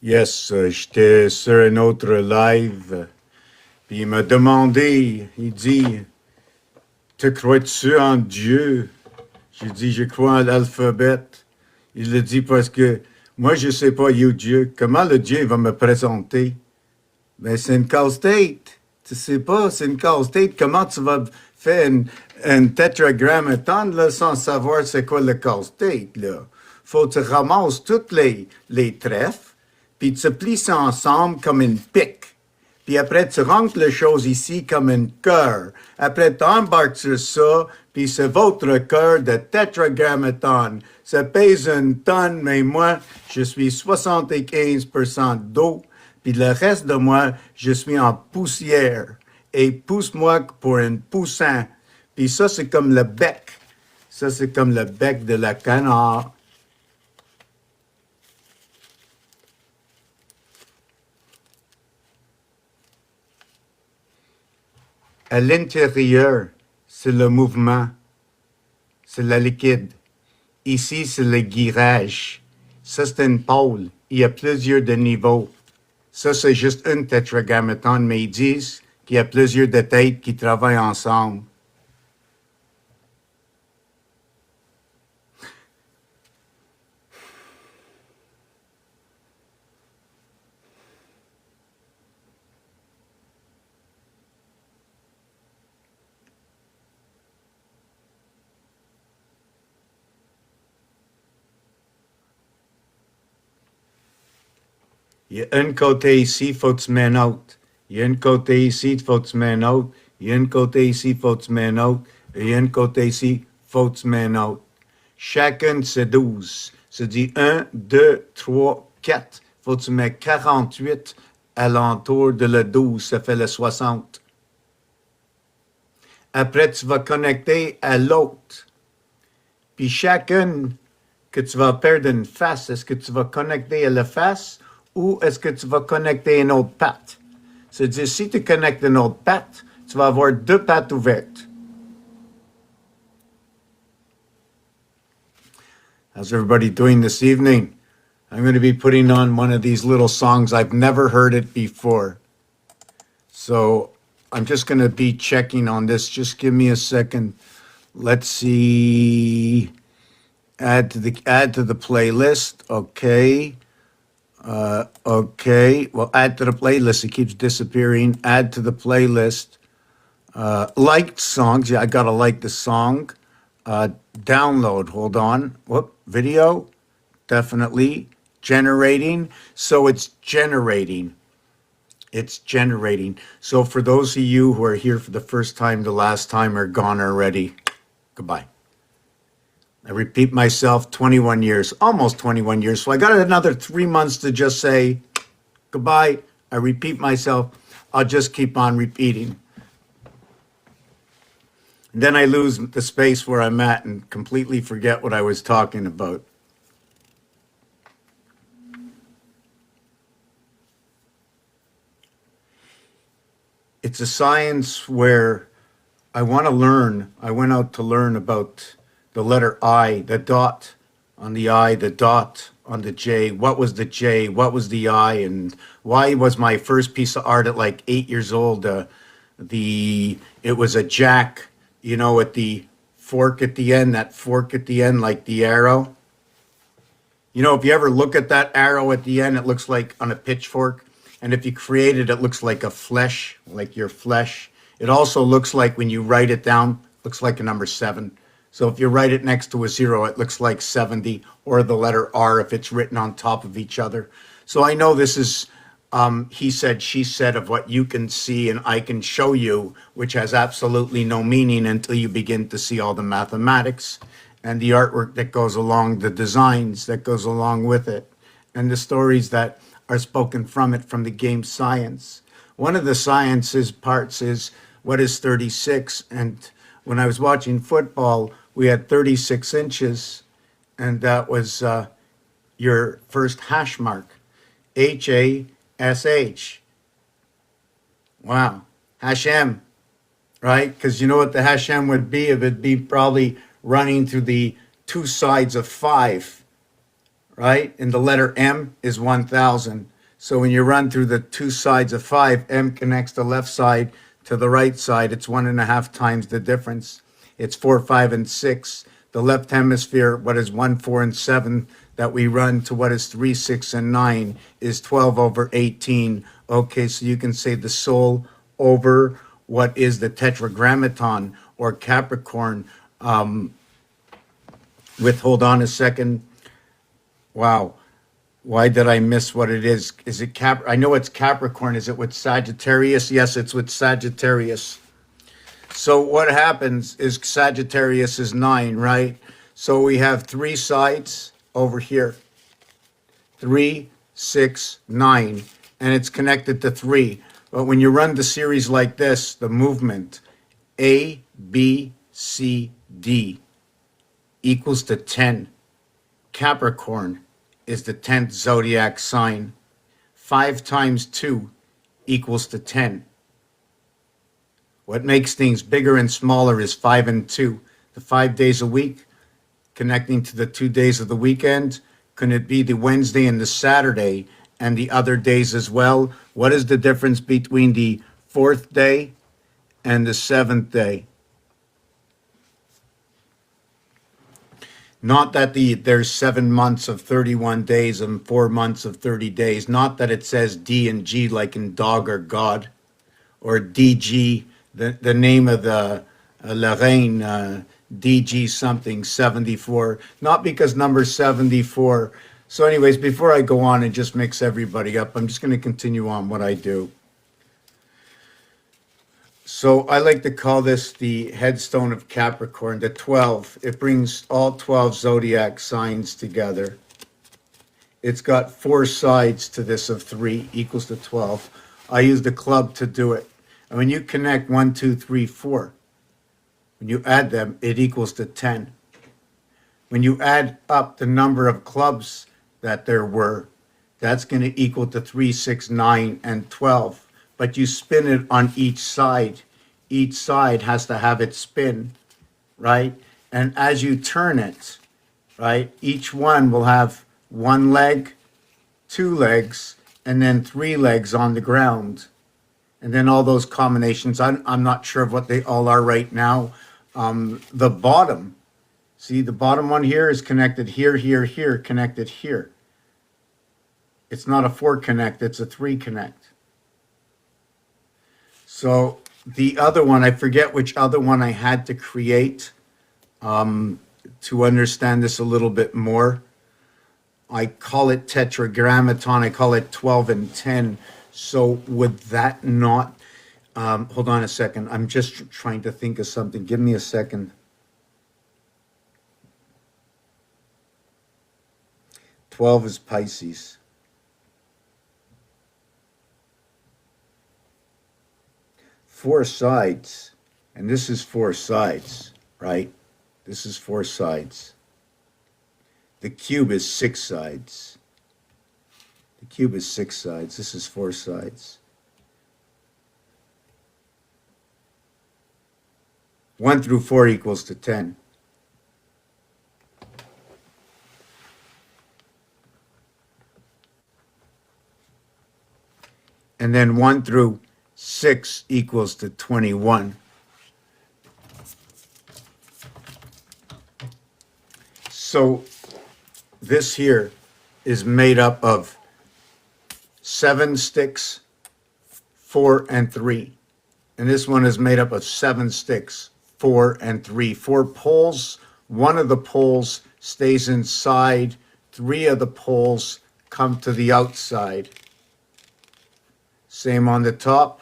Yes, j'étais sur un autre live, puis il m'a demandé, il dit, te crois-tu en Dieu? J'ai dit, je crois en l'alphabet. Il le dit parce que moi, je sais pas, you Dieu, comment le Dieu va me présenter? Ben, c'est une casse-tête. Tu sais pas, c'est une casse-tête. Comment tu vas faire une tétragrammaton, là, sans savoir c'est quoi le casse-tête, là? Faut que tu ramasses toutes les trèfles, puis tu plies ça ensemble comme une pique. Puis après, tu rentres les choses ici comme un cœur. Après, tu embarques sur ça, puis c'est votre cœur de tétragrammaton. Ça pèse une tonne, mais moi, je suis 75% d'eau, puis le reste de moi, je suis en poussière. Et pousse-moi pour un poussin. Puis ça, c'est comme le bec. Ça, c'est comme le bec de la canard. À l'intérieur, c'est le mouvement, c'est le liquide. Ici, c'est le guirage. Ça, c'est une pôle. Il y a plusieurs de niveaux. Ça, c'est juste une tétragrammaton, mais ils disent qu'il y a plusieurs de têtes qui travaillent ensemble. Il y a un côté ici, il faut que tu mets un autre. Il y a un côté ici, il faut que tu mets un autre. Il y a un côté ici, il faut que tu mets un autre. Et il y a un côté ici, il faut que tu mets un autre. Chacun de ces 12 se dit 1, 2, 3, 4. Faut que tu mets 48 alentour de le 12, ça fait le 60. Après, tu vas connecter à l'autre. Puis chacune que tu vas perdre une face, est-ce que tu vas connecter à la face ou est-ce que tu vas connecter à une autre patte? C'est-à-dire, si tu connectes une autre patte, tu vas avoir deux pattes ouvertes. How's everybody doing this evening? I'm going to be putting on one of these little songs. I've never heard it before. So I'm just going to be checking on this. Just give me a second. Let's see. Add to the playlist. Okay. Okay. Well, add to the playlist. It keeps disappearing. Add to the playlist. Liked songs. Yeah, I gotta like the song. Download. Hold on. Whoop. Video. Definitely. Generating. So it's generating. It's generating. So for those of you who are here for the first time, the last time are gone already. Goodbye. I repeat myself, 21 years, almost 21 years. So I got another 3 months to just say goodbye. I repeat myself. I'll just keep on repeating. And then I lose the space where I'm at and completely forget what I was talking about. It's a science where I want to learn. I went out to learn about the letter I, the dot on the I, the dot on the J. What was the J? What was the I? And why was my first piece of art at like 8 years old? It was a jack, you know, at the fork at the end, that fork at the end, like the arrow. You know, if you ever look at that arrow at the end, it looks like on a pitchfork. And if you create it, it looks like a flesh, like your flesh. It also looks like when you write it down, looks like a number 7. So if you write it next to a 0, it looks like 70, or the letter R if it's written on top of each other. So I know this is he said, she said of what you can see and I can show you, which has absolutely no meaning until you begin to see all the mathematics and the artwork that goes along, the designs that goes along with it, and the stories that are spoken from it, from the game science. One of the sciences parts is what is 36. And when I was watching football, we had 36 inches, and that was your first hash mark, HASH. Wow, Hashem, right? Because you know what the Hashem would be? It would be probably running through the two sides of 5, right? And the letter M is 1,000. So when you run through the two sides of 5, M connects the left side to the right side. It's 1.5 times the difference. It's 4, 5, and 6. The left hemisphere, what is 1, 4, and 7 that we run to what is 3, 6, and 9 is 12 over 18. Okay, so you can say the soul over what is the tetragrammaton or Capricorn with, hold on a second. Wow. Why did I miss what it is? Is it I know it's Capricorn. Is it with Sagittarius? Yes, it's with Sagittarius. So what happens is Sagittarius is 9, right? So we have 3 sides over here. 3, 6, 9, and it's connected to 3. But when you run the series like this, the movement A, B, C, D equals to 10. Capricorn is the 10th zodiac sign. 5 times 2 equals to 10. What makes things bigger and smaller is 5 and 2. The 5 days a week connecting to the 2 days of the weekend. Can it be the Wednesday and the Saturday and the other days as well? What is the difference between the 4th day and the 7th day? Not that there's 7 months of 31 days and 4 months of 30 days. Not that it says D and G like in dog or God, or DG, the name of the Lorraine, DG something 74. Not because number 74. So anyways, before I go on and just mix everybody up, I'm just going to continue on what I do. So I like to call this the headstone of Capricorn, the 12. It brings all 12 zodiac signs together. It's got 4 sides to this of 3 equals to 12. I use the club to do it. And when you connect 1, 2, 3, 4, when you add them, it equals to 10. When you add up the number of clubs that there were, that's going to equal to 3, 6, 9, and 12. But you spin it on each side. Each side has to have its spin, right? And as you turn it, right, each one will have 1 leg, 2 legs, and then 3 legs on the ground. And then all those combinations, I'm not sure of what they all are right now. The bottom, see the bottom one here is connected here, here, here, connected here. It's not a 4 connect, it's a 3 connect. So the other one, I forget which other one I had to create to understand this a little bit more. I call it tetragrammaton. I call it 12 and 10. So would that not, hold on a second. I'm just trying to think of something. Give me a second. 12 is Pisces. Four sides, and this is 4 sides, right? This is 4 sides. The cube is 6 sides. The cube is 6 sides. This is 4 sides. 1 through 4 equals to 10. And then 1 through 6 equals to 21. So this here is made up of 7 sticks, 4 and 3. And this one is made up of 7 sticks, 4 and 3. 4 poles, 1 of the poles stays inside, 3 of the poles come to the outside. Same on the top.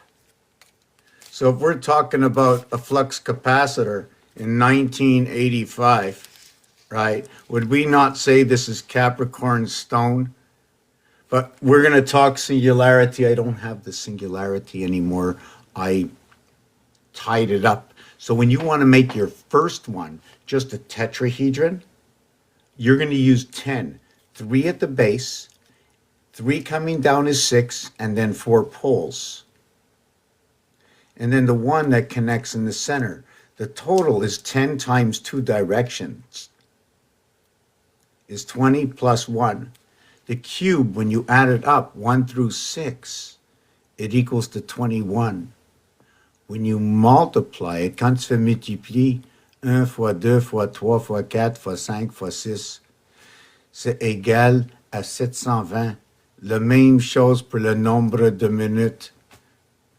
So if we're talking about a flux capacitor in 1985, right, would we not say this is Capricorn stone? But we're going to talk singularity. I don't have the singularity anymore. I tied it up. So when you want to make your first one just a tetrahedron, you're going to use 10. 3 at the base, 3 coming down is 6, and then 4 poles. And then the one that connects in the center. The total is 10 times 2 directions is 20 plus 1. The cube, when you add it up, 1 through 6, it equals to 21. When you multiply it, quand tu fais multiplier 1 fois 2 fois 3 fois 4 fois 5 fois 6, c'est égal à 720. La même chose pour le nombre de minutes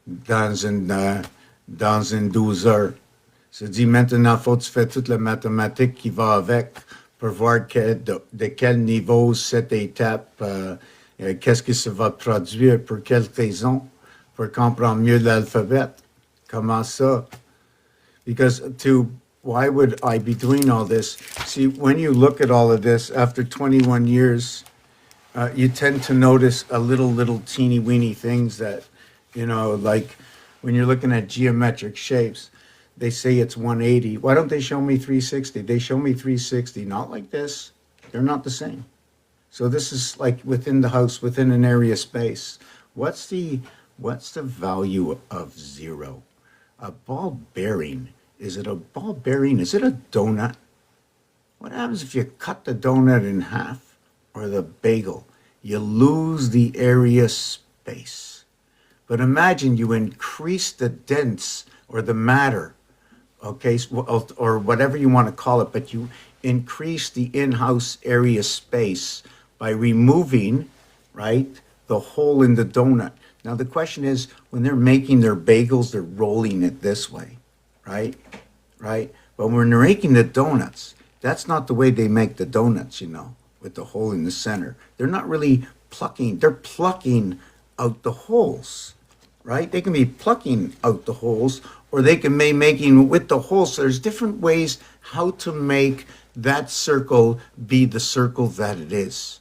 dans une 12 heures. Se dit maintenant, faut que tu fais toute la mathématique qui va avec pour voir de quel niveau cette étape, qu'est-ce que ça va produire, pour quelle raison, pour comprendre mieux l'alphabet. Comment ça? Because why would I be doing all this? See, when you look at all of this, after 21 years, you tend to notice little teeny weeny things that, like when you're looking at geometric shapes, they say it's 180. Why don't they show me 360? They show me 360, not like this. They're not the same. So this is like within the house, within an area space. What's the value of 0? A ball bearing. Is it a ball bearing? Is it a donut? What happens if you cut the donut in half or the bagel? You lose the area space. But imagine you increase the dense or the matter, okay, or whatever you want to call it, but you increase the in-house area space by removing, right, the hole in the donut. Now the question is, when they're making their bagels, they're rolling it this way, right? But when they're making the donuts, that's not the way they make the donuts, with the hole in the center. They're not really plucking, they're plucking out the holes, right? They can be plucking out the holes, or they can be making with the holes. So there's different ways how to make that circle be the circle that it is.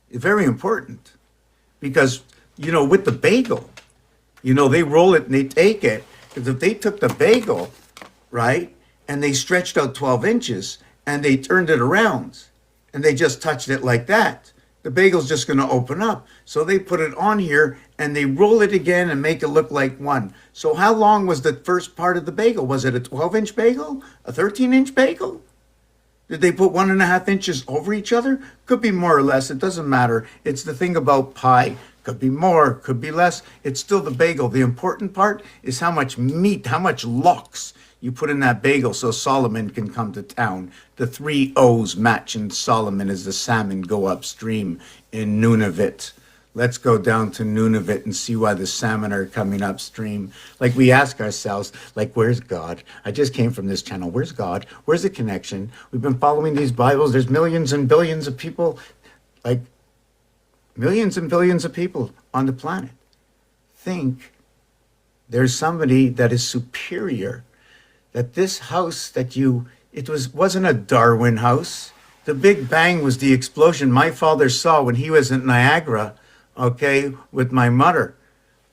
It's very important because, with the bagel, they roll it and they take it. Because if they took the bagel, right, and they stretched out 12 inches and they turned it around and they just touched it like that, the bagel's just going to open up. So they put it on here and they roll it again and make it look like one. So how long was the first part of the bagel? Was it a 12-inch bagel? A 13-inch bagel? Did they put 1.5 inches over each other? Could be more or less. It doesn't matter. It's the thing about pie. Could be more, could be less. It's still the bagel. The important part is how much meat, how much lox you put in that bagel so Solomon can come to town. The 3 O's match in Solomon as the salmon go upstream in Nunavut. Let's go down to Nunavut and see why the salmon are coming upstream. Like we ask ourselves, like, where's God? I just came from this channel. Where's God? Where's the connection? We've been following these Bibles. There's millions and billions of people, like millions and billions of people on the planet. Think there's somebody that is superior. That this house that wasn't a Darwin house. The Big Bang was the explosion my father saw when he was at Niagara, okay, with my mother.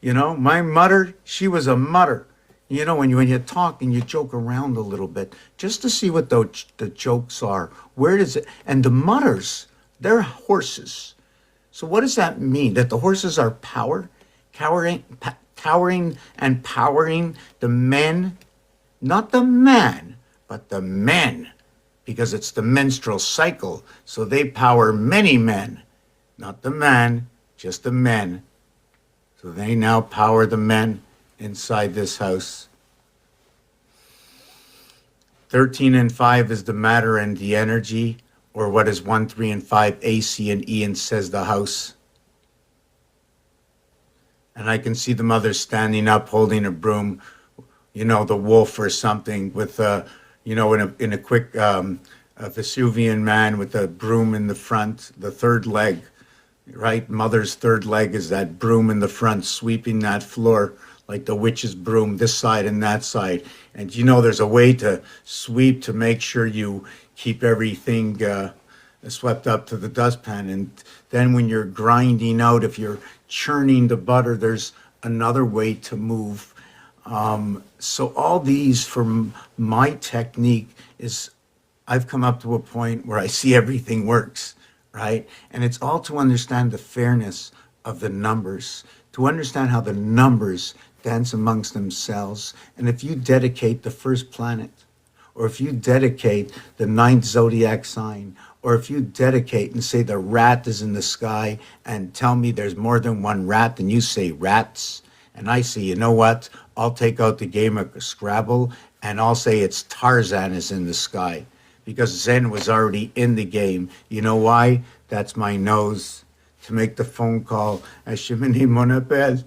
My mother, she was a mother. When you talk and you joke around a little bit, just to see what the jokes are. Where does it, and the mothers, they're horses. So what does that mean? That the horses are cowering and powering the men, not the man, but the men, because it's the menstrual cycle. So they power many men, not the man, just the men. So they now power the men inside this house. 13 and 5 is the matter and the energy, or what is 1, 3, and 5, AC and Ian says the house. And I can see the mother standing up holding a broom, the wolf or something with, in a quick a Vesuvian man with a broom in the front, the third leg, right? Mother's third leg is that broom in the front, sweeping that floor like the witch's broom, this side and that side. And there's a way to sweep to make sure you keep everything swept up to the dustpan. And then when you're grinding out, if you're churning the butter, there's another way to move. So all these, from my technique, is I've come up to a point where I see everything works, right? And it's all to understand the fairness of the numbers, to understand how the numbers dance amongst themselves. And if you dedicate the first planet, or if you dedicate the 9th zodiac sign, or if you dedicate and say the rat is in the sky and tell me there's more than one rat, and you say rats, and I say, you know what? I'll take out the game of Scrabble and I'll say it's Tarzan is in the sky because Zen was already in the game. You know why? That's my nose to make the phone call. Ashimini Monapel.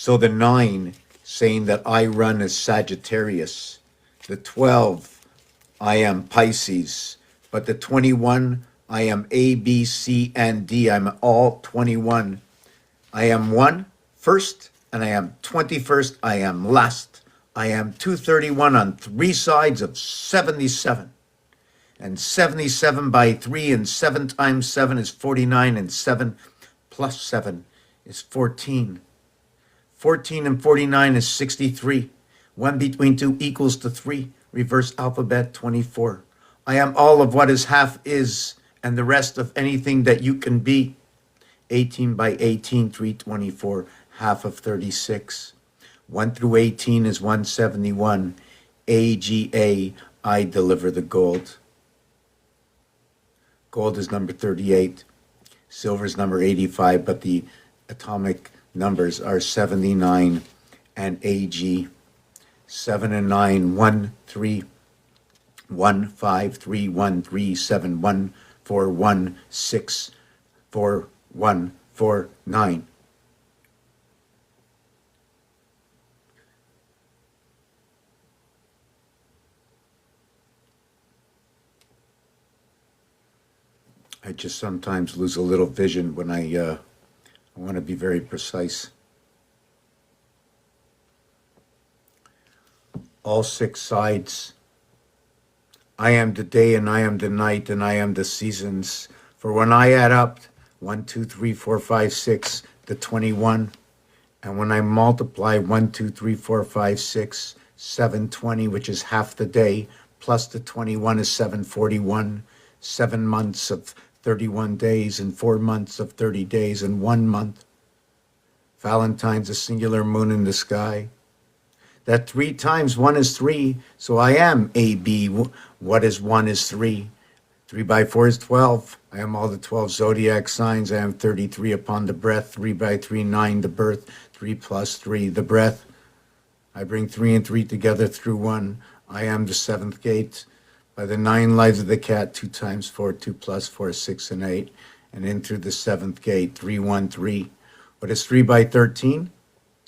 So the 9 saying that I run as Sagittarius. The 12, I am Pisces. But the 21, I am A, B, C, and D. I'm all 21. I am one first, and I am 21st. I am last. I am 231 on three sides of 77. And 77 by 3, and 7 times 7 is 49, and 7 plus 7 is 14. 14 and 49 is 63. 1 between 2 equals to 3. Reverse alphabet 24. I am all of what is half is, and the rest of anything that you can be. 18 by 18, 324, half of 36. 1 through 18 is 171. AGA, I deliver the gold. Gold is number 38. Silver is number 85, but the atomic numbers are 79 and AG. 7 and 9, 1, 3, 1, 5, 3, 1, 3, 7, 1, 4, 1, 6, 4, 1, 4, 9. I just sometimes lose a little vision when I want to be very precise. All 6 sides. I am the day and I am the night and I am the seasons. For when I add up 1, 2, 3, 4, 5, 6, the 21, and when I multiply 1, 2, 3, 4, 5, 6, 720, which is half the day, plus the 21 is 741, 7 months of 31 days and 4 months of 30 days and 1 month. Valentine's a singular moon in the sky. That 3 times 1 is 3, so I am AB. What is 1 is 3. 3 by 4 is 12. I am all the 12 zodiac signs. I am 33 upon the breath. 3 by 3, 9 the birth. 3 plus 3 the breath. I bring 3 and 3 together through 1. I am the 7th gate. By the 9 lives of the cat, 2 times 4, 2 plus 4, 6 and 8. And in through the 7th gate, 3, 1, 3. What is 3 by 13?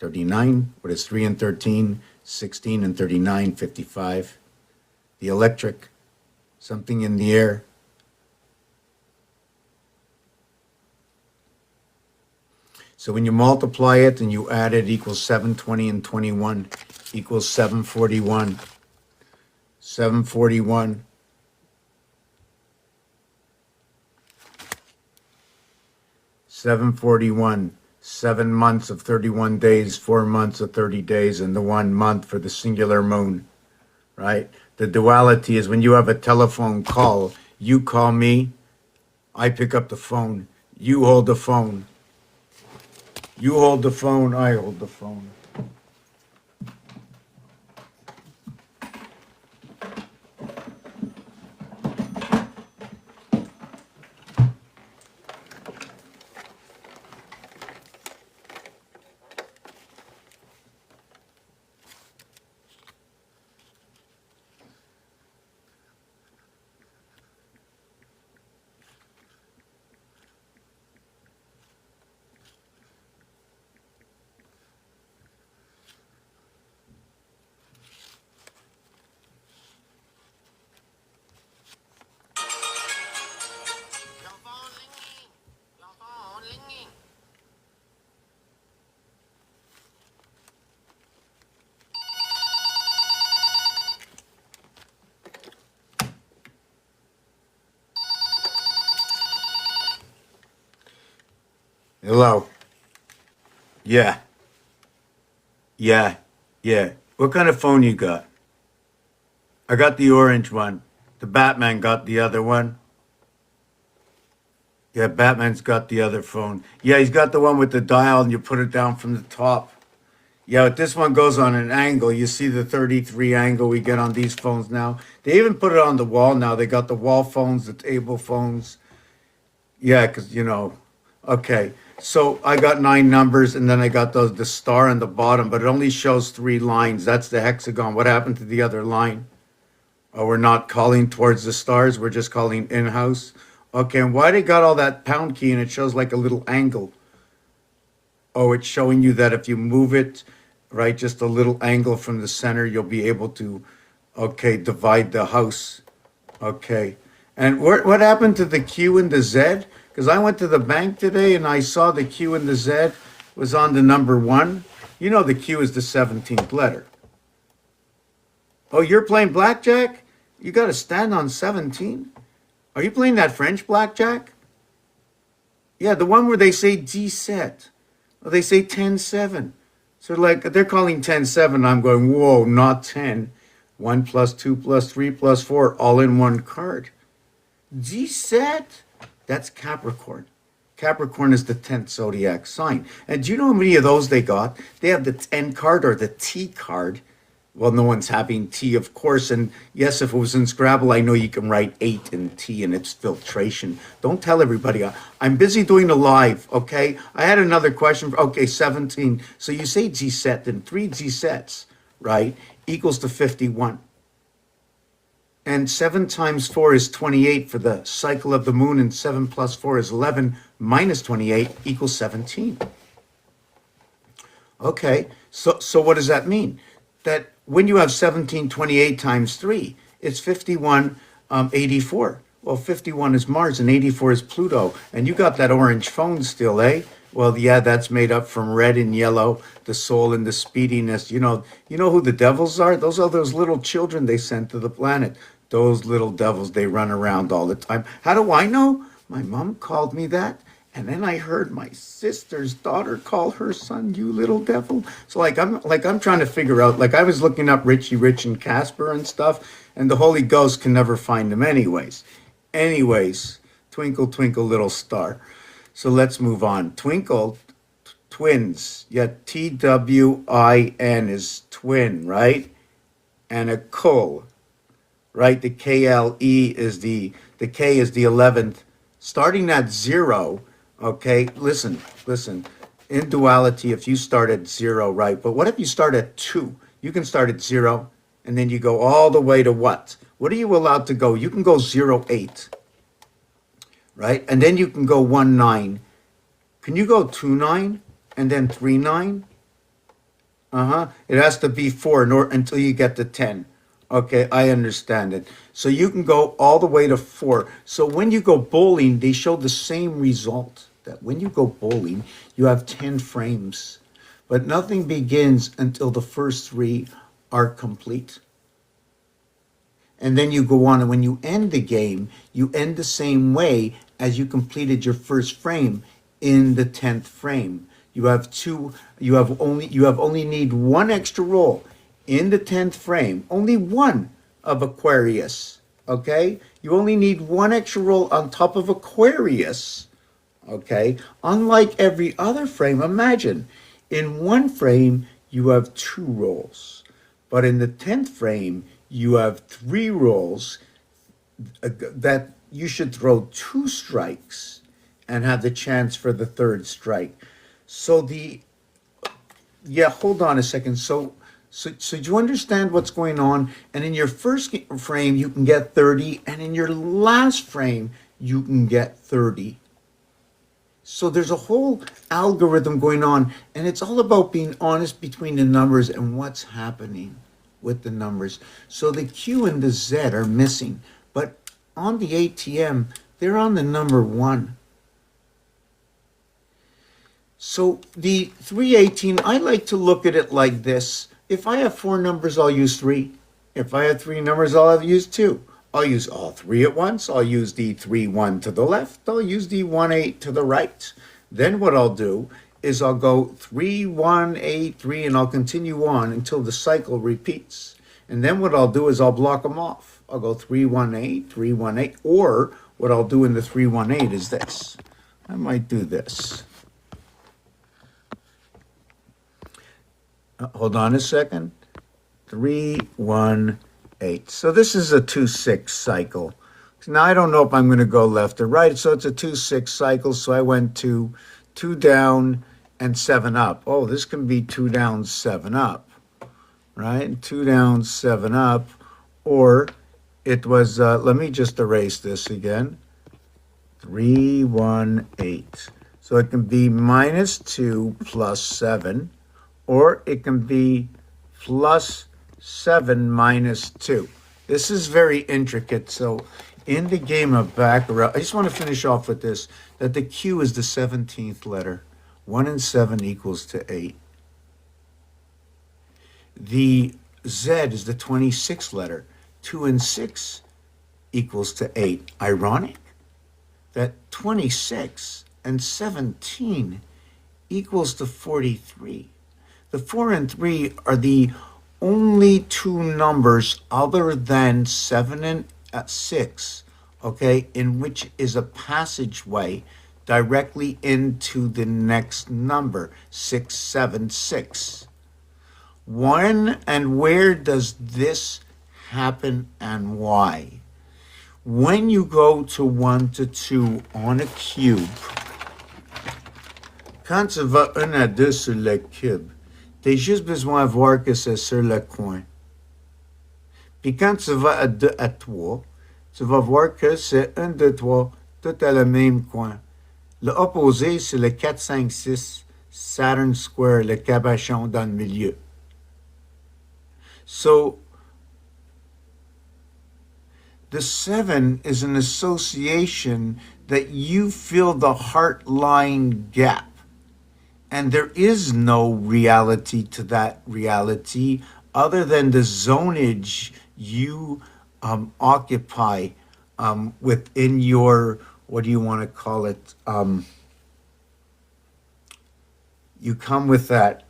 39. What is 3 and 13? 16 and 39, 55. The electric, something in the air. So when you multiply it and you add it, equals 720 and 21 equals 741. 741. 741. 7 months of 31 days, 4 months of 30 days, and the 1 month for the singular moon, right? The duality is when you have a telephone call, you call me, I pick up the phone, you hold the phone. You hold the phone, I hold the phone. Hello. Yeah. Yeah. Yeah. What kind of phone you got? I got the orange one. The Batman got the other one. Yeah, Batman's got the other phone. Yeah, he's got the one with the dial and you put it down from the top. Yeah, but this one goes on an angle. You see the 33 angle we get on these phones now. They even put it on the wall now. They got the wall phones, the table phones. Yeah, because okay. So I got nine numbers, and then I got the star on the bottom, but it only shows three lines. That's the hexagon. What happened to the other line? Oh, we're not calling towards the stars. We're just calling in-house. Okay, and why they got all that pound key and it shows like a little angle? Oh, it's showing you that if you move it, right, just a little angle from the center, you'll be able to, okay, divide the house. Okay. And what happened to the Q and the Z? Because I went to the bank today and I saw the Q and the Z was on the number one. You know the Q is the 17th letter. Oh, you're playing blackjack? You got to stand on 17? Are you playing that French blackjack? Yeah, the one where they say D set. Or they say 10-7. So like they're calling 10-7. I'm going, whoa, not 10. 1 plus 2 plus 3 plus 4, all in one card. G set. That's Capricorn. Capricorn is the 10th zodiac sign. And do you know how many of those they got? They have the 10 card or the T card. Well, no one's having T, of course. And yes, if it was in Scrabble, I know you can write 8 in T and it's filtration. Don't tell everybody. I'm busy doing a live, okay? I had another question. Okay, 17. So you say G set, then 3 G sets, right, equals to 51. And 7 times 4 is 28 for the cycle of the moon, and 7 plus 4 is 11 minus 28 equals 17. Okay, so what does that mean? That when you have 1728 times 3, it's 51, 84. Well, 51 is Mars and 84 is Pluto. And you got that orange phone still, eh? Well, yeah, that's made up from red and yellow, the soul and the speediness. You know who the devils are? Those are those little children they sent to the planet. Those little devils, they run around all the time. How do I know? My mom called me that. And then I heard my sister's daughter call her son, "You little devil." So I'm trying to figure out, like I was looking up Richie Rich and Casper and stuff, and the Holy Ghost can never find them anyways. Anyways, twinkle twinkle little star. So let's move on. Twinkle, twins. Yeah, TWIN is twin, right? And a kull, right? The KLE is the K is the 11th. Starting at 0. Okay, listen. In duality, if you start at 0, right? But what if you start at 2? You can start at 0, and then you go all the way to what? What are you allowed to go? You can go 0, 8, right? And then you can go 1, 9. Can you go 2, 9, and then 3, 9? It has to be 4 until you get to 10. Okay, I understand it. So you can go all the way to 4. So when you go bowling, they show the same result. That when you go bowling, you have 10 frames. But nothing begins until the first 3 are complete. And then you go on, and when you end the game, you end the same way as you completed your first frame in the 10th frame. You only need one extra roll in the 10th frame, only one of Aquarius, okay? You only need one extra roll on top of Aquarius, okay? Unlike every other frame, imagine, in one frame, you have 2 rolls. But in the 10th frame, you have 3 rolls that you should throw 2 strikes and have the chance for the 3rd strike. So hold on a second. So do you understand what's going on? And in your first frame, you can get 30, and in your last frame, you can get 30. So there's a whole algorithm going on, and it's all about being honest between the numbers and what's happening with the numbers. So the Q and the Z are missing, but on the ATM, they're on the number 1. So the 318, I like to look at it like this. If I have 4 numbers, I'll use 3. If I have 3 numbers, I'll use 2. I'll use all 3 at once. I'll use the 3-1 to the left. I'll use the 1-8 to the right. Then what I'll do is I'll go 3, 1, 8, 3, and I'll continue on until the cycle repeats. And then what I'll do is I'll block them off. I'll go 3, 1, 8, 3, 1, 8. Or what I'll do in the 3, 1, 8 is this. I might do this. Hold on a second. 3, 1, 8. So this is a 2, 6 cycle. Now I don't know if I'm going to go left or right. So it's a 2, 6 cycle. So I went to 2 down and 7 up. Oh, this can be 2 down, 7 up, right? 2 down, 7 up. Or it was, let me just erase this again. 3, 1, 8. So it can be minus 2 plus 7. Or it can be plus 7 minus 2. This is very intricate. So in the game of Baccarat, I just want to finish off with this, that the Q is the 17th letter. 1 and 7 equals to 8. The Z is the 26th letter. 2 and 6 equals to 8. Ironic that 26 and 17 equals to 43. The 4 and 3 are the only two numbers other than 7 and 6, okay, in which is a passageway directly into the next number, 676. When and where does this happen and why? When you go to 1 to 2 on a cube, quand tu vas 1 à 2 sur le cube, t'as juste besoin de voir que c'est sur le coin. Puis quand tu vas à 2 à 3, tu vas voir que c'est 1, 2, 3, tout à le même coin. Le opposé, c'est le 4, 5, 6, Saturn Square, le cabochon dans le milieu. So, the 7 is an association that you fill the heart line gap. And there is no reality to that reality other than the zonage you occupy within your, what do you want to call it? You come with that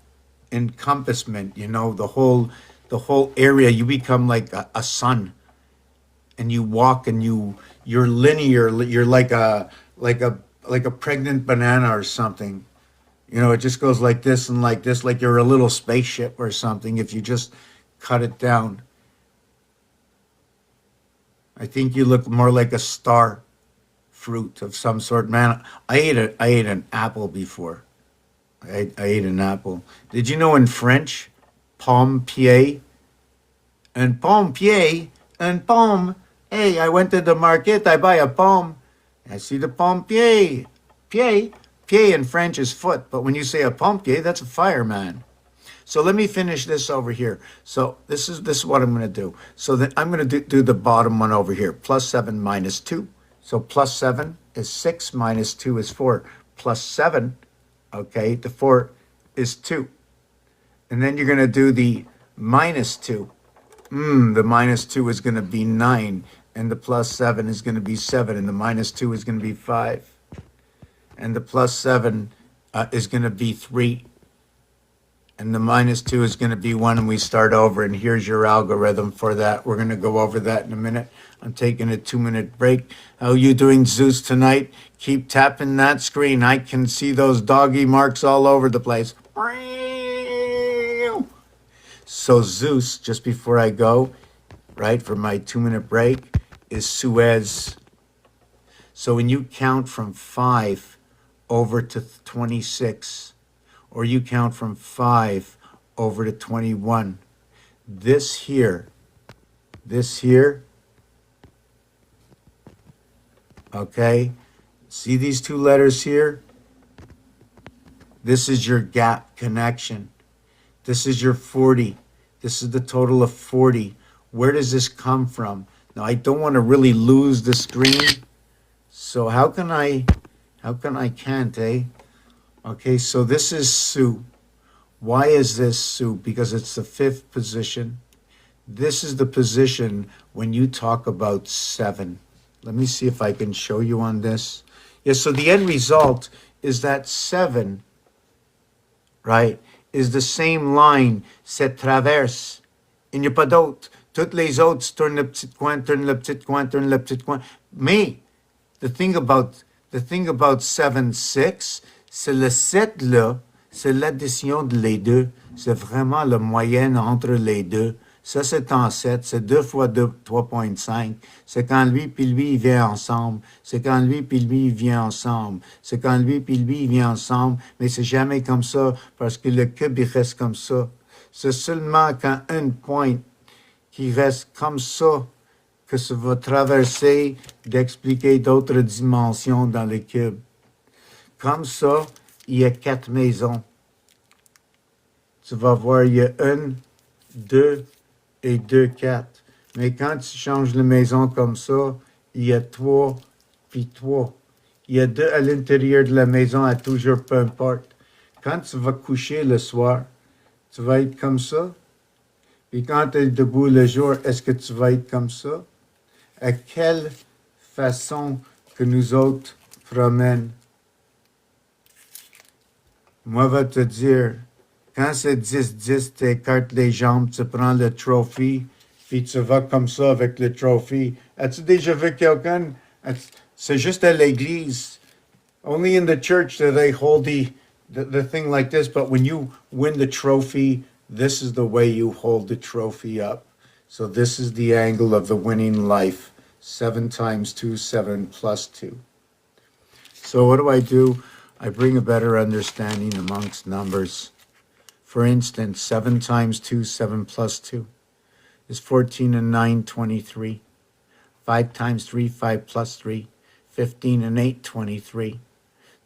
encompassment, you know, the whole area. You become like a sun, and you walk, and you're linear. You're like a pregnant banana or something. You know, it just goes like this and like this, like you're a little spaceship or something if you just cut it down. I think you look more like a star fruit of some sort. Man, I ate an apple before. I ate an apple. Did you know in French, pomme pied? And pomme pied, and pomme. Hey, I went to the market, I buy a pomme. I see the pomme pied. Pied. Pied in French is foot, but when you say a pompier, that's a fireman. So let me finish this over here. So this is what I'm going to do. So then I'm going to do the bottom one over here. Plus 7 minus 2. So plus 7 is 6 minus 2 is 4. Plus 7, okay, the 4 is 2. And then you're going to do the minus 2. The minus 2 is going to be 9. And the plus 7 is going to be 7. And the minus 2 is going to be 5. And the plus 7 is going to be 3. And the minus 2 is going to be 1, and we start over. And here's your algorithm for that. We're going to go over that in a minute. I'm taking a 2-minute break. How are you doing, Zeus, tonight? Keep tapping that screen. I can see those doggy marks all over the place. So Zeus, just before I go, right, for my 2-minute break, is Suez. So when you count from 5 over to 26, or you count from 5 over to 21, this here, okay, see these two letters here? This is your gap connection. This is your 40. This is the total of 40. Where does this come from? Now, I don't want to really lose the screen. So how can I can't, eh? Okay, so this is Sue. Why is this Sue? Because it's the 5th position. This is the position when you talk about 7. Let me see if I can show you on this. Yeah, so the end result is that 7, right, is the same line, cette traverse. Il n'y a pas d'autre. Toutes les autres tournent le petit coin, tournent le petit coin, tournent le petit coin. Mais the thing about the thing about 7-6, c'est le 7 là, c'est l'addition de les deux. C'est vraiment la moyenne entre les deux. Ça, c'est en 7, c'est 2 fois 2, 3,5. C'est quand lui puis lui, il vient ensemble. C'est quand lui puis lui, il vient ensemble. C'est quand lui puis lui, il vient ensemble. Mais c'est jamais comme ça parce que le cube, il reste comme ça. C'est seulement quand une pointe qui reste comme ça que ça va traverser d'expliquer d'autres dimensions dans le cube. Comme ça, il y a 4 maisons. Tu vas voir, il y a 1, 2 et 2, 4. Mais quand tu changes la maison comme ça, il y a 3 puis 3. Il y a 2 à l'intérieur de la maison, à toujours, peu importe. Quand tu vas coucher le soir, tu vas être comme ça. Puis quand tu es debout le jour, est-ce que tu vas être comme ça? À quelle façon que nous autres promènent? Moi, je vais te dire, quand c'est 10-10, tu écartes les jambes, tu prends le trophy, puis tu vas comme ça avec le trophy. As-tu déjà vu quelqu'un? C'est juste à l'église. Only in the church do they hold the thing like this, but when you win the trophy, this is the way you hold the trophy up. So this is the angle of the winning life. 7 times 2, 7 plus 2. So what do? I bring a better understanding amongst numbers. For instance, 7 times 2, 7 plus 2 is 14 and 9, 23. 5 times 3, 5 plus 3, 15 and 8, 23.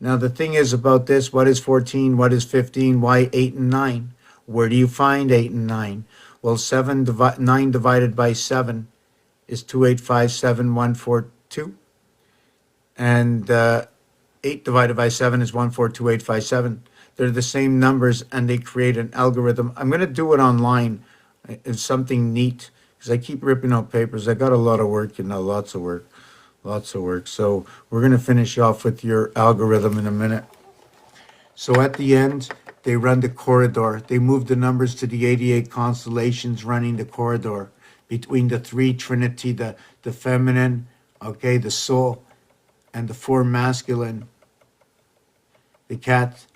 Now the thing is about this, what is 14, what is 15, why 8 and 9? Where do you find 8 and 9? Well, 9 divided by 7 is 2,857,142. And 8 divided by 7 is 1,428,5,7. They're the same numbers, and they create an algorithm. I'm going to do it online. It's something neat, because I keep ripping out papers. I got a lot of work, lots of work. So we're going to finish off with your algorithm in a minute. So at the end, they run the corridor. They move the numbers to the 88 constellations running the corridor between the 3 Trinity, the feminine, okay, the soul, and the 4 masculine, the cat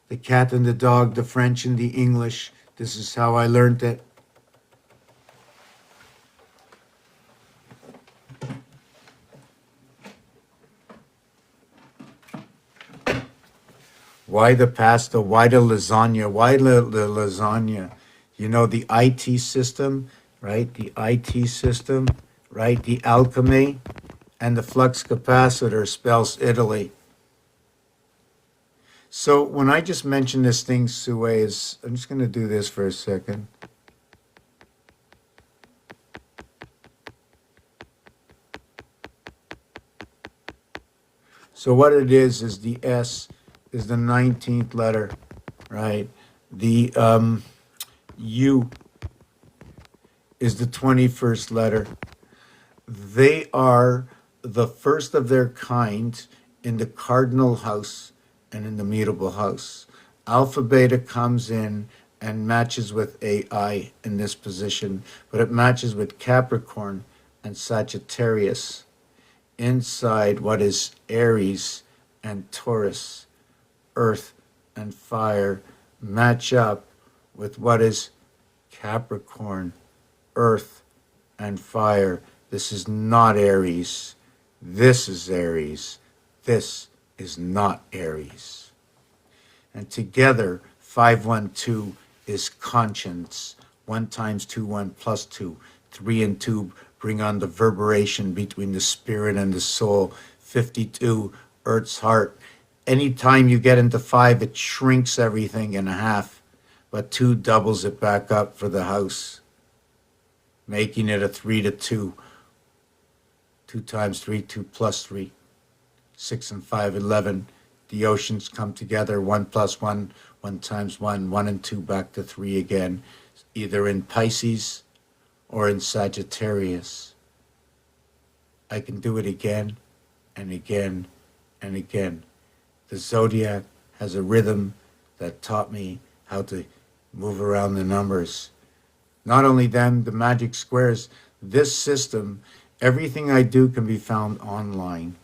and the dog, the French and the English. This is how I learned it. Why the pasta? Why the lasagna? Why the lasagna? You know, the IT system, right? The IT system, right? The alchemy and the flux capacitor spells Italy. So when I just mentioned this thing, Sue, is I'm just going to do this for a second. So what it is the S is the 19th letter, right? The U is the 21st letter. They are the first of their kind in the cardinal house and in the mutable house. Alpha Beta comes in and matches with AI in this position, but it matches with Capricorn and Sagittarius. Inside what is Aries and Taurus, Earth and Fire match up with what is Capricorn, Earth and Fire. This is not Aries. This is Aries. This is not Aries. And together, 512 is conscience. 1 times 2, 1 plus 2. 3 and 2 bring on the reverberation between the spirit and the soul. 52, Earth's heart. Anytime you get into 5, it shrinks everything in half, but 2 doubles it back up for the house, making it a 3 to 2. 2 times 3, 2 plus 3. 6 and 5, 11. The oceans come together, 1 plus 1, 1 times 1, 1 and 2 back to 3 again, either in Pisces or in Sagittarius. I can do it again and again and again. The zodiac has a rhythm that taught me how to move around the numbers. Not only them, the magic squares, this system, everything I do can be found online.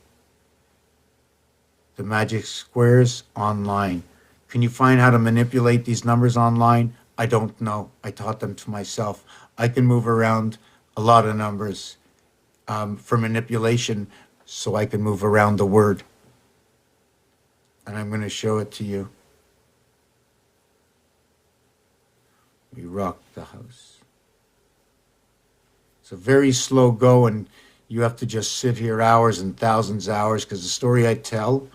The magic squares online. Can you find how to manipulate these numbers online? I don't know. I taught them to myself. I can move around a lot of numbers for manipulation so I can move around the word. And I'm going to show it to you. We rock the house. It's a very slow go, and you have to just sit here hours and thousands of hours, because the story I tell,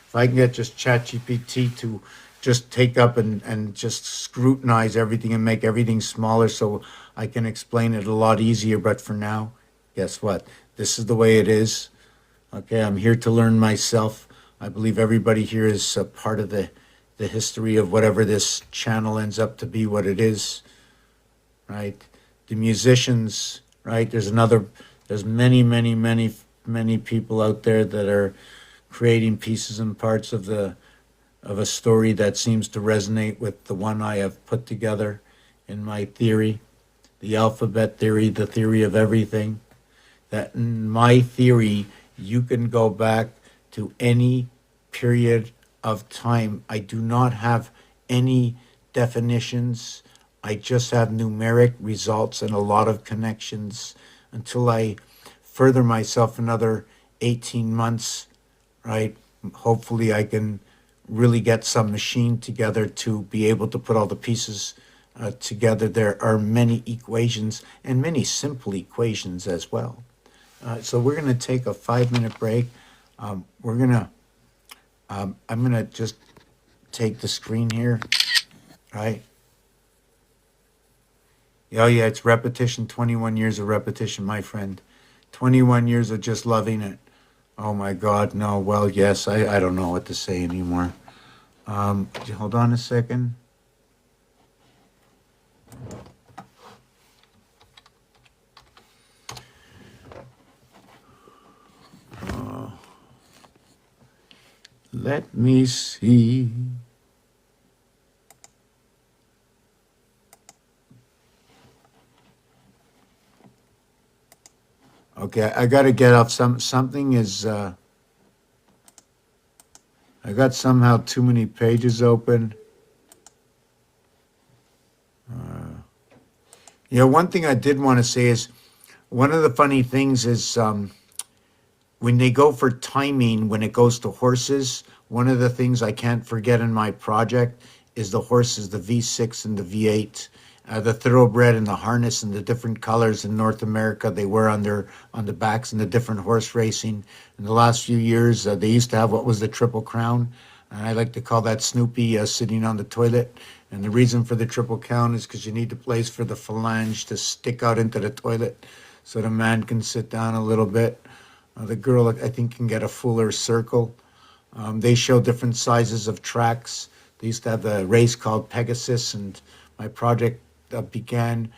if I can get just ChatGPT to just take up and just scrutinize everything and make everything smaller so I can explain it a lot easier. But for now, guess what? This is the way it is. Okay, I'm here to learn myself. I believe everybody here is a part of the history of whatever this channel ends up to be, what it is, right? The musicians, right? There's many people out there that are creating pieces and parts of a story that seems to resonate with the one I have put together in my theory, the alphabet theory, the theory of everything. That in my theory, you can go back to any period of time. I do not have any definitions. I just have numeric results and a lot of connections until I further myself another 18 months, right? Hopefully I can really get some machine together to be able to put all the pieces together. There are many equations and many simple equations as well. So we're going to take a 5-minute break. I'm going to just take the screen here, right? Oh yeah, it's repetition, 21 years of repetition, my friend. 21 years of just loving it. Oh my God, no, well, yes, I don't know what to say anymore. Hold on a second. Let me see. Okay, I got to get off something is, I got somehow too many pages open. One thing I did want to say is, one of the funny things is, when they go for timing, when it goes to horses, one of the things I can't forget in my project is the horses, the V6 and the V8, the thoroughbred and the harness and the different colors in North America they wear on the backs and the different horse racing. In the last few years, they used to have what was the Triple Crown. And I like to call that Snoopy sitting on the toilet. And the reason for the Triple Crown is because you need a place for the phalange to stick out into the toilet so the man can sit down a little bit. The girl, I think, can get a fuller circle. They show different sizes of tracks. They used to have a race called Pegasus, and my project began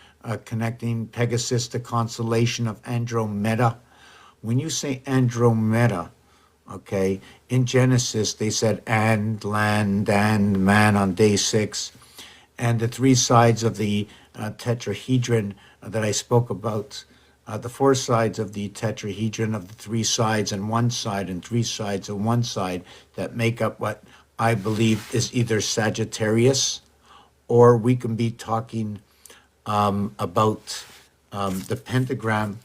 connecting Pegasus to constellation of Andromeda. When you say Andromeda, okay, in Genesis, they said and, land, and man on day 6. And the 3 sides of the tetrahedron that I spoke about, the 4 sides of the tetrahedron of the 3 sides and 1 side and 3 sides and 1 side that make up what I believe is either Sagittarius, or we can be talking about the pentagram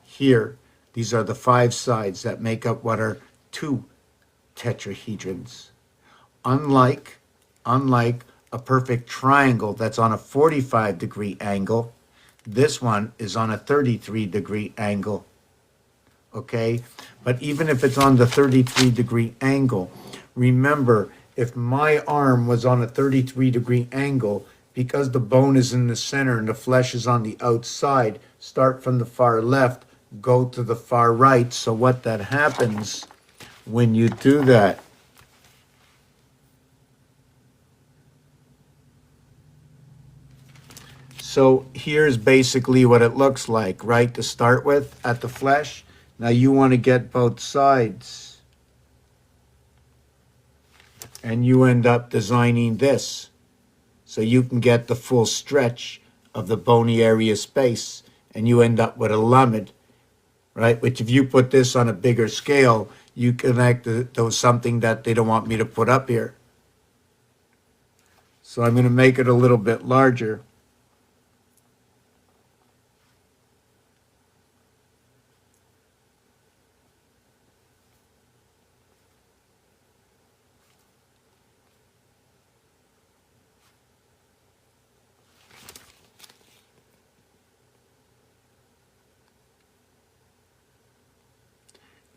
here. These are the 5 sides that make up what are 2 tetrahedrons. Unlike a perfect triangle that's on a 45-degree angle, this one is on a 33-degree angle, okay? But even if it's on the 33-degree angle, remember, if my arm was on a 33-degree angle, because the bone is in the center and the flesh is on the outside, start from the far left, go to the far right. So what that happens when you do that, so here's basically what it looks like, right? To start with, at the flesh. Now you want to get both sides. and you end up designing this. So you can get the full stretch of the bony area space, and you end up with a lamed, right? Which if you put this on a bigger scale, you connect to something that they don't want me to put up here. So I'm going to make it a little bit larger.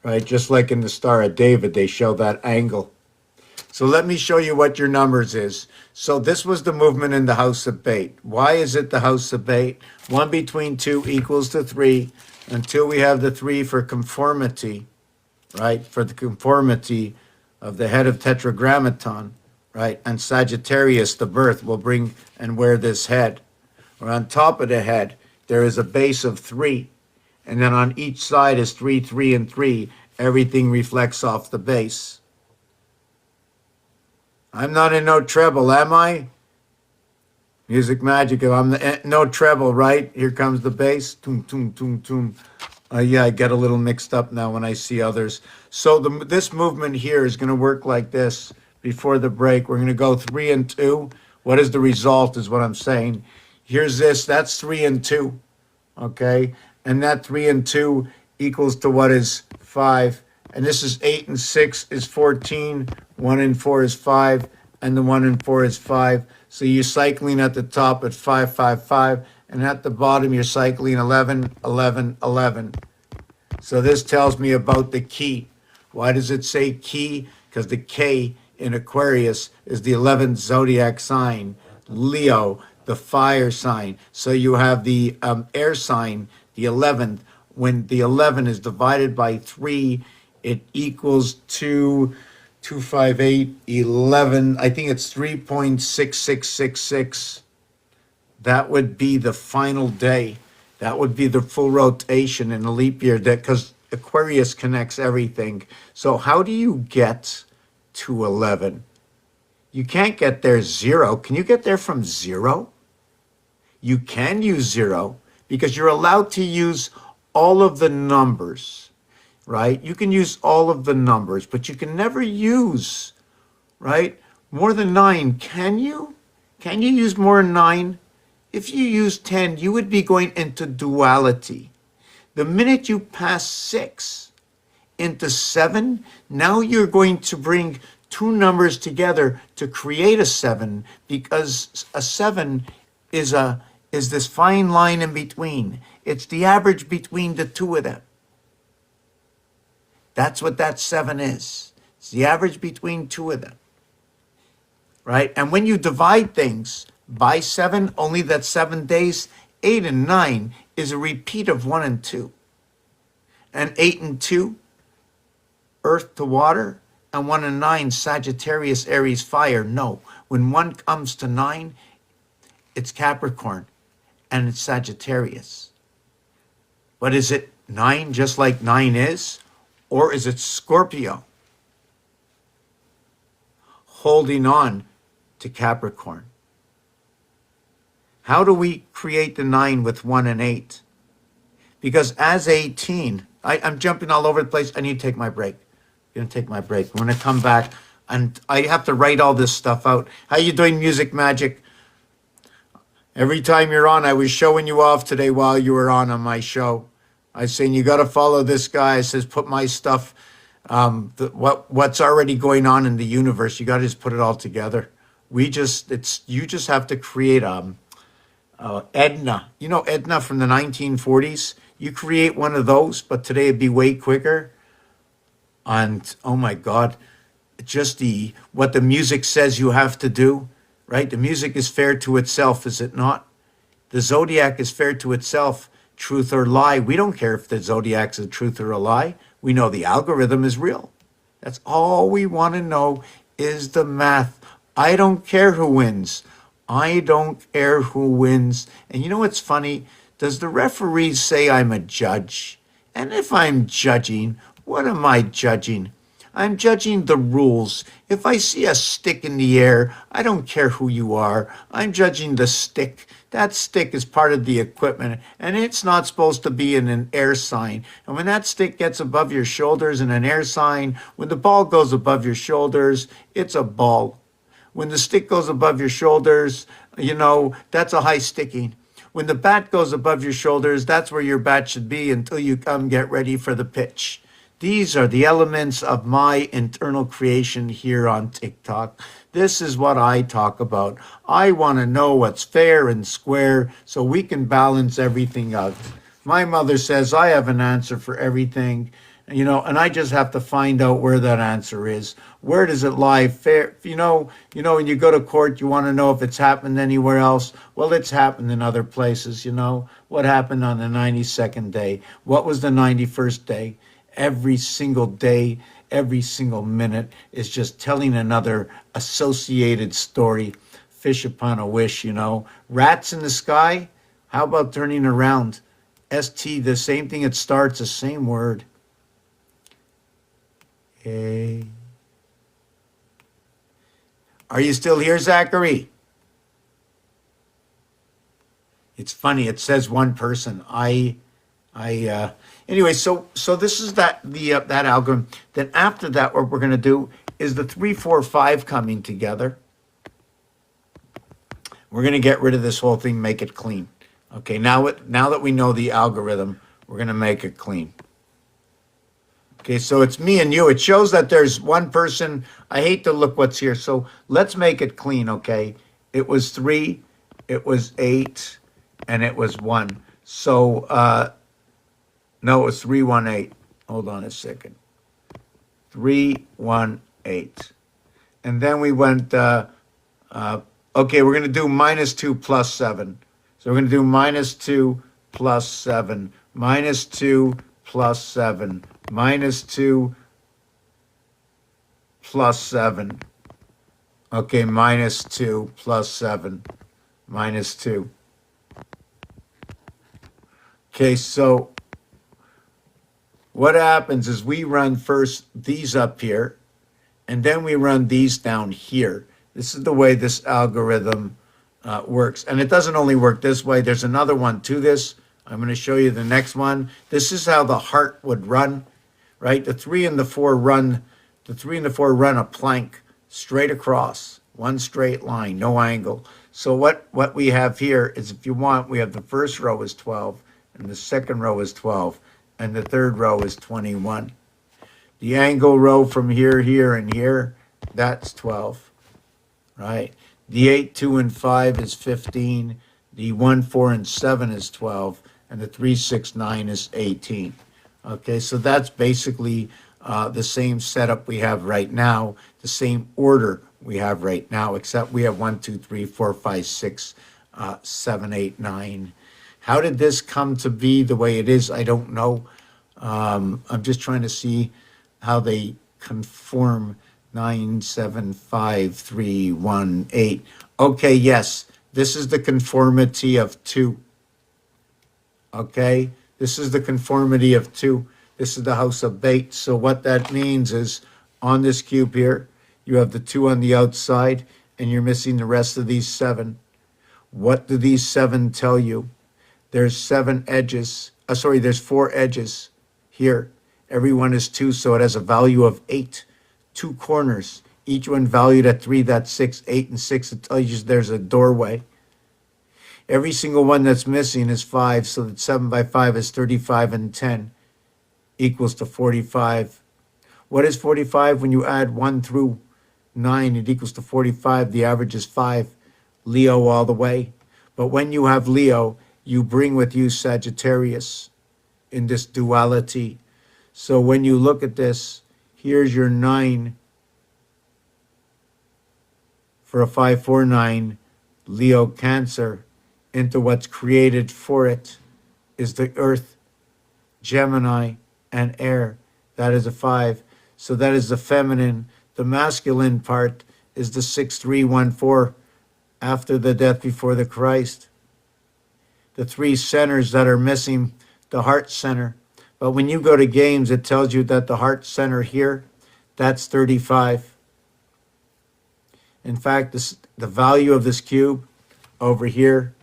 Right? Just like in the Star of David, they show that angle. So let me show you what your numbers is. So this was the movement in the house of bait. Why is it the house of bait? 1 between 2 equals to 3 until we have the 3 for conformity, right? For the conformity of the head of Tetragrammaton, right? And Sagittarius, the birth, will bring and wear this head. Or on top of the head, there is a base of 3. And then on each side is 3, 3, and 3. Everything reflects off the base. I'm not in no treble, am I? Music magic. I'm no treble, right? Here comes the bass. Toom, toom, toom, toom. Yeah, I get a little mixed up now when I see others. So this movement here is going to work like this before the break. We're going to go 3 and 2. What is the result is what I'm saying. Here's this. That's 3 and 2. Okay? And that 3 and 2 equals to what is 5. And this is 8 and 6 is 14. 1 and 4 is 5. And the 1 and 4 is 5. So you're cycling at the top at 5, 5, 5. And at the bottom, you're cycling 11, 11, 11. So this tells me about the key. Why does it say key? Because the K in Aquarius is the 11th zodiac sign. Leo, the fire sign. So you have the air sign, the 11th. When the 11 is divided by 3, it equals 258, 11. I think it's 3.6666. That would be the final day. That would be the full rotation in a leap year, that because Aquarius connects everything. So how do you get to 11? You can't get there 0. Can you get there from 0? You can use 0 because you're allowed to use all of the numbers, right? You can use all of the numbers, but you can never use, right, more than 9. Can you? Can you use more than 9? If you use 10, you would be going into duality. The minute you pass 6 into 7, now you're going to bring two numbers together to create a 7, because a 7 is this fine line in between. It's the average between the two of them. That's what that 7 is. It's the average between two of them, right? And when you divide things by 7, only that 7 days, 8 and 9 is a repeat of 1 and 2. And 8 and 2, earth to water, and 1 and 9, Sagittarius, Aries, fire. No, when 1 comes to 9, it's Capricorn, and it's Sagittarius. But is it 9 just like 9 is? Or is it Scorpio holding on to Capricorn? How do we create the 9 with 1 and 8? Because as 18, I'm jumping all over the place. I need to take my break. I'm going to take my break. I'm going to come back, and I have to write all this stuff out. How you doing, Music Magic? Every time you're on, I was showing you off today while you were on my show. I was saying, you got to follow this guy. It says, put my stuff, what's already going on in the universe. You got to just put it all together. You just have to create Edna. You know Edna from the 1940s? You create one of those, but today it'd be way quicker. And oh my God, just what the music says you have to do, right? The music is fair to itself, is it not? The zodiac is fair to itself, truth or lie. We don't care if the zodiac's a truth or a lie. We know the algorithm is real. That's all we want to know is the math. I don't care who wins. I don't care who wins. And you know what's funny? Does the referee say I'm a judge? And if I'm judging, what am I judging? I'm judging the rules. If I see a stick in the air, I don't care who you are. I'm judging the stick. That stick is part of the equipment, and it's not supposed to be in an air sign. And when that stick gets above your shoulders in an air sign, when the ball goes above your shoulders, it's a ball. When the stick goes above your shoulders, that's a high sticking. When the bat goes above your shoulders, that's where your bat should be until you come get ready for the pitch. These are the elements of my internal creation here on TikTok. This is what I talk about. I want to know what's fair and square so we can balance everything out. My mother says I have an answer for everything, and I just have to find out where that answer is. Where does it lie? Fair, when you go to court, you want to know if it's happened anywhere else. Well, it's happened in other places. What happened on the 92nd day? What was the 91st day? Every single day, every single minute is just telling another associated story. Fish upon a wish. Rats in the sky. How about turning around? ST, the same thing, it starts the same word. A. Are you still here, Zachary? It's funny, it says one person. Anyway, so this is that algorithm. Then after that, what we're gonna do is the 3, 4, 5 coming together. We're gonna get rid of this whole thing, make it clean. Okay, now that we know the algorithm, we're going to make it clean. Okay, so it's me and you. It shows that there's one person. I hate to look what's here, so let's make it clean, okay? It was 3, it was 8, and it was 1. So, no, it was 3, 1, 8. Hold on a second. 3, 1, 8. And then we went, okay, we're going to do -2 plus 7. So we're going to do -2 plus 7, -2 plus 7, -2 plus 7. Okay, -2 plus 7, -2. Okay, so what happens is we run first these up here, and then we run these down here. This is the way this algorithm works. And it doesn't only work this way. There's another one to this. I'm going to show you the next one. This is how the heart would run, right? The 3 and the 4 run a plank straight across, one straight line, no angle. So what we have here is, if you want, we have the first row is 12, and the second row is 12, and the third row is 21. The angle row from here, here, and here, that's 12, right? The 8, 2, and 5 is 15. The 1, 4, and 7 is 12. And the 3, 6, 9 is 18. Okay, so that's basically the same setup we have right now, the same order we have right now, except we have 1, 2, 3, 4, 5, 6, 7, 8, 9. How did this come to be the way it is? I don't know. I'm just trying to see how they conform. 9, 7, 5, 3, 1, 8. Okay, yes, this is the conformity of 2. Okay, this is the conformity of 2. This is the house of bait. So what that means is, on this cube here, you have the 2 on the outside, and you're missing the rest of these 7. What do these 7 tell you? There's 7 edges. There's 4 edges here. Every one is 2, so it has a value of 8. 2 corners, each one valued at 3, that's 6, 8, and 6. It tells you there's a doorway. Every single one that's missing is 5, so that 7 by 5 is 35, and 10 equals to 45. What is 45? When you add 1 through 9, it equals to 45. The average is 5. Leo all the way. But when you have Leo, you bring with you Sagittarius in this duality. So when you look at this, here's your 9 for a 549 Leo Cancer into what's created for it is the Earth, Gemini, and Air. That is a 5. So that is the feminine. The masculine part is the 6314 after the death before the Christ. The 3 centers that are missing, the heart center. But when you go to games, it tells you that the heart center here, That's 35. In fact, the value of this cube over here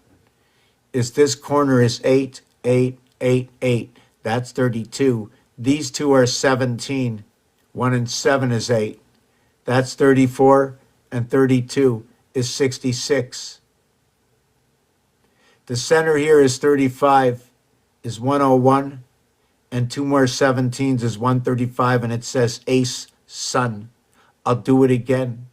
is this corner is 8, 8, 8, 8. That's 32. These two are 17. 1 and 7 is 8. That's 34. And 32 is 66. The center here is 35, is 101. And two more 17s is 135. And it says ace, sun. I'll do it again.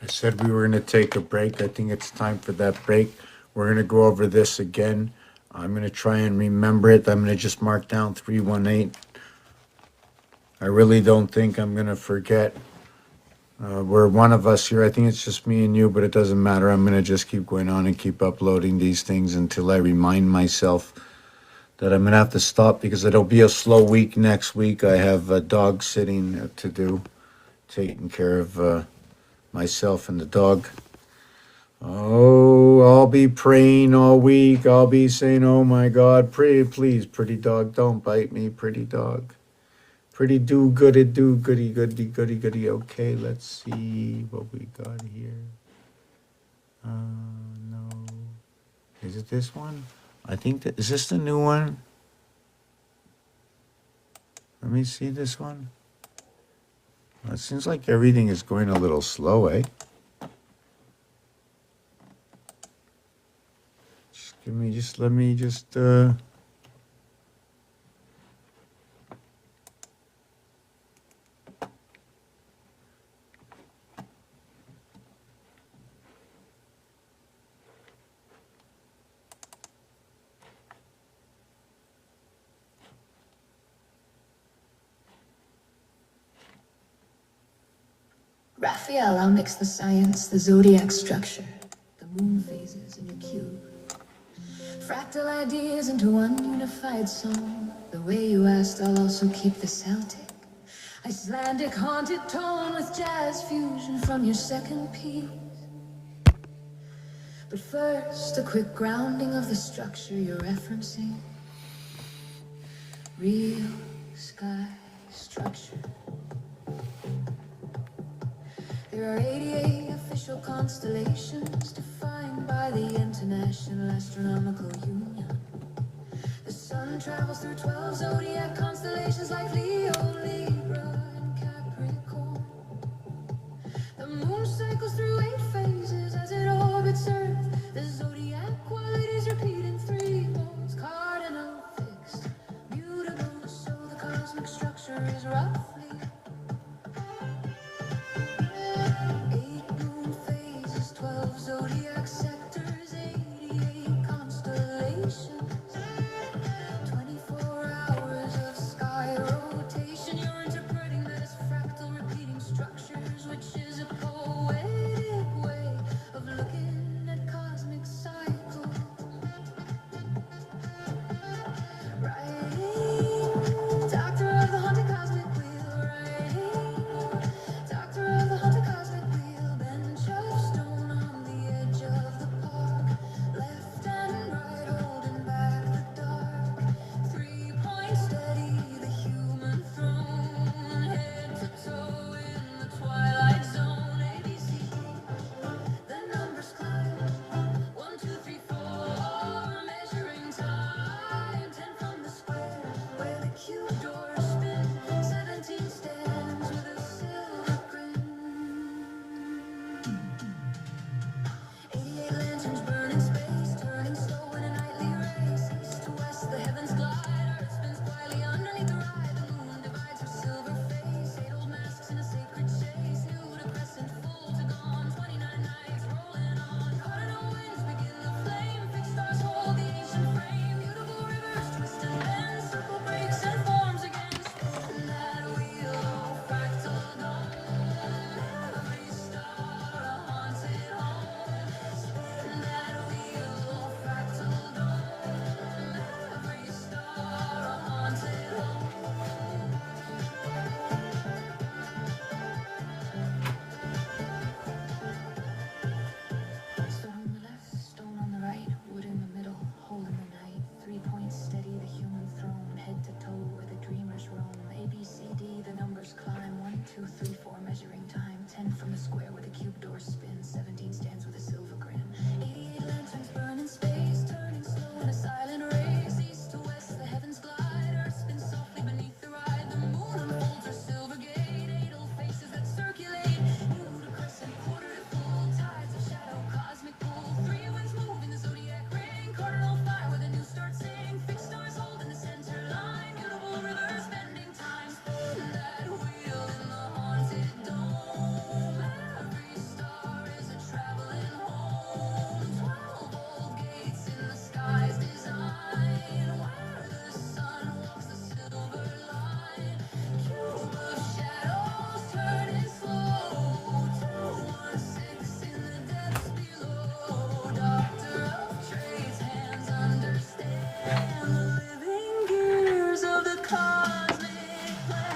I said we were going to take a break. I think it's time for that break. We're going to go over this again. I'm going to try and remember it. I'm going to just mark down 318. I really don't think I'm going to forget. We're one of us here. I think it's just me and you, but it doesn't matter. I'm going to just keep going on and keep uploading these things until I remind myself that I'm going to have to stop because it'll be a slow week next week. I have a dog sitting to do, taking care of myself and the dog. Oh, I'll be praying all week. I'll be saying, oh my God, pray, please, pretty dog, don't bite me, pretty dog. Pretty do goody, goody, goody. Okay, let's see what we got here. No. Is it this one? I think that, is this the new one? Let me see this one. Well, it seems like everything is going a little slow, eh? Let me just, Raphael, I'll mix the science, the zodiac structure, the moon phases in your cube. Fractal ideas into one unified song. The way you asked, I'll also keep the Celtic, Icelandic haunted tone with jazz fusion from your second piece. But first, a quick grounding of the structure you're referencing. Real sky structure. There are 88 official constellations defined by the International Astronomical Union. The sun travels through 12 zodiac constellations like Leo, Libra, and Capricorn. The moon cycles through 8 phases as it orbits Earth. The zodiac qualities repeat in 3 modes: cardinal, fixed, mutable. So the cosmic structure is roughly 8 moon phases, 12 zodiac sectors, 88 constellations, 24 hours of sky rotation. You're interpreting that as fractal repeating structures, which is a poetic way of looking at cosmic cycles. Writing, Doctor of the Haunted Cosmic Wheel. Writing, Doctor of the Haunted Cosmic Wheel. Bench of stone on the edge of the park. Left and right holding back the dark. 3-point steady, the human throne. Head to toe in the twilight zone. ABC, the numbers climb. 1, 2, 3, 4, measuring time. 10 from the square, where the cube doors spin. 17 stands with a silver grin. 88 lanterns burn in space, turning slow in a nightly race. East to west, the heavens glide. Earth spins quietly underneath the ride. The moon divides her silver face. 8 old masks in a sacred chase. New to crescent, full to gone. 29 nights rolling on. Cardinal winds begin the flame. Fixed stars hold the ancient frame. Mutable rivers twist and bend. Circle breaks and forms again. Spin that wheel, oh fractal dome. Every star a haunted home. Spin that wheel, oh fractal dome. Every star a haunted home. Stone on the left, stone on the right, wood in the middle, hole in the night. 3 points steady, the human throne, head to toe where the dreamers roam. A, B, C, D, the numbers climb. 1, 2, 3, 4, measuring time. 10 from the square where the cube doors spin. 17 stands with a silver grin. 88 lanterns burn in space, turning slow in a silent race. East to west, the heavens glide. Earth spins softly beneath the ride. The moon unfolds her silver gate. 8 old faces that circulate. New to crescent, quarter to full. Tides of shadow, cosmic pull. 3 winds move in the zodiac ring. Cardinal fire where the new start sing. Fixed stars hold in the center line. Mutable rivers bending time. Spin that wheel in the haunted dome. Every star is a traveling home. 12 old gates in the sky's design. Where the sun walks the silver line. Cube of shadows turning slow. 216 in the depths below. Doctor of trades, hands understand the living gears of the cosmic plan.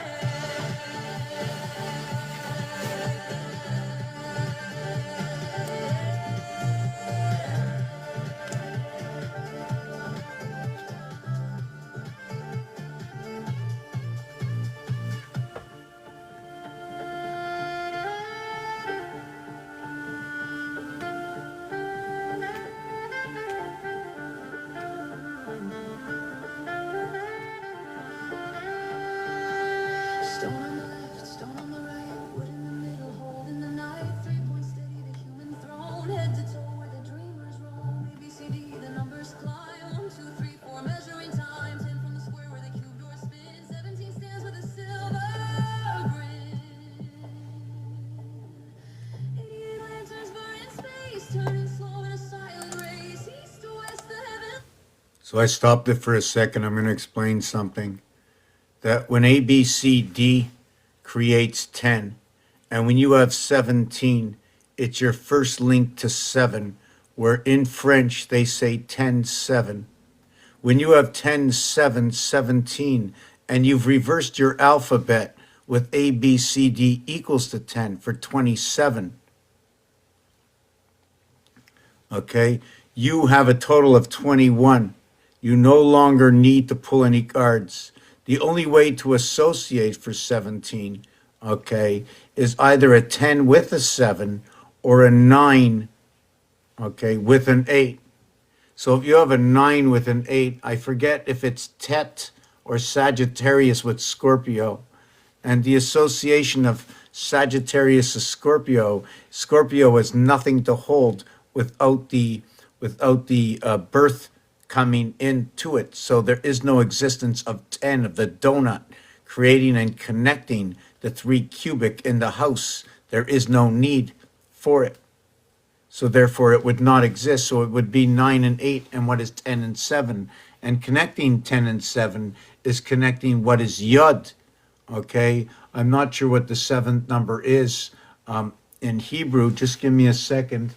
Stone on the left, stone on the right, wood in the middle, hold in the night. 3 points steady, the human throne, head to toe where the dreamers roam. A, B, C, D, the numbers climb. 1, 2, 3, 4, measuring time. 10 from the square where the cube door spins. 17 stands with a silver grin. 88 lanterns burn in space, turning slow in a silent race. East to west, the heavens. So I stopped it for a second. I'm going to explain something. That when A, B, C, D creates 10, and when you have 17, it's your first link to 7, where in French they say 10, 7. When you have 10, 7, 17, and you've reversed your alphabet with A, B, C, D equals to 10 for 27, okay, you have a total of 21. You no longer need to pull any cards. The only way to associate for 17 okay, is either a 10 with a 7 or a 9, okay, with an 8. So if you have a 9 with an 8, I forget if it's Tet or Sagittarius with Scorpio. And the association of Sagittarius to Scorpio, Scorpio is nothing to hold without the birth coming into it. So there is no existence of 10 of the donut creating and connecting the 3 cubic in the house. There is no need for it. So therefore it would not exist. So it would be 9 and 8 and what is 10 and 7. And connecting 10 and 7 is connecting what is Yud. Okay. I'm not sure what the 7th number is in Hebrew. Just give me a second.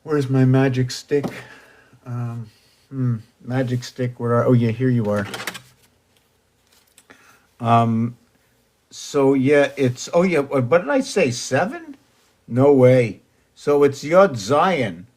Where's my magic stick? Magic stick. Where are? Oh yeah, here you are. So yeah, it's. Oh yeah. What did I say? 7? No way. So it's Yod Zion.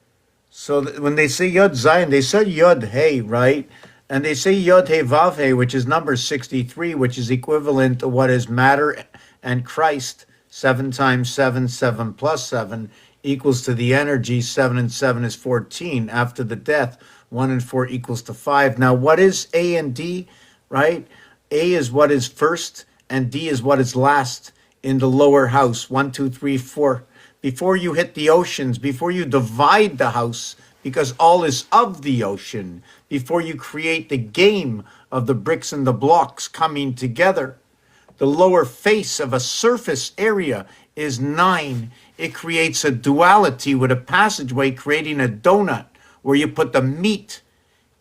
So when they say Yod Zion, they said Yod Hey, right? And they say Yod Hey Vav Hey, which is number 63, which is equivalent to what is matter and Christ. 7 times 7, 7 plus 7 equals to the energy. 7 and 7 is 14. After the death, 1 and 4 equals to 5. Now, what is A and D, right? A is what is first, and D is what is last in the lower house. 1, 2, 3, 4. Before you hit the oceans, before you divide the house, because all is of the ocean, before you create the game of the bricks and the blocks coming together. The lower face of a surface area is 9. It creates a duality with a passageway creating a donut where you put the meat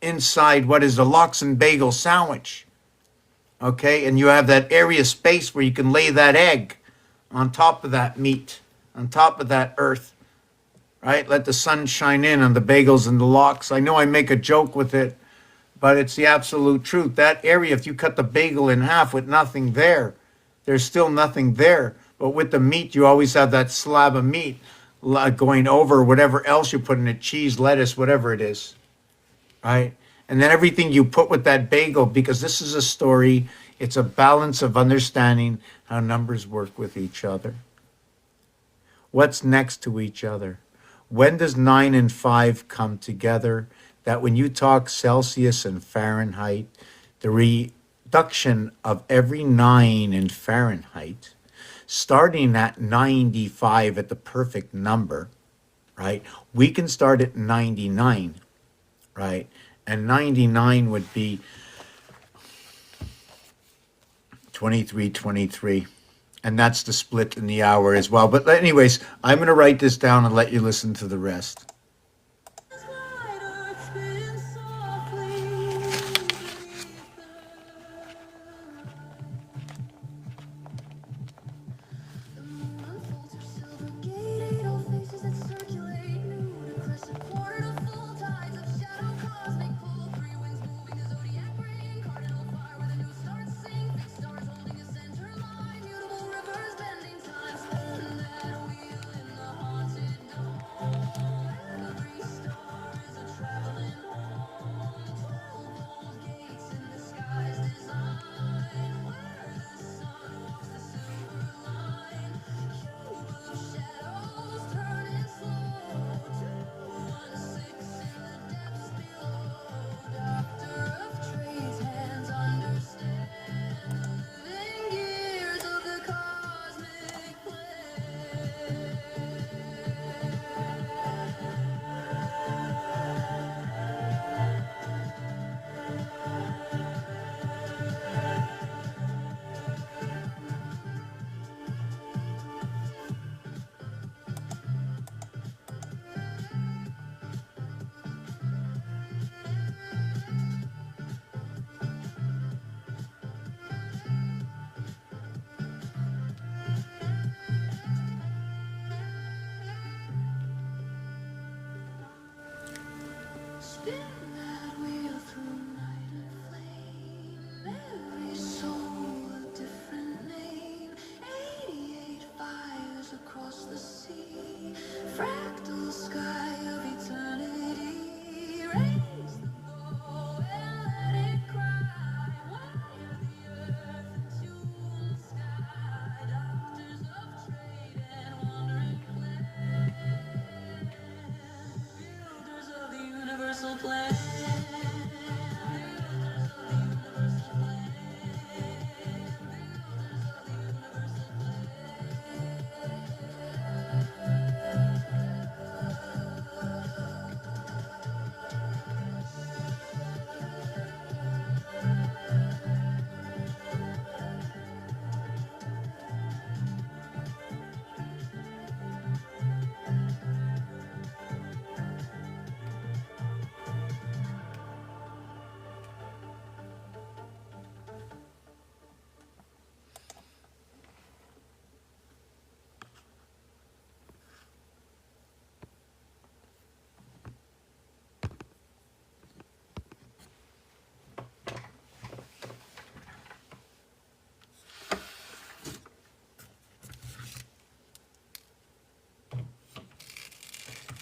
inside what is a lox and bagel sandwich. Okay, and you have that area space where you can lay that egg on top of that meat, on top of that earth, right? Let the sun shine in on the bagels and the lox. I know I make a joke with it, but it's the absolute truth. That area, if you cut the bagel in half with nothing there, there's still nothing there. But with the meat, you always have that slab of meat going over whatever else you put in it, cheese, lettuce, whatever it is, right? And then everything you put with that bagel, because this is a story, it's a balance of understanding how numbers work with each other. What's next to each other? When does 9 and 5 come together? That when you talk Celsius and Fahrenheit, the reduction of every 9 in Fahrenheit, starting at 95 at the perfect number, right? We can start at 99, right? And 99 would be 2323. And that's the split in the hour as well. But anyways, I'm going to write this down and let you listen to the rest. Spin that wheel through night and flame. Every soul a different name. 88 fires across the sea. Fractal sky of eternity. Raise the bow and let it cry. Wire the earth into the sky.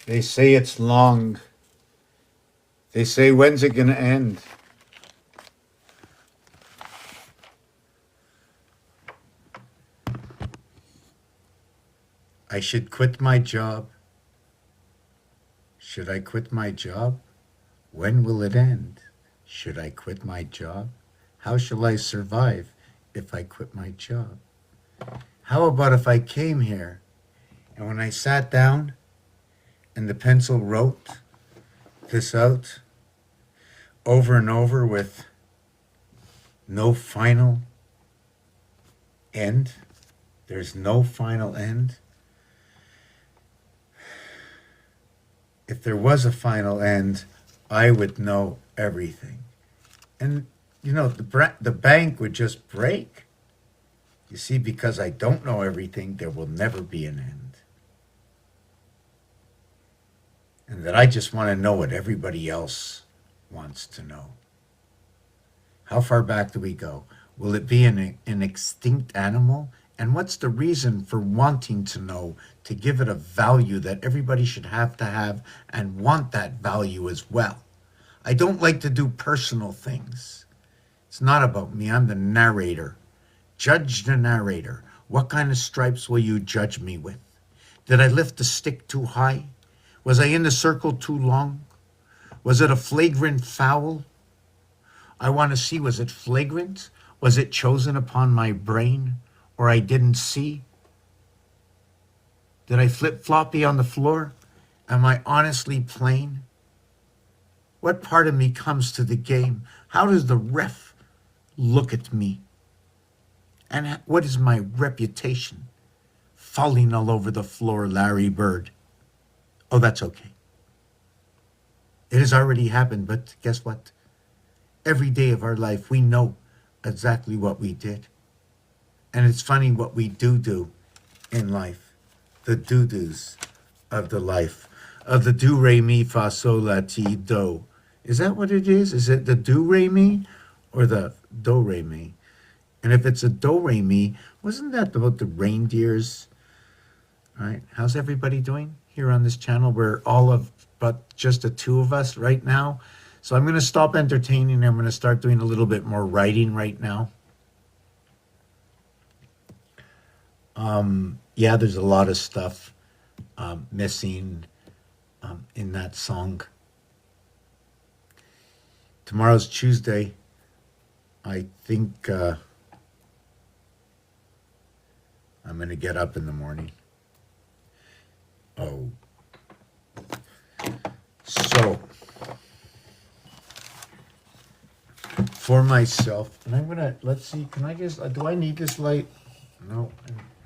They say it's long. They say, when's it going to end? I should quit my job. Should I quit my job? When will it end? Should I quit my job? How shall I survive if I quit my job? How about if I came here and when I sat down and the pencil wrote this out over and over with no final end? There's no final end. If there was a final end, I would know everything. And, the bank would just break. You see, because I don't know everything, there will never be an end. And that I just want to know what everybody else wants to know. How far back do we go? Will it be an extinct animal? And what's the reason for wanting to know, to give it a value that everybody should have to have and want that value as well? I don't like to do personal things. It's not about me. I'm the narrator. Judge the narrator. What kind of stripes will you judge me with? Did I lift the stick too high? Was I in the circle too long? Was it a flagrant foul? I want to see, was it flagrant? Was it chosen upon my brain? Or I didn't see? Did I flip floppy on the floor? Am I honestly plain? What part of me comes to the game? How does the ref look at me? And what is my reputation? Falling all over the floor, Larry Bird. Oh, that's okay. It has already happened, but guess what? Every day of our life, we know exactly what we did. And it's funny what we do in life. The do-dos of the life. Of the do, re, mi, fa, sol, la, ti, do. Is that what it is? Is it the do, re, mi or the do, re, mi? And if it's a do, re, mi, wasn't that about the reindeers? All right. How's everybody doing here on this channel? We're all of but just the two of us right now. So I'm going to stop entertaining. I'm going to start doing a little bit more writing right now. Yeah, there's a lot of stuff missing in that song. Tomorrow's Tuesday. I think I'm going to get up in the morning. Oh. So, for myself, and I'm going to, let's see, can I just, do I need this light? No.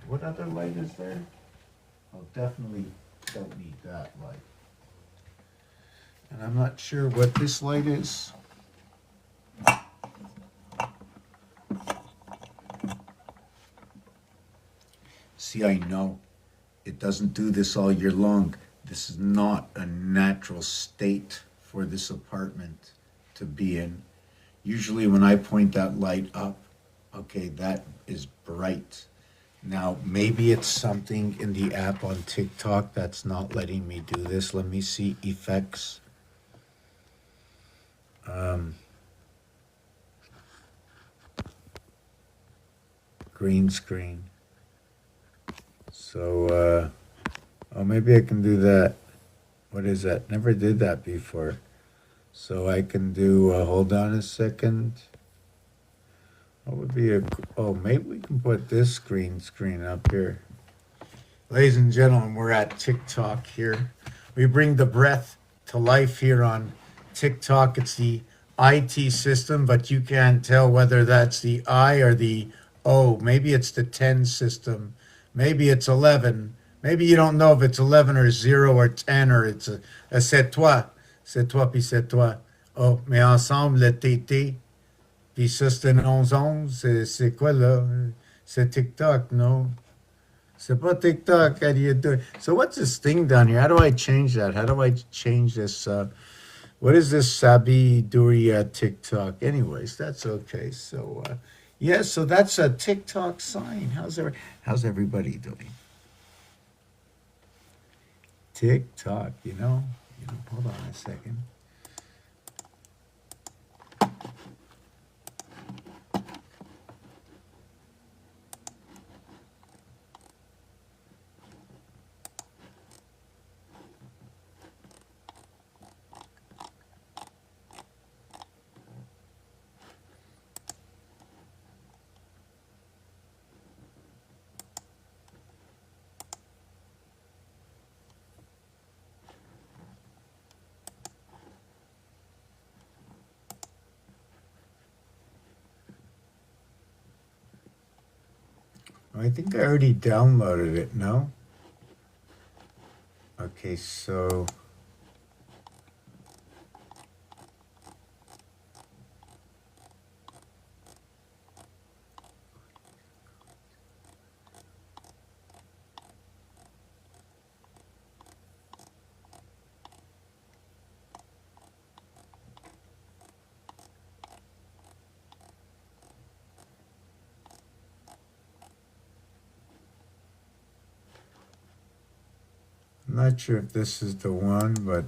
What other light is there? Oh, definitely don't need that light. And I'm not sure what this light is. See, I know it doesn't do this all year long. This is not a natural state for this apartment to be in. Usually when I point that light up, okay, that is bright. Now, maybe it's something in the app on TikTok that's not letting me do this. Let me see effects. Green screen. So, oh, maybe I can do that. What is that? Never did that before. So I can do, hold on a second. What would be oh, maybe we can put this green screen up here. Ladies and gentlemen, we're at TikTok here. We bring the breath to life here on TikTok. It's the IT system, but you can't tell whether that's the I or the O. Maybe it's the 10 system. Maybe it's 11. Maybe you don't know if it's 11 or 0 or 10 or it's a c'est toi. C'est toi puis c'est toi. Oh, mais ensemble, le TT. Puis ça, c'est un 11-11. C'est quoi, là? C'est TikTok, no? C'est pas TikTok. How do you do it? So what's this thing down here? How do I change that? How do I change this? What is this Sabi Duria TikTok? Anyways, that's okay. So, yeah, so that's a TikTok sign. How's everybody doing? Tick tock, hold on a second. I think I already downloaded it, no? Okay, so I'm not sure if this is the one, but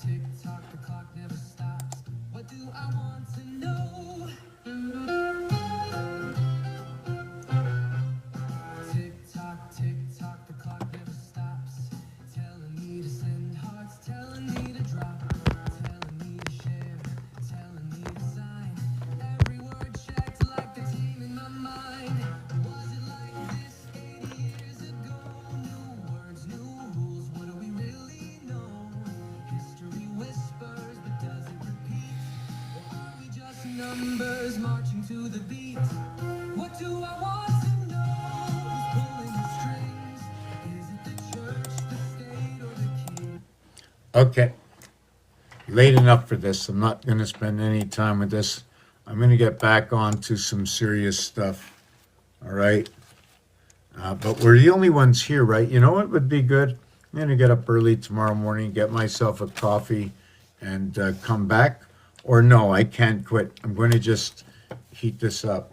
Tick tock, the clock never stops. What do I want to know? Tick tock, the clock never stops. Telling me to send hearts, telling me to drop, telling me to share, telling me to sign. Every word checked like the team in my mind. Was it like this 80 years ago? New words, new rules, what do we really know? History whispers, but does it repeat? Or are we just numbers marching to the beat? What do I want to know? Who's pulling the strings? Is it the church, the state, or the king? Okay, late enough for this. I'm not going to spend any time with this. I'm going to get back on to some serious stuff. All right. But we're the only ones here, right? You know what would be good? I'm going to get up early tomorrow morning, get myself a coffee, and come back. Or no, I can't quit. I'm going to just heat this up.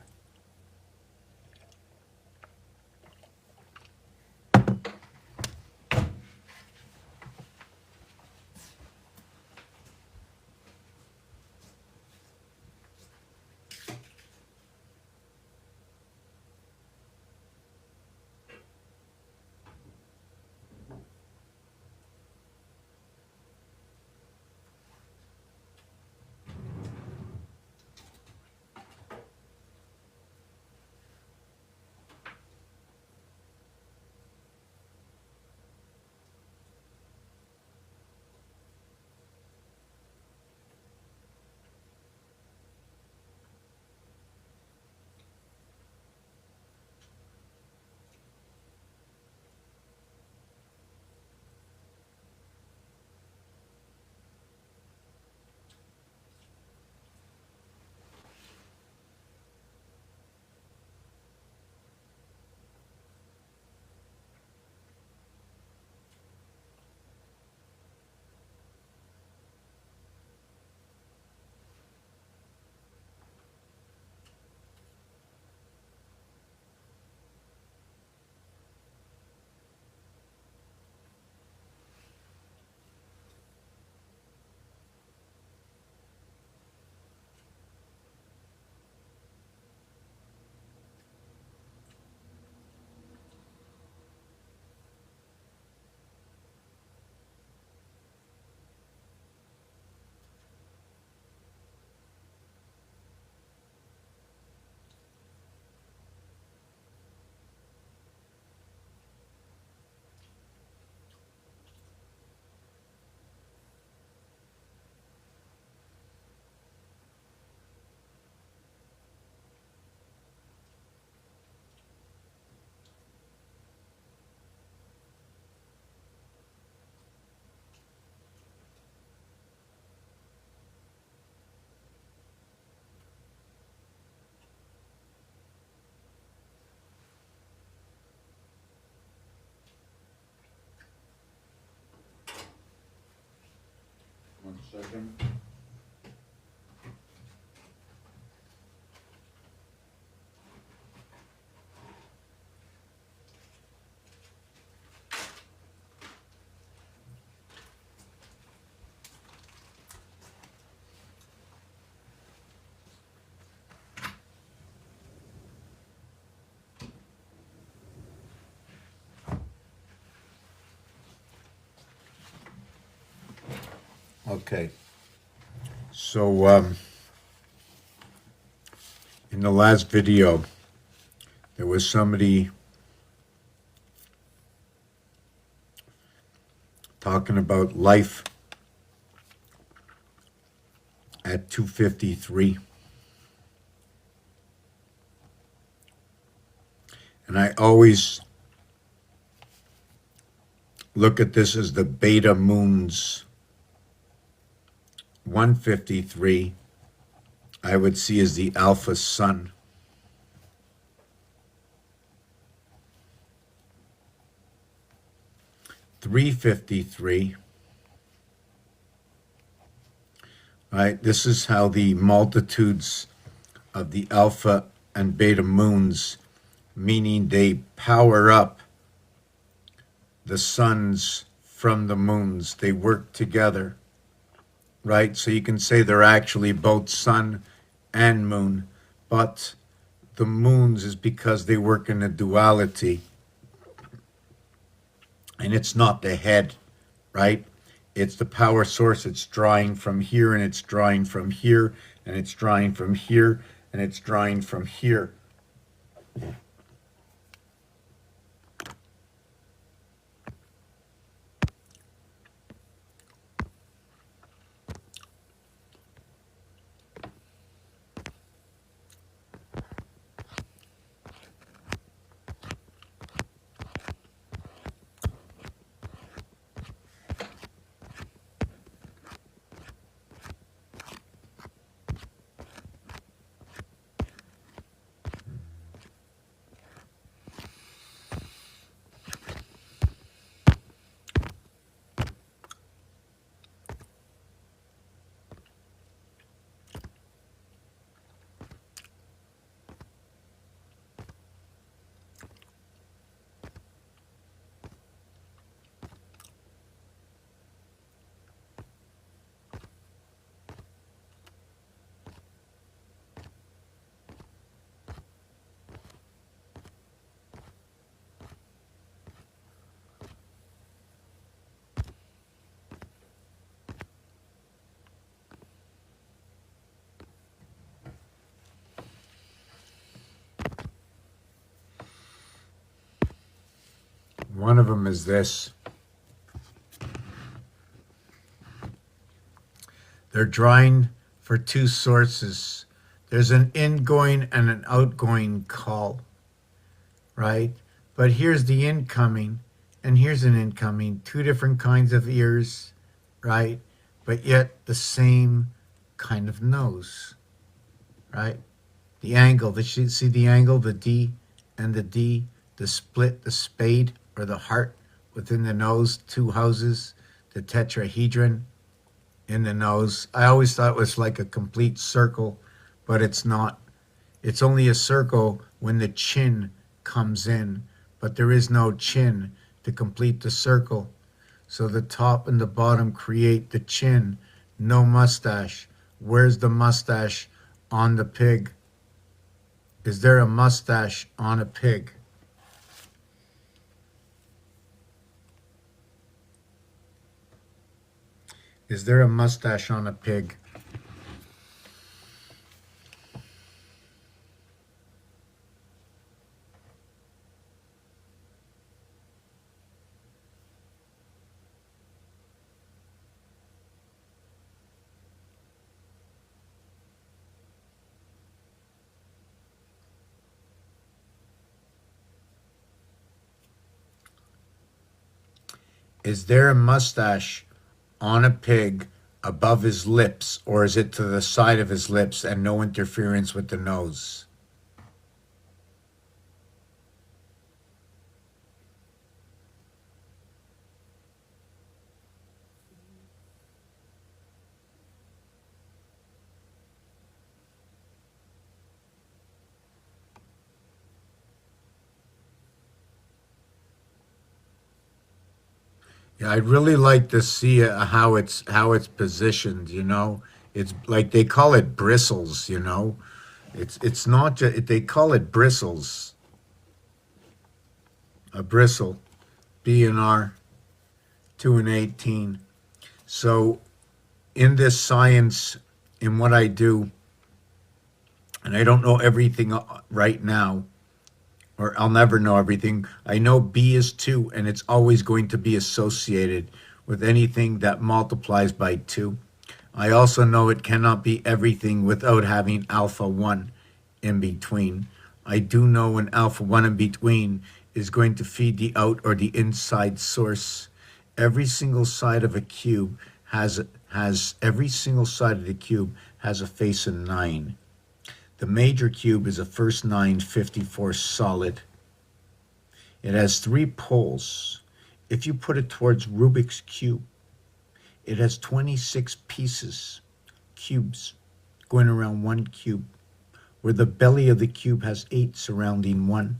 second. Okay. So, in the last video, there was somebody talking about life at 253. And I always look at this as the beta moons. 153, I would see as the alpha sun. 353, right? This is how the multitudes of the alpha and beta moons, meaning they power up the suns from the moons. They work together, right? So you can say they're actually both sun and moon, but the moons is because they work in a duality, and it's not the head, right? It's the power source. It's drawing from here, and it's drawing from here, and it's drawing from here, and it's drawing from here. One of them is this. They're drawing for two sources. There's an ingoing and an outgoing call, right? But here's the incoming, and here's an incoming. Two different kinds of ears, right? But yet the same kind of nose, right? The angle, see the angle, the D and the D, the split, the spade or the heart within the nose, two houses, the tetrahedron in the nose. I always thought it was like a complete circle, but it's not. It's only a circle when the chin comes in, but there is no chin to complete the circle. So the top and the bottom create the chin, no mustache. Where's the mustache on the pig? Is there a mustache on a pig? Is there a mustache on a pig? Is there a mustache on a pig above his lips, or is it to the side of his lips and no interference with the nose? Yeah, I'd really like to see how it's positioned. It's like they call it bristles. It's not just they call it bristles. A bristle, BNR 2 and 18. So in this science, in what I do, and I don't know everything right now, or I'll never know everything. I know B is 2, and it's always going to be associated with anything that multiplies by 2. I also know it cannot be everything without having alpha 1 in between. I do know an alpha 1 in between is going to feed the out or the inside source. Every single side of a cube has every single side of the cube has a face of 9. The major cube is a first 954 solid. It has 3 poles. If you put it towards Rubik's Cube, it has 26 pieces, cubes, going around one cube, where the belly of the cube has 8 surrounding one,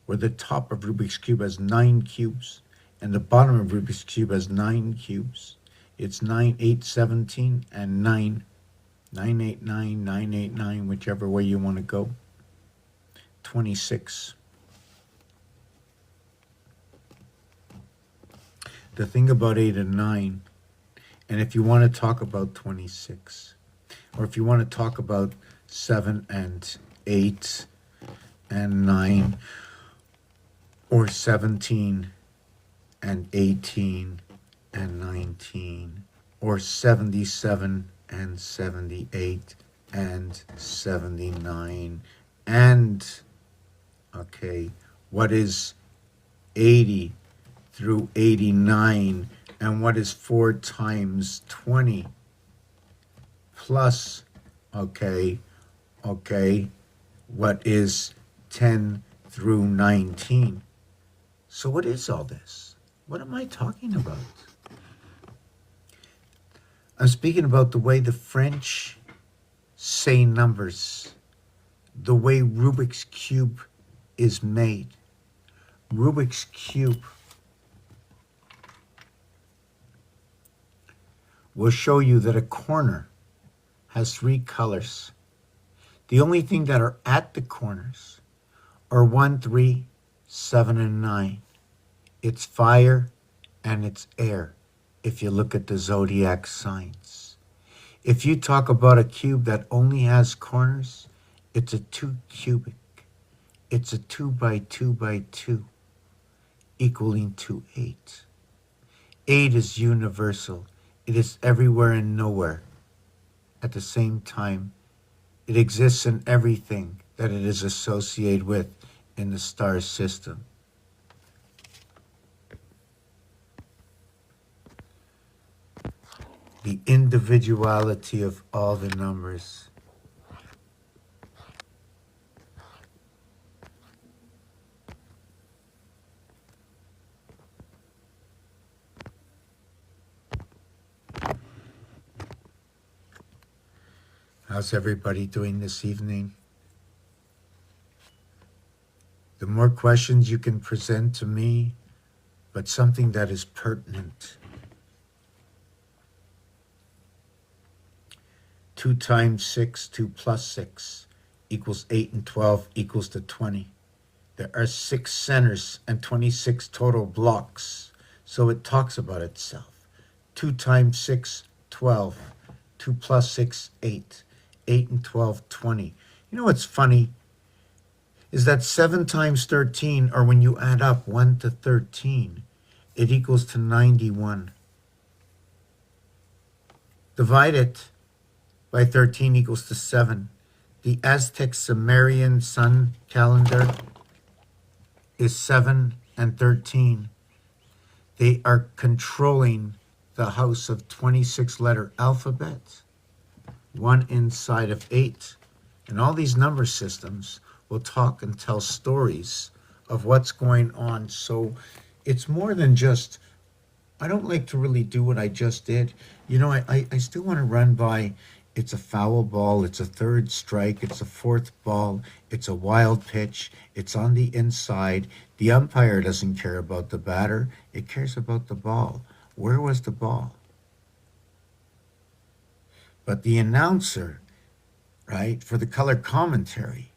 where the top of Rubik's Cube has 9 cubes, and the bottom of Rubik's Cube has 9 cubes. It's 9, 8, 17, and 9. 989, 989, whichever way you want to go. 26. The thing about 8 and 9, and if you want to talk about 26, or if you want to talk about 7 and 8 and 9, or 17 and 18 and 19, or 77 and 78 and 79, and, okay, what is 80 through 89, and what is 4 times 20 plus, okay, what is 10 through 19. So what is all this? What am I talking about? I'm speaking about the way the French say numbers, the way Rubik's Cube is made. Rubik's Cube will show you that a corner has 3 colors. The only thing that are at the corners are 1, 3, 7, and 9. It's fire and it's air if you look at the zodiac signs. If you talk about a cube that only has corners, it's a 2 cubic. It's a 2 by 2 by 2, equaling to 8. 8 is universal. It is everywhere and nowhere. At the same time, it exists in everything that it is associated with in the star system. The individuality of all the numbers. How's everybody doing this evening? The more questions you can present to me, but something that is pertinent. 2 times 6, 2 plus 6 equals 8, and 12 equals to 20. There are 6 centers and 26 total blocks, so it talks about itself. 2 times 6, 12. 2 plus 6, 8. 8 and 12, 20. You know what's funny? Is that 7 times 13, or when you add up 1 to 13, it equals to 91. Divide it by 13 equals to 7. The Aztec Sumerian sun calendar is 7 and 13. They are controlling the house of 26-letter alphabet, 1 inside of 8. And all these number systems will talk and tell stories of what's going on. So it's more than just, I don't like to really do what I just did. I still want to run by, it's a foul ball, it's a third strike, it's a fourth ball, it's a wild pitch, it's on the inside. The umpire doesn't care about the batter, it cares about the ball. Where was the ball? But the announcer, right, for the color commentary,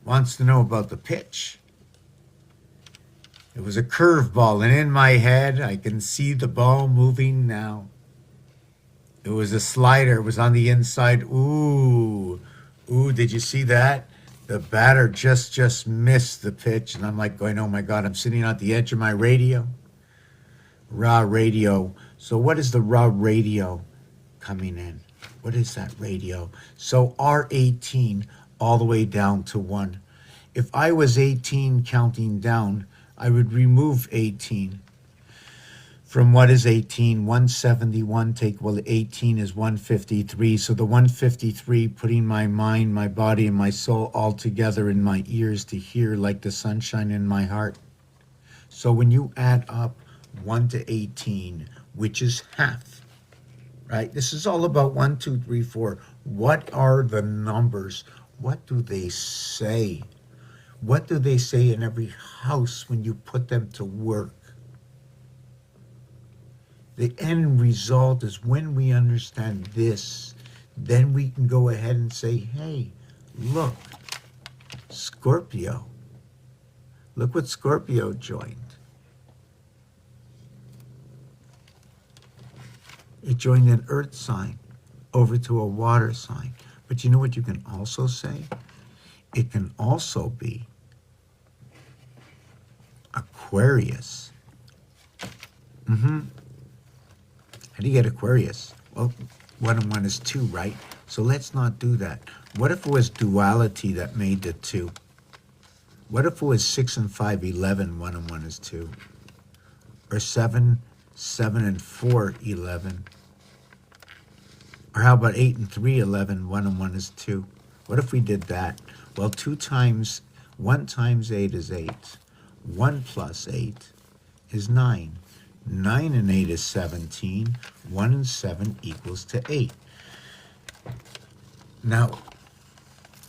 wants to know about the pitch. It was a curveball, and in my head, I can see the ball moving now. It was a slider. It was on the inside. Ooh, did you see that? The batter just missed the pitch, and I'm like going, oh my God, I'm sitting at the edge of my radio. Raw radio. So what is the raw radio coming in? What is that radio? So R18 all the way down to 1. If I was 18 counting down, I would remove 18. From what is 18? 171 take, well, 18 is 153. So the 153, putting my mind, my body, and my soul all together in my ears to hear like the sunshine in my heart. So when you add up 1 to 18, which is half, right? This is all about 1, 2, 3, 4. What are the numbers? What do they say? What do they say in every house when you put them to work? The end result is when we understand this, then we can go ahead and say, hey, look, Scorpio. Look what Scorpio joined. It joined an earth sign over to a water sign. But you know what you can also say? It can also be Aquarius. How do you get Aquarius? Well, 1 and 1 is 2, right? So let's not do that. What if it was duality that made the 2? What if it was 6 and 5, 11, 1 and 1 is 2? Or 7, 7 and 4, 11? Or how about 8 and 3, 11, 1 and 1 is 2? What if we did that? Well, 1 times 8 is 8. 1 plus 8 is 9. 9 and 8 is 17. 1 and 7 equals to 8. Now,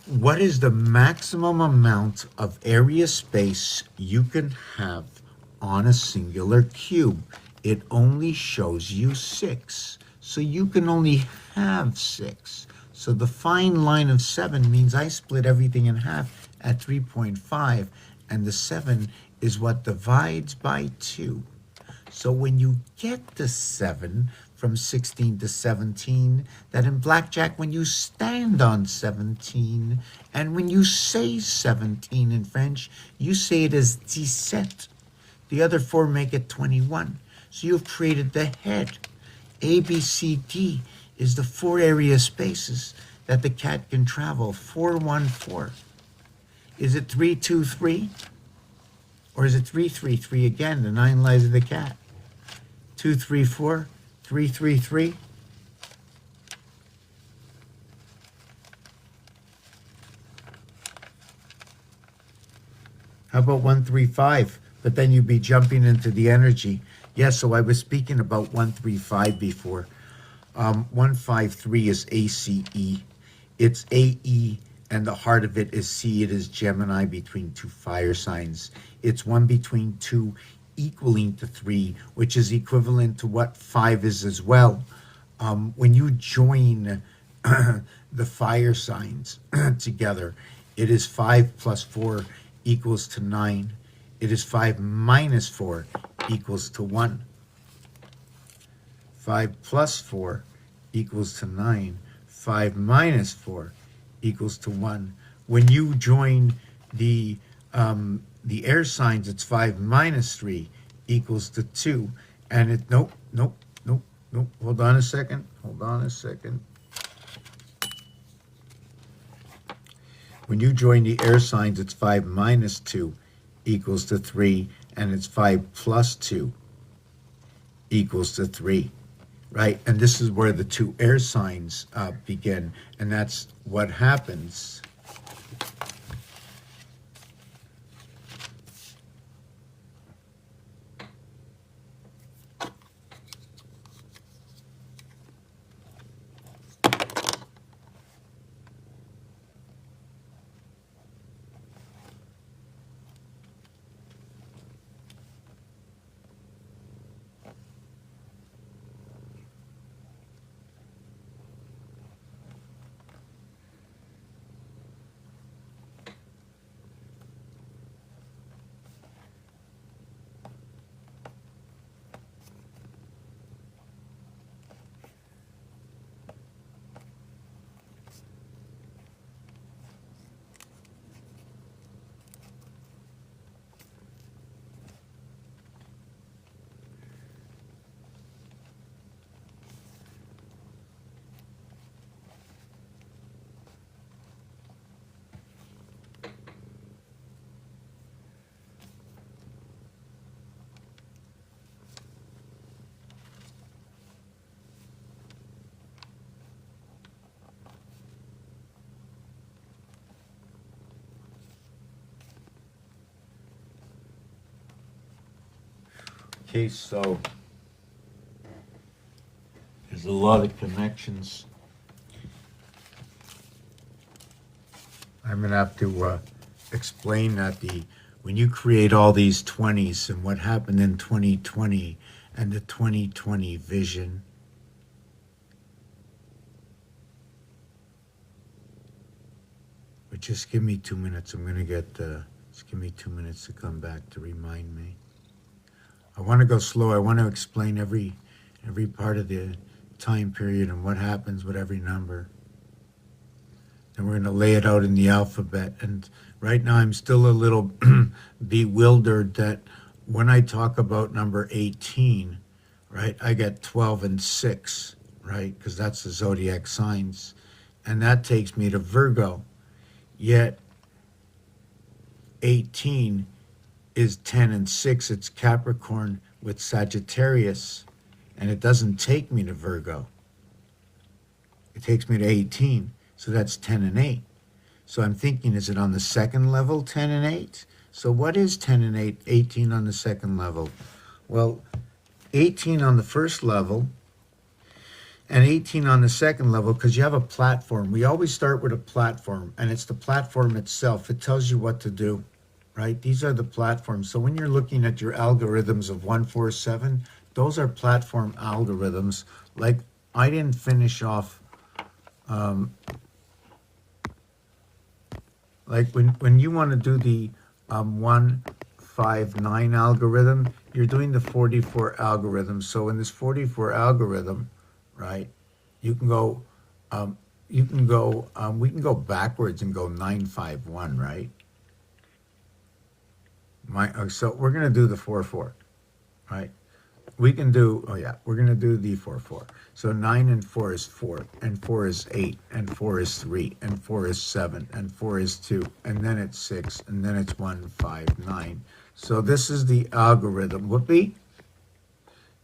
what is the maximum amount of area space you can have on a singular cube? It only shows you 6. So you can only have 6. So the fine line of 7 means I split everything in half at 3.5, and the 7 is what divides by 2. So when you get the 7 from 16 to 17, that in blackjack, when you stand on 17, and when you say 17 in French, you say it as 17. The other 4 make it 21. So you've created the head. A, B, C, D is the 4 area spaces that the cat can travel. 4, 1, 4. Is it 3, 2, 3? Or is it 3, 3, 3 again, the 9 lives of the cat? 2, 3, 4, 3, 3, 3. How about 1, 3, 5? But then you'd be jumping into the energy. Yes, so I was speaking about 1, 3, 5 before. 1, 5, 3 is ACE. It's AE, and the heart of it is C. It is Gemini between 2 fire signs. It's 1 between 2 equaling to 3, which is equivalent to what 5 is as well. When you join the fire signs together, it is 5 plus 4 equals to 9. It is 5 minus 4 equals to 1. 5 plus 4 equals to 9. 5 minus 4 equals to 1. When you join the air signs, it's 5 minus 3 equals to 2. And it, nope. Hold on a second. When you join the air signs, it's 5 minus 2 equals to 3. And it's 5 plus 2 equals to 3. Right? And this is where the 2 air signs begin. And that's what happens. Okay, so there's a lot of connections. I'm going to have to explain that when you create all these 20s and what happened in 2020 and the 2020 vision. But just give me 2 minutes. I'm going to just give me 2 minutes to come back to remind me. I want to go slow. I want to explain every part of the time period and what happens with every number. And we're going to lay it out in the alphabet. And right now I'm still a little bewildered that when I talk about number 18, right, I get 12 and 6, right, because that's the zodiac signs. And that takes me to Virgo. Yet 18 is 10 and 6. It's Capricorn with Sagittarius. And it doesn't take me to Virgo. It takes me to 18. So that's 10 and 8. So I'm thinking, is it on the second level, 10 and 8? So what is 10 and 8, 18 on the second level? Well, 18 on the first level and 18 on the second level, because you have a platform. We always start with a platform, and it's the platform itself. It tells you what to do, right? These are the platforms. So when you're looking at your algorithms of 147, those are platform algorithms. Like, I didn't finish off like when you want to do the 159 algorithm, you're doing the 44 algorithm. So in this 44 algorithm, right, you can go, we can go backwards and go 951, right? So we're going to do the 44, right? We can do, oh yeah, we're going to do the 4-4. So 9 and 4 is 4, and 4 is 8, and 4 is 3, and 4 is 7, and 4 is 2, and then it's 6, and then it's 1, 5, 9. So this is the algorithm. Whoopee.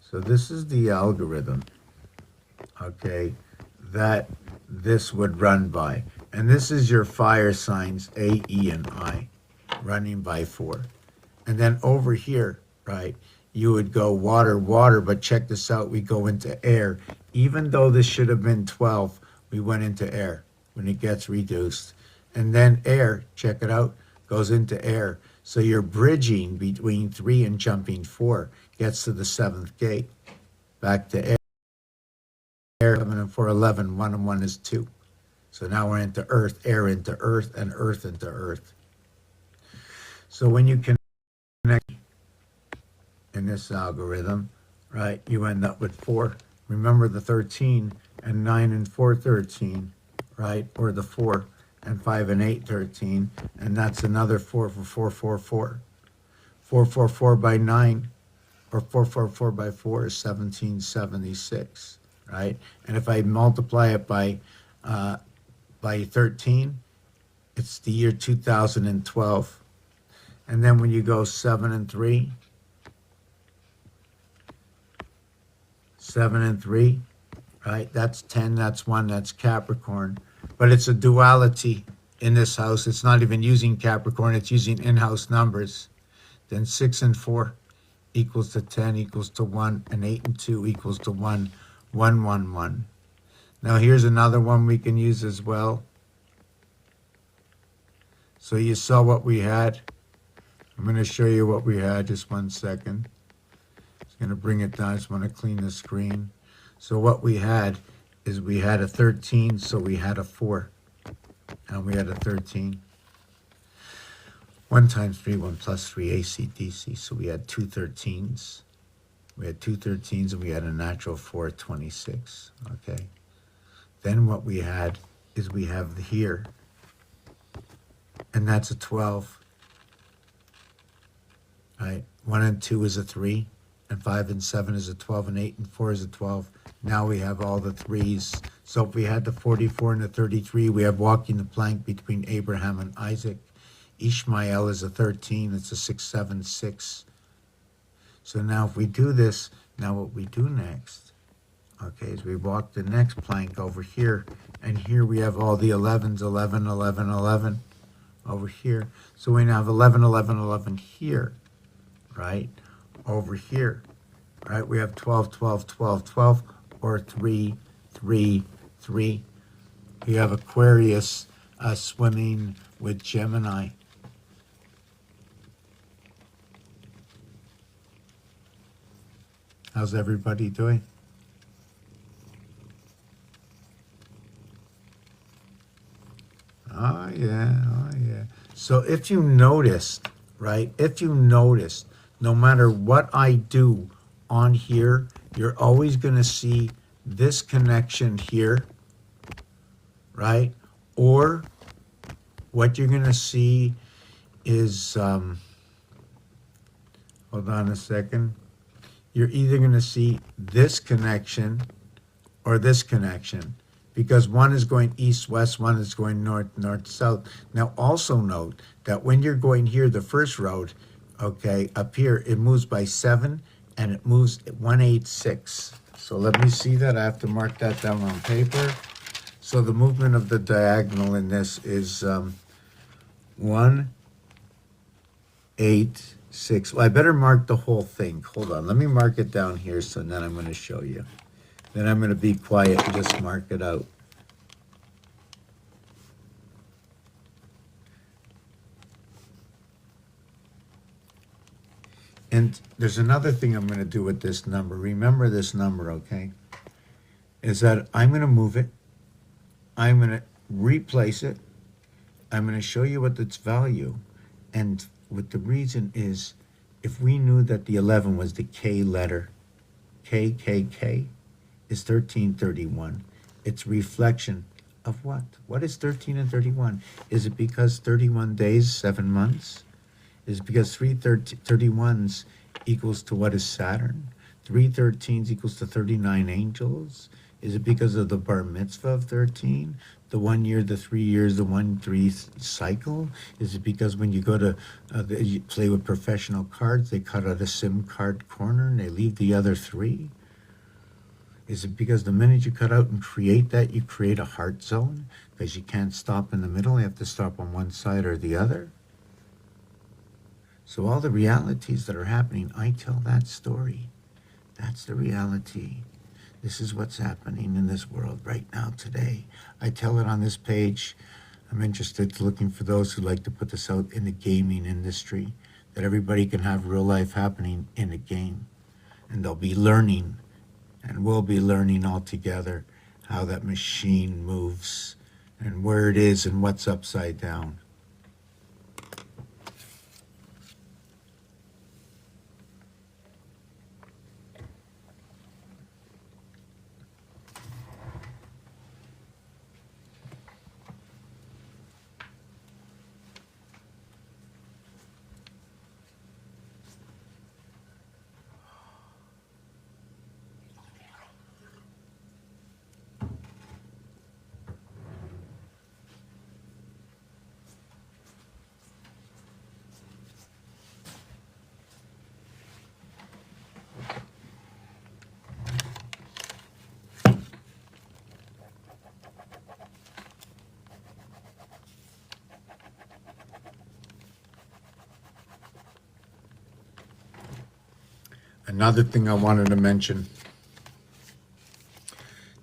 So this is the algorithm, okay, that this would run by. And this is your fire signs, A, E, and I, running by 4. And then over here, right, you would go water, water, but check this out, we go into air. Even though this should have been 12, we went into air when it gets reduced. And then air, check it out, goes into air. So you're bridging between 3 and jumping 4, gets to the 7th gate, back to air. 7 and 4, 11, 1 and 1 is 2. So now we're into earth, air into earth, and earth into earth. So when you connect in this algorithm, right, you end up with 4. Remember the 13 and 9 and 4, 13, right, or the 4 and 5 and 8, 13, and that's another 4 for 4, 4, 4. 4, 4, 4 by 9, or 4, 4, 4 by 4 is 1776, right? And if I multiply it by 13, it's the year 2012. And then when you go 7 and 3, 7 and 3, right? That's 10, that's 1, that's Capricorn. But it's a duality in this house. It's not even using Capricorn, it's using in-house numbers. Then 6 and 4 equals to 10 equals to 1, and 8 and 2 equals to 1, 1, 1, 1. Now here's another one we can use as well. So you saw what we had. I'm going to show you what we had, just 1 second. Going to bring it down. I just want to clean the screen. So what we had is we had a 13, so we had a 4, and we had a 13. 1 times 3, 1 plus 3, AC, DC. So we had 2 13s. We had 2 13s, and we had a natural 4, 26. Okay. Then what we had is we have here, and that's a 12. Right. 1 and 2 is a 3. And 5 and 7 is a 12, and 8 and 4 is a 12. Now we have all the 3s. So if we had the 44 and the 33, we have walking the plank between Abraham and Isaac. Ishmael is a 13, it's a 6, 7, 6. So now if we do this, now what we do next, okay, is we walk the next plank over here, and here we have all the 11s, 11, 11, 11 over here. So we now have 11, 11, 11 here, right? Over here. right? We have 12, 12, 12, 12, or 3, 3, 3. We have Aquarius swimming with Gemini. How's everybody doing? Oh, yeah, oh, yeah. So if you noticed, right, if you noticed, no matter what I do on here, you're always going to see this connection here, right? Or what you're going to see is, hold on a second, you're either going to see this connection or this connection, because one is going east-west, one is going north-south. Now, also note that when you're going here, the first road, okay, up here, it moves by 7 and it moves at 186. So let me see that. I have to mark that down on paper. So the movement of the diagonal in this is 186. Well, I better mark the whole thing. Hold on. Let me mark it down here, so then I'm going to show you. Then I'm going to be quiet and just mark it out. And there's another thing I'm going to do with this number. Remember this number, okay? Is that I'm going to move it. I'm going to replace it. I'm going to show you what its value. And what the reason is, if we knew that the 11 was the K letter, K, K, K, is 1331. It's reflection of what? What is 13 and 31? Is it because 31 days, 7 months? Is it because 331s equals to what is Saturn? 313s equals to 39 angels? Is it because of the bar mitzvah of 13? The 1 year, the 3 years, the 1-3 cycle? Is it because when you go to you play with professional cards, they cut out a SIM card corner and they leave the other 3? Is it because the minute you cut out and create that, you create a heart zone? Because you can't stop in the middle, you have to stop on one side or the other? So all the realities that are happening, I tell that story. That's the reality. This is what's happening in this world right now today. I tell it on this page. I'm interested looking for those who like to put this out in the gaming industry, that everybody can have real life happening in a game. And they'll be learning, and we'll be learning all together how that machine moves and where it is and what's upside down. Another thing I wanted to mention,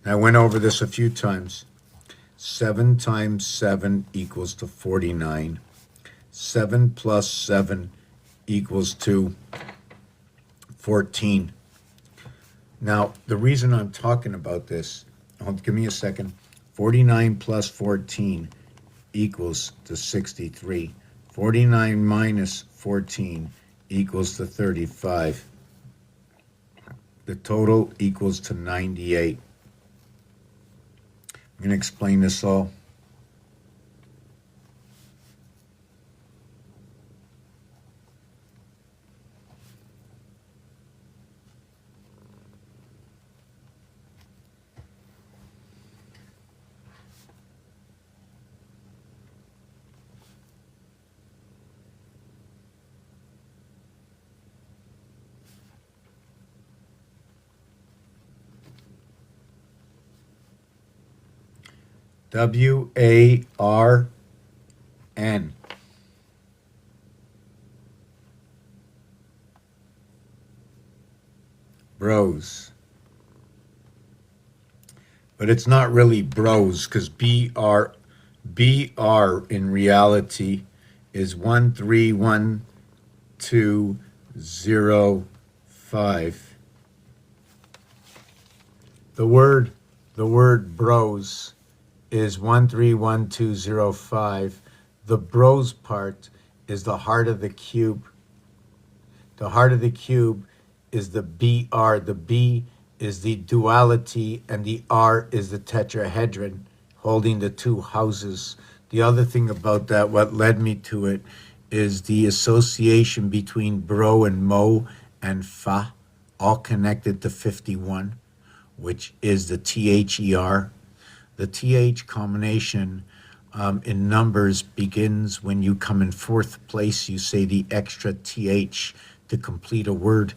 I went over this a few times. 7 times 7 equals to 49. 7 plus 7 equals to 14. Now, the reason I'm talking about this, give me a second. 49 plus 14 equals to 63. 49 minus 14 equals to 35. The total equals to 98. I'm going to explain this all. WARN. but it's not really bros because BR in reality is 131205. The word bros is 131205. The bros part is the heart of the cube. The heart of the cube is the BR. The B is the duality, and the R is the tetrahedron holding the two houses. The other thing about that, what led me to it, is the association between bro and mo and fa, all connected to 51, which is the THER. The TH combination in numbers begins when you come in fourth place. You say the extra TH to complete a word.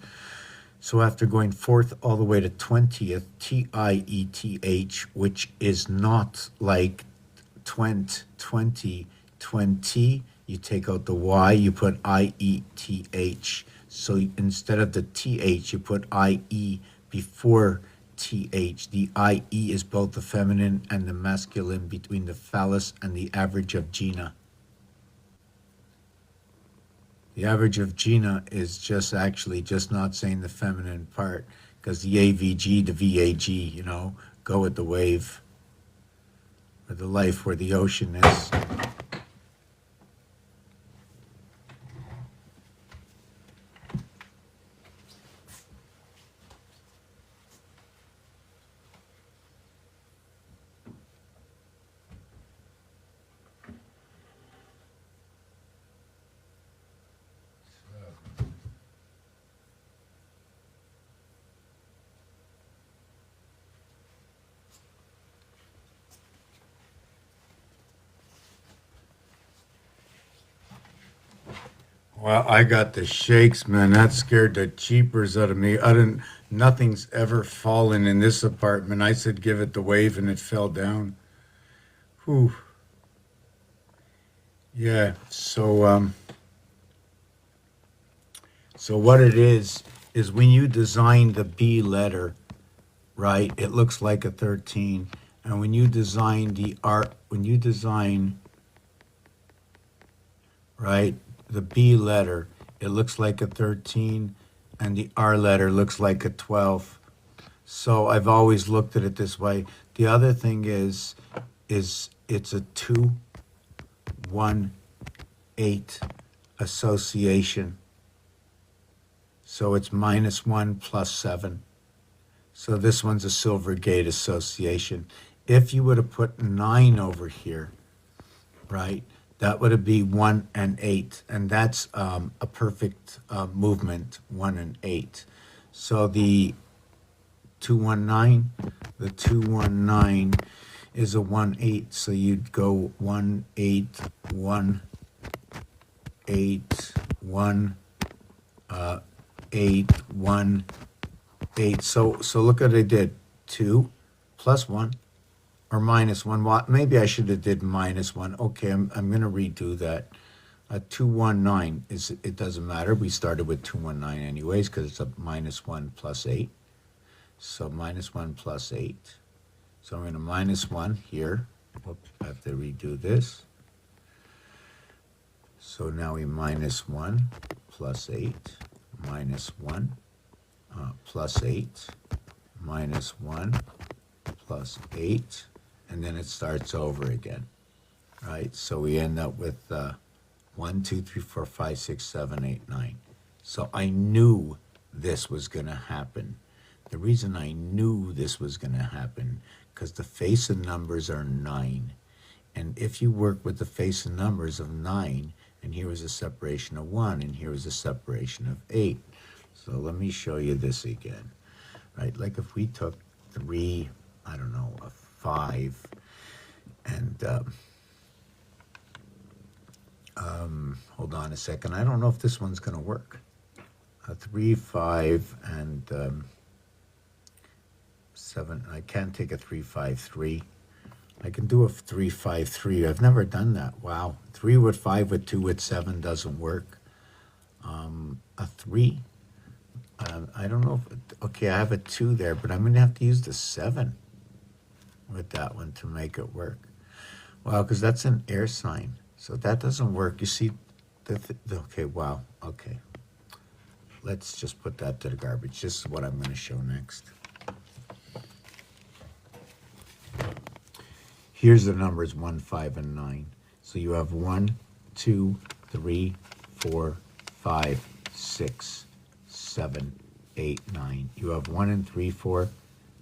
So after going fourth all the way to 20th, TIETH, which is not like 20, 20, you take out the Y, you put IETH. So instead of the TH, you put IE before TH. The IE is both the feminine and the masculine between the phallus and the average of Gina. The average of Gina is just actually just not saying the feminine part because the AVG, the VAG, go with the wave or the life where the ocean is. Well, I got the shakes, man. That scared the jeepers out of me. Nothing's ever fallen in this apartment. I said, give it the wave, and it fell down. Whew. Yeah. So what it is when you design the B letter, right? It looks like a 13, and when you design right, the B letter, it looks like a 13, and the R letter looks like a 12. So I've always looked at it this way. The other thing is it's a 2, 1, 8 association. So it's -1 plus 7. So this one's a silver gate association. If you would have put 9 over here, right, that would be 1 and 8. And that's a perfect movement, 1 and 8. So the 219 is a 1-8. So you'd go 1, 8, 1, 8, 1, 8, 1, 8. So look what I did. 2 plus 1 or -1. Maybe I should have did -1. Okay, I'm going to redo that. 219 it doesn't matter. We started with 219 anyways because it's a -1 plus 8. So -1 plus 8. So I'm going to -1 here. Whoops, I have to redo this. So now we -1 plus 8 -1 plus 8 -1 plus 8, and then it starts over again, right? So we end up with 1, 2, 3, 4, 5, 6, 7, 8, 9. So I knew this was going to happen. The reason I knew this was going to happen because the face of numbers are 9. And if you work with the face of numbers of 9, and here was a separation of 1, and here was a separation of 8. So let me show you this again, right? Like if we took 3, I don't know, a 5, and hold on a second. I don't know if this one's going to work. A 3, 5, and 7. I can't take a 3, 5, 3. I can do a 3, 5, 3. I've never done that. Wow. 3 with 5 with 2 with 7 doesn't work. A 3. I don't know if, okay, I have a 2 there, but I'm going to have to use the 7. with that one to make it work. Wow, because that's an air sign. So that doesn't work. You see, okay, wow, okay. Let's just put that to the garbage. This is what I'm going to show next. Here's the numbers 1, 5, and 9. So you have 1, 2, 3, 4, 5, 6, 7, 8, 9. You have 1 and 3, 4,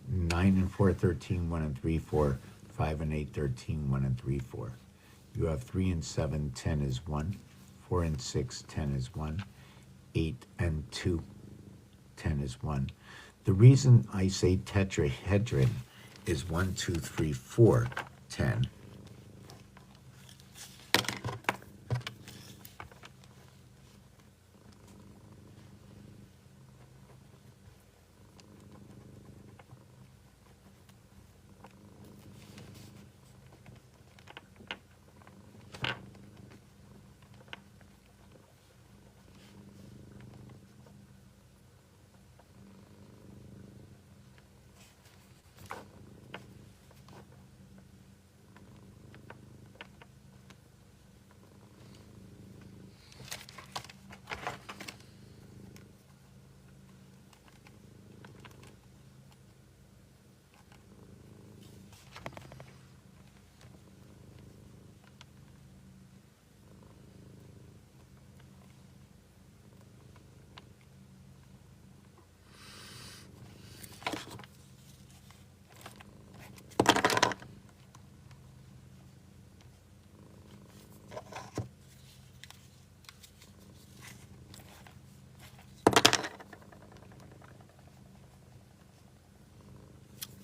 9 and 4, 13, 1 and 3, 4, 5 and 8, 13, 1 and 3, 4. You have 3 and 7, 10 is 1. 4 and 6, 10 is 1. 8 and 2, 10 is 1. The reason I say tetrahedron is 1, 2, 3, 4, 10.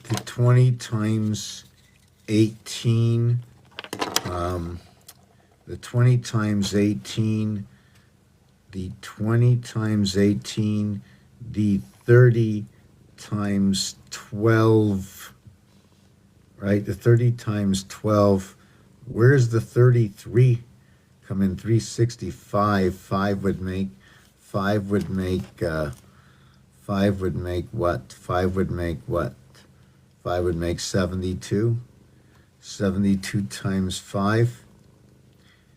The 20 times 18, the 20 times 18, the 20 times 18, the 30 times 12, right? The 30 times 12. Where's the 33? Come in 365. 5 would make, 5 would make, 5 would make what? 5 would make what? 5 would make 72. 72 times 5.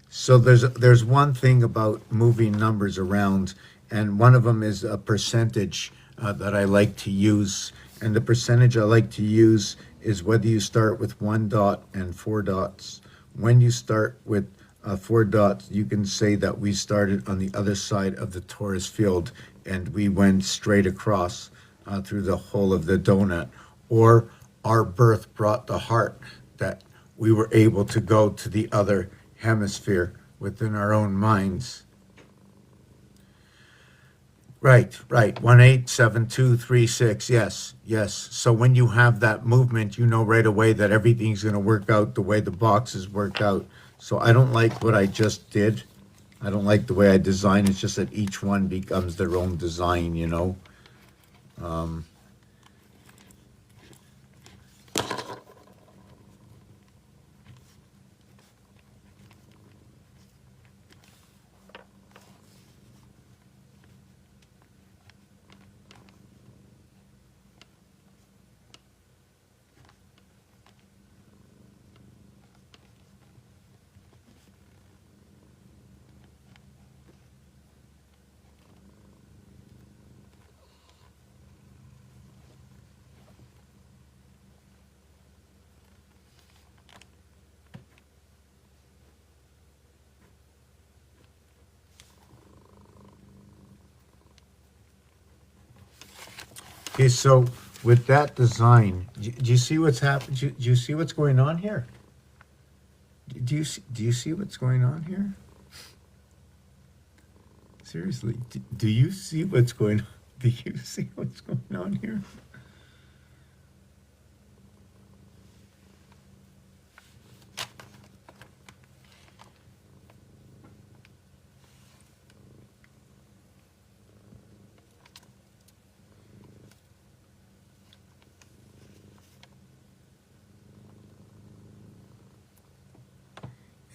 So there's one thing about moving numbers around, and one of them is a percentage that I like to use. And the percentage I like to use is whether you start with 1 dot and 4 dots. When you start with 4 dots, you can say that we started on the other side of the torus field and we went straight across through the whole of the donut. Or our birth brought the heart, that we were able to go to the other hemisphere within our own minds. Right. 187236. Yes. So when you have that movement, you know right away that everything's going to work out the way the boxes work out. So I don't like what I just did. I don't like the way I design. It's just that each one becomes their own design, you know. Okay, so with that design, do you see what's happening? Do you see what's going on here? Do you see what's going on here? Seriously, do you see what's going on? Do you see what's going on here?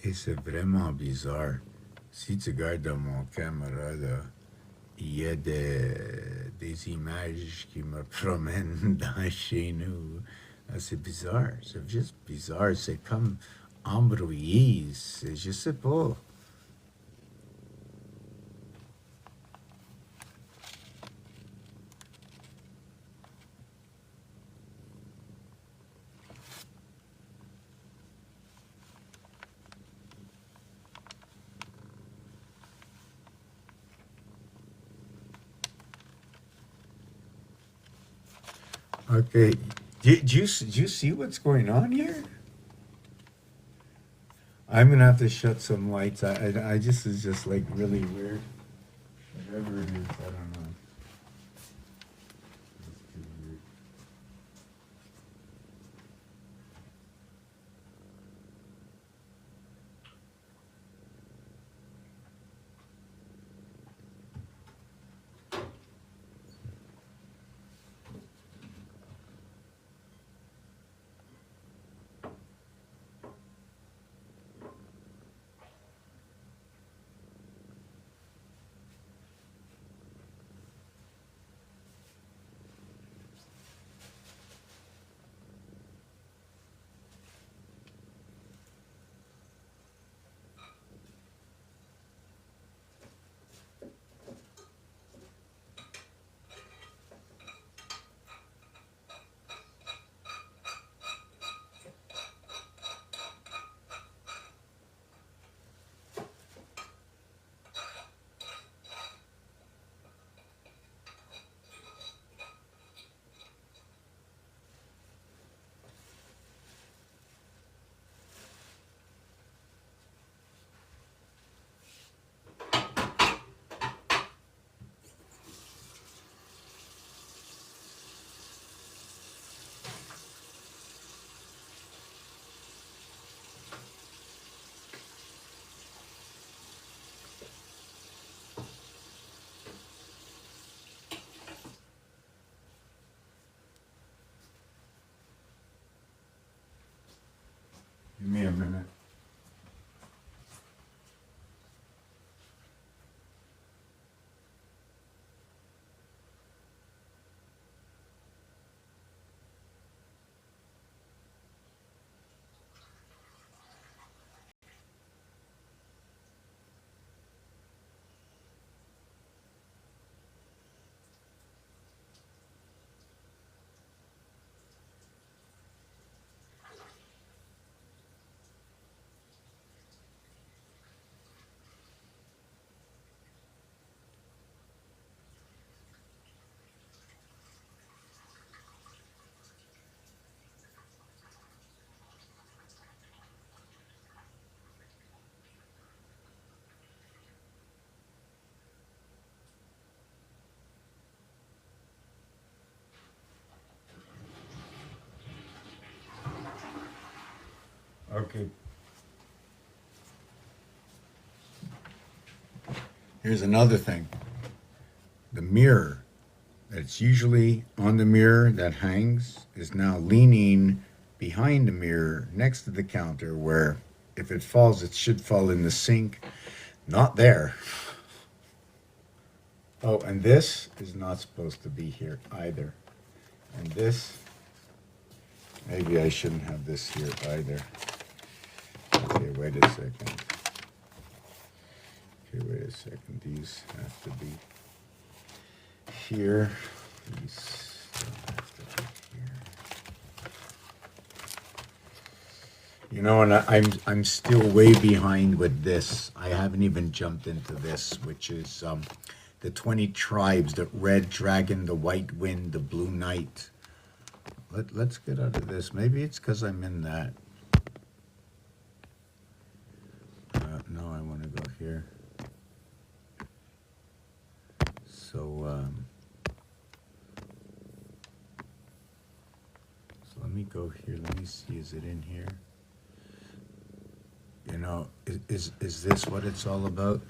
Et c'est vraiment bizarre. Si tu regardes dans mon caméra, là, il y a des images qui me promènent dans chez nous. C'est bizarre. C'est juste bizarre. C'est comme embrouillé. Je sais pas. Okay. Do you see what's going on here? I'm gonna have to shut some lights. I just is just like really weird. Whatever it is, I don't know. It's too weird. Give me a minute. Okay. Here's another thing. The mirror that's usually on the mirror that hangs is now leaning behind the mirror next to the counter where if it falls, it should fall in the sink. Not there. Oh, and this is not supposed to be here either. And this, maybe I shouldn't have this here either. Okay, wait a second. Okay, wait a second. These have to be here. These don't have to be here. You know, and I'm still way behind with this. I haven't even jumped into this, which is the 20 tribes: the red dragon, the white wind, the blue knight. Let's get out of this. Maybe it's because I'm in that. No, I want to go here. So let me go here. Let me see. Is it in here? You know, is this what it's all about?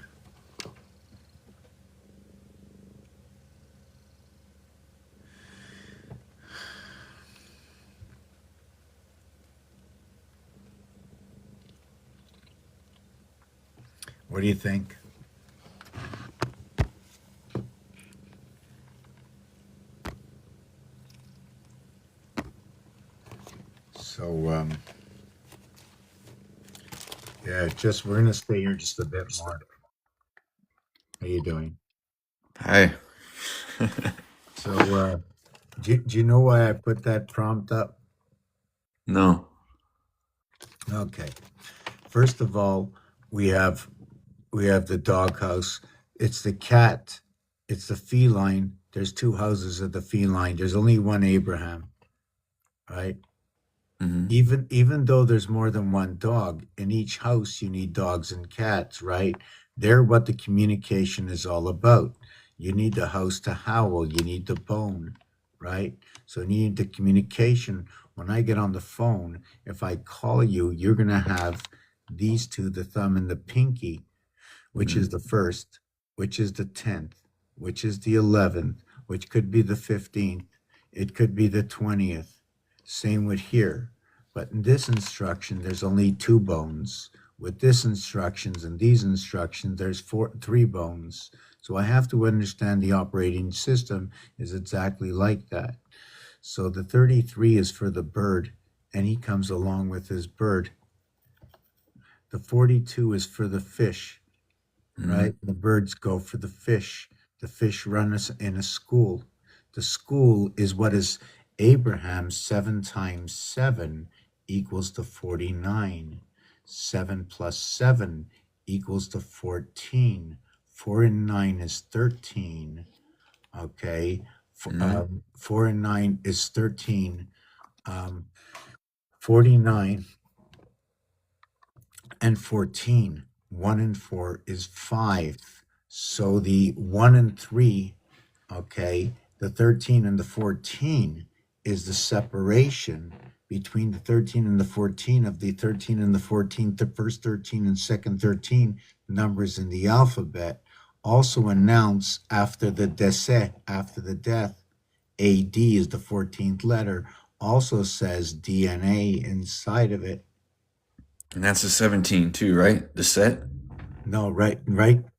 What do you think? just we're gonna stay here just a bit more. How you doing? Hi. So, do you know why I put that prompt up? No. Okay. First of all, we have we have the doghouse. It's the cat. It's the feline. There's two houses of the feline. There's only one Abraham, right? Hmm. Even though there's more than one dog, in each house you need dogs and cats, right? They're what the communication is all about. You need the house to howl, you need the bone, right? So you need the communication. When I get on the phone, if I call you, you're gonna have these two, the thumb and the pinky, which Hmm. is the first, which is the 10th, which is the 11th, which could be the 15th, it could be the 20th. Same with here. But in this instruction, there's only two bones. With this instructions and these instructions, there's three bones. So I have to understand the operating system is exactly like that. So the 33 is for the bird, and he comes along with his bird. The 42 is for the fish, Hmm. right? The birds go for the fish. The fish run us in a school. The school is what is Abraham 7 times 7 equals to 49. 7 plus 7 equals to 14. 4 and 9 is 13. Okay. Hmm. 4 and 9 is 13. Um, 49 and 14. 1 and 4 is 5. So the 1 and 3, okay, the 13 and the 14 is the separation between the 13 and the 14 of the 13 and the 14, the first 13 and second 13 numbers in the alphabet. Also announce after the décès, after the death, AD is the 14th letter, also says DNA inside of it. And that's a 17 too, right? The set? No,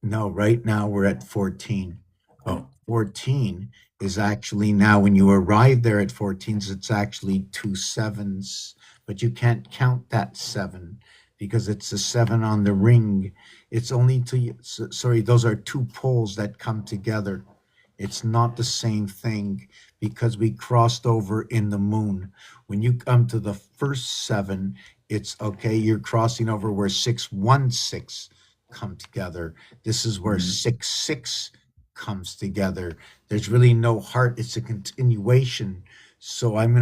no, right now we're at 14. But Oh. 14 is actually now when you arrive there at 14, it's actually two sevens, but you can't count that seven because it's a seven on the ring. It's only two, sorry, those are two poles that come together. It's not the same thing because we crossed over in the moon. When you come to the first seven, it's okay, you're crossing over where 616 come together. This is where Hmm. 6 comes together. There's really no heart. It's a continuation. So I'm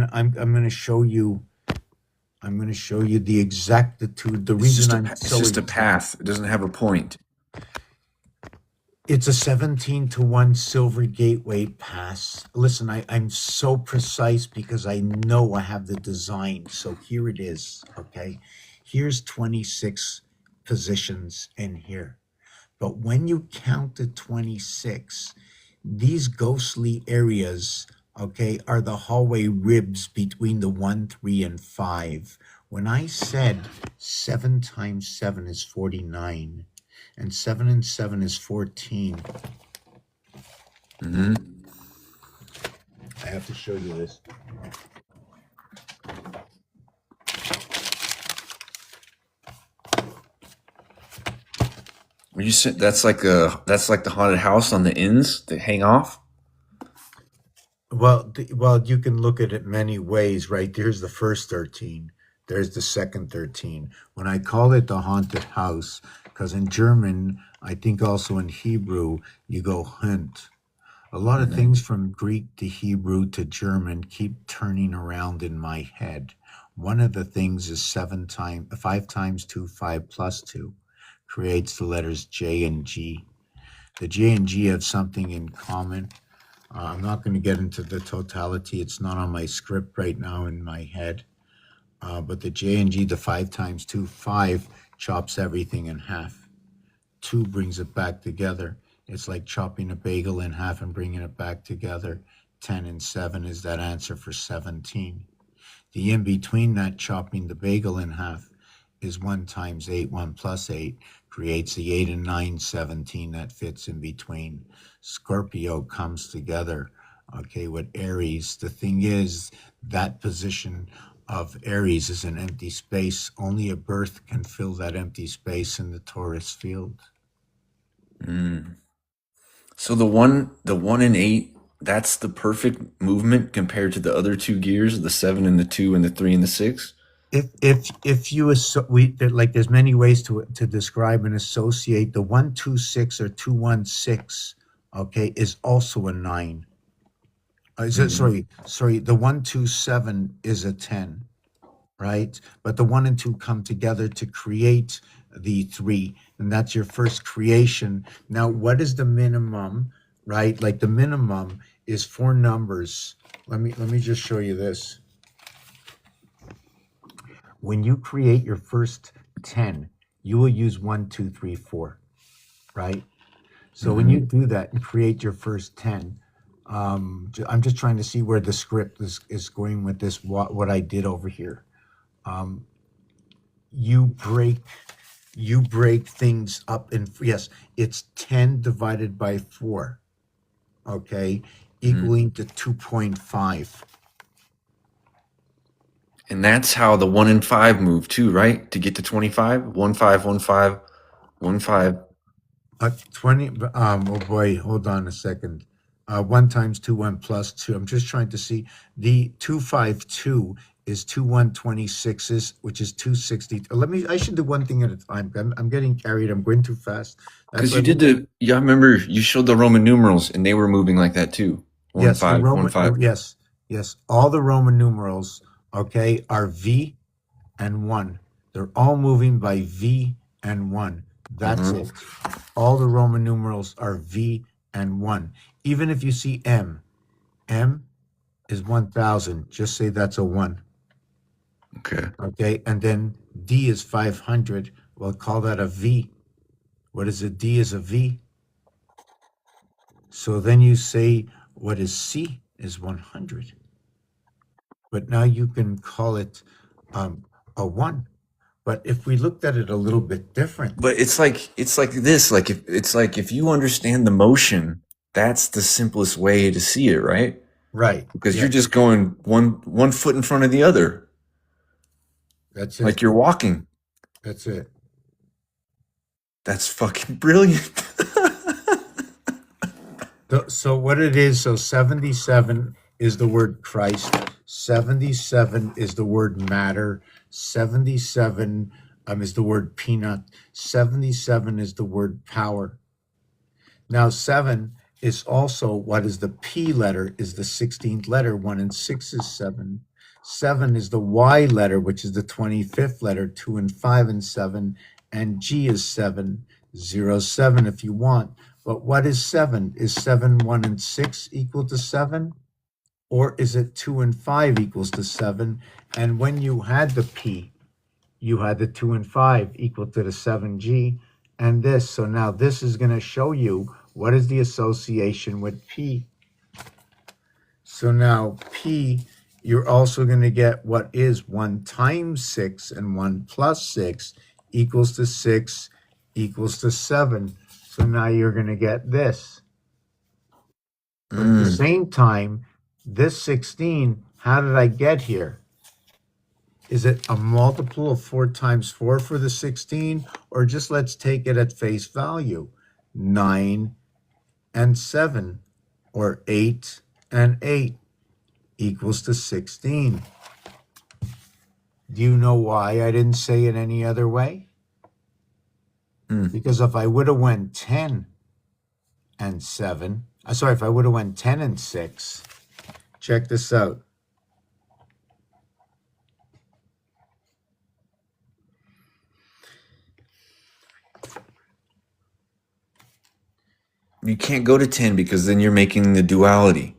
gonna show you. I'm gonna show you the exactitude. The It's reason just a I'm it's so just a exact. path. It doesn't have a point. It's a 17-1 silver gateway pass. Listen, I'm so precise because I know I have the design. So here it is. Okay. Here's 26 positions in here. But when you count to 26, these ghostly areas, okay, are the hallway ribs between the 1, 3, and 5. When I said 7 times 7 is 49, and 7 and 7 is 14, Hmm. I have to show you this. You said that's like the haunted house on the ends that hang off. Well, you can look at it many ways, right? There's the first 13. There's the second 13. When I call it the haunted house, because in German, I think also in Hebrew, you go hunt. A lot of Hmm. things from Greek to Hebrew to German keep turning around in my head. One of the things is 5 times 2, 5 plus 2 creates the letters J and G. The J and G have something in common. I'm not going to get into the totality. It's not on my script right now in my head. But the J and G, the 5 times 2, 5 chops everything in half. 2 brings it back together. It's like chopping a bagel in half and bringing it back together. 10 and 7 is that answer for 17. The in between that, chopping the bagel in half, is 1 times 8, 1 plus 8, creates the 8 and 9, 17 that fits in between. Scorpio comes together, okay, with Aries. The thing is, that position of Aries is an empty space. Only a birth can fill that empty space in the Taurus field. Mm. So the one and eight, that's the perfect movement compared to the other two gears, the seven and the two and the three and the six. If you like, there's many ways to describe and associate the 126 or 216. Okay, is also a nine. Hmm. Sorry. The 127 is a 10, right? But the one and two come together to create the three, and that's your first creation. Now, what is the minimum, right? Like the minimum is four numbers. Let me just show you this. When you create your first 10, you will use 1, 2, 3, 4, right? So when Hmm. you do that and create your first 10, I'm just trying to see where the script is going with this, what I did over here. Um, you break you break things up in, yes, it's 10 divided by 4, okay, Hmm. equaling to 2.5. And that's how the one and five move too, right? To get to 25, 1 5 1 5 1 5. 20, oh boy, hold on a second. 1 times 2, 1 plus 2. I'm just trying to see. The 252 is 2 126s, which is 260. I should do one thing at a time. I'm getting carried. I'm going too fast. That's Because why, you did yeah, I remember you showed the Roman numerals and they were moving like that too. One yes, the five, one Roman, five. yes, yes. All the Roman numerals, okay, are V and 1. They're all moving by V and 1. That's Uh-huh. it. All the Roman numerals are V and 1. Even if you see M is 1000. Just say that's a 1. Okay. Okay. And then D is 500. Well, call that a V. What is a D is a V. So then you say what is C is 100. But now you can call it a 1. But if we looked at it a little bit different, But it's like this, like if you understand the motion, that's the simplest way to see it, right? right? Because you're Yes, just going one foot in front of the other, that's like it. you're walking. That's it. That's fucking brilliant. So what it is, so 77 is the word Christ, 77 is the word matter, 77 is the word peanut, 77 is the word power. Now 7 is also what is the P letter, is the 16th letter. 1 and 6 is 7. 7 is the Y letter, which is the 25th letter. 2 and 5 and 7. And G is 7. 0, 7 if you want. But what is 7? Is 7, 1, and 6 equal to 7? Or is it 2 and 5 equals to 7? And when you had the P, you had the 2 and 5 equal to the 7G and this. So now this is going to show you what is the association with P. So now P, you're also going to get what is 1 times 6 and 1 plus 6 equals to 6 equals to 7. So now you're going to get this. But at the Mm. same time, this 16, how did I get here? Is it a multiple of 4 times 4 for the 16? Or just let's take it at face value, 9 and 7, or 8 and 8 equals to 16. Do you know why I didn't say it any other way? Mm. Because if I would have went 10 and 7, sorry, if I would have went 10 and 6, check this out. You can't go to 10 because then you're making the duality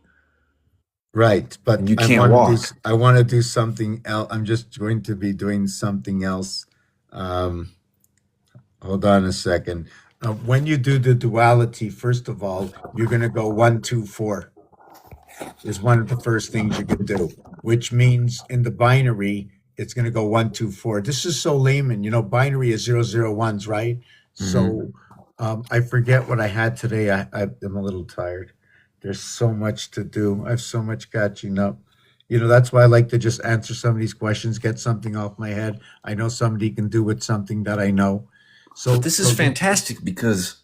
Right, and but you can't walk. I want to do something else. I'm just going to be doing something else. Um, Hold on a second. When you do the duality, first of all, you're going to go 1, 2, 4 is one of the first things you could do, which means in the binary, it's going to go 1, 2, 4. This is so layman, binary is 0, 0, 1s, right? Hmm. So I forget what I had today. I'm a little tired. There's so much to do. I have so much catching up. You know, that's why I like to just answer some of these questions, get something off my head. I know somebody can do with something that I know. But So, this is fantastic because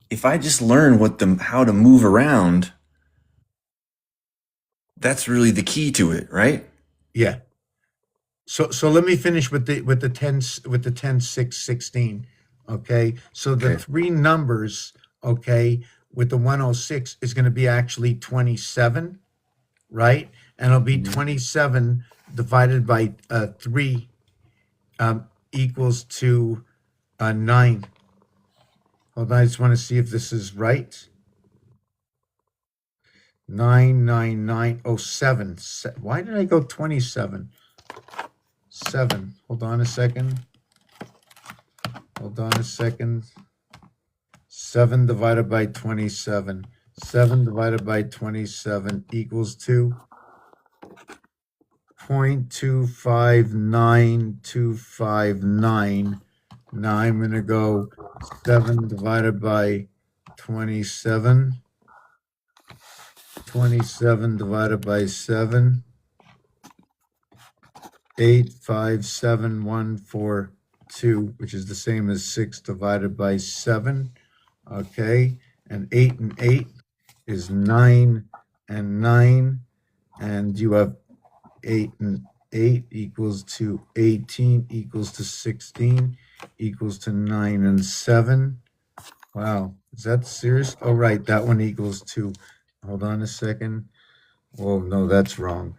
if I just learn how to move around, that's really the key to it, right? yeah. So let me finish with the 10 with the 10 6 16. Okay. So the Okay. three numbers, okay, with the 106 is going to be actually 27, right? And it'll be Mhm. 27 divided by 3 equals to 9. Hold on, I just want to see if this is right. 99907. Why did I go 27? 7. Hold on a second. Hold on a second. 7 divided by 27. 7 divided by 27 equals to 0.259259. Now I'm going to go 7 divided by 27. 27 divided by 7. 857,142, which is the same as 6 divided by 7. Okay. And 8 and 8 is 9 and 9. And you have 8 and 8 equals to 18 equals to 16 equals to 9 and 7. Wow. Is that serious? Oh, right. That one equals to, hold on a second. Oh, no, that's wrong.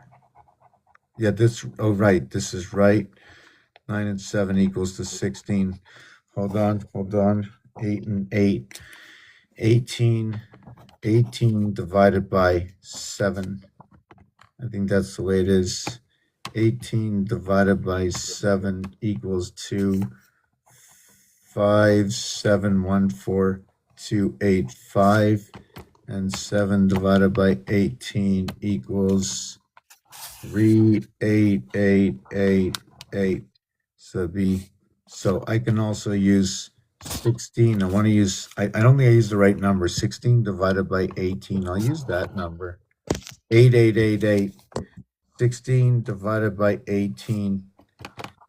Yeah, oh, right. This is right. 9 and 7 equals to 16. Hold on. 8 and 8. 18. 18 divided by 7. I think that's the way it is. 18 divided by 7 equals to 5714285. And 7 divided by 18 equals 38888. So I can also use 16. I want to use, I don't think I used the right number. 16 divided by 18. I'll use that number. 8888. 16 divided by 18.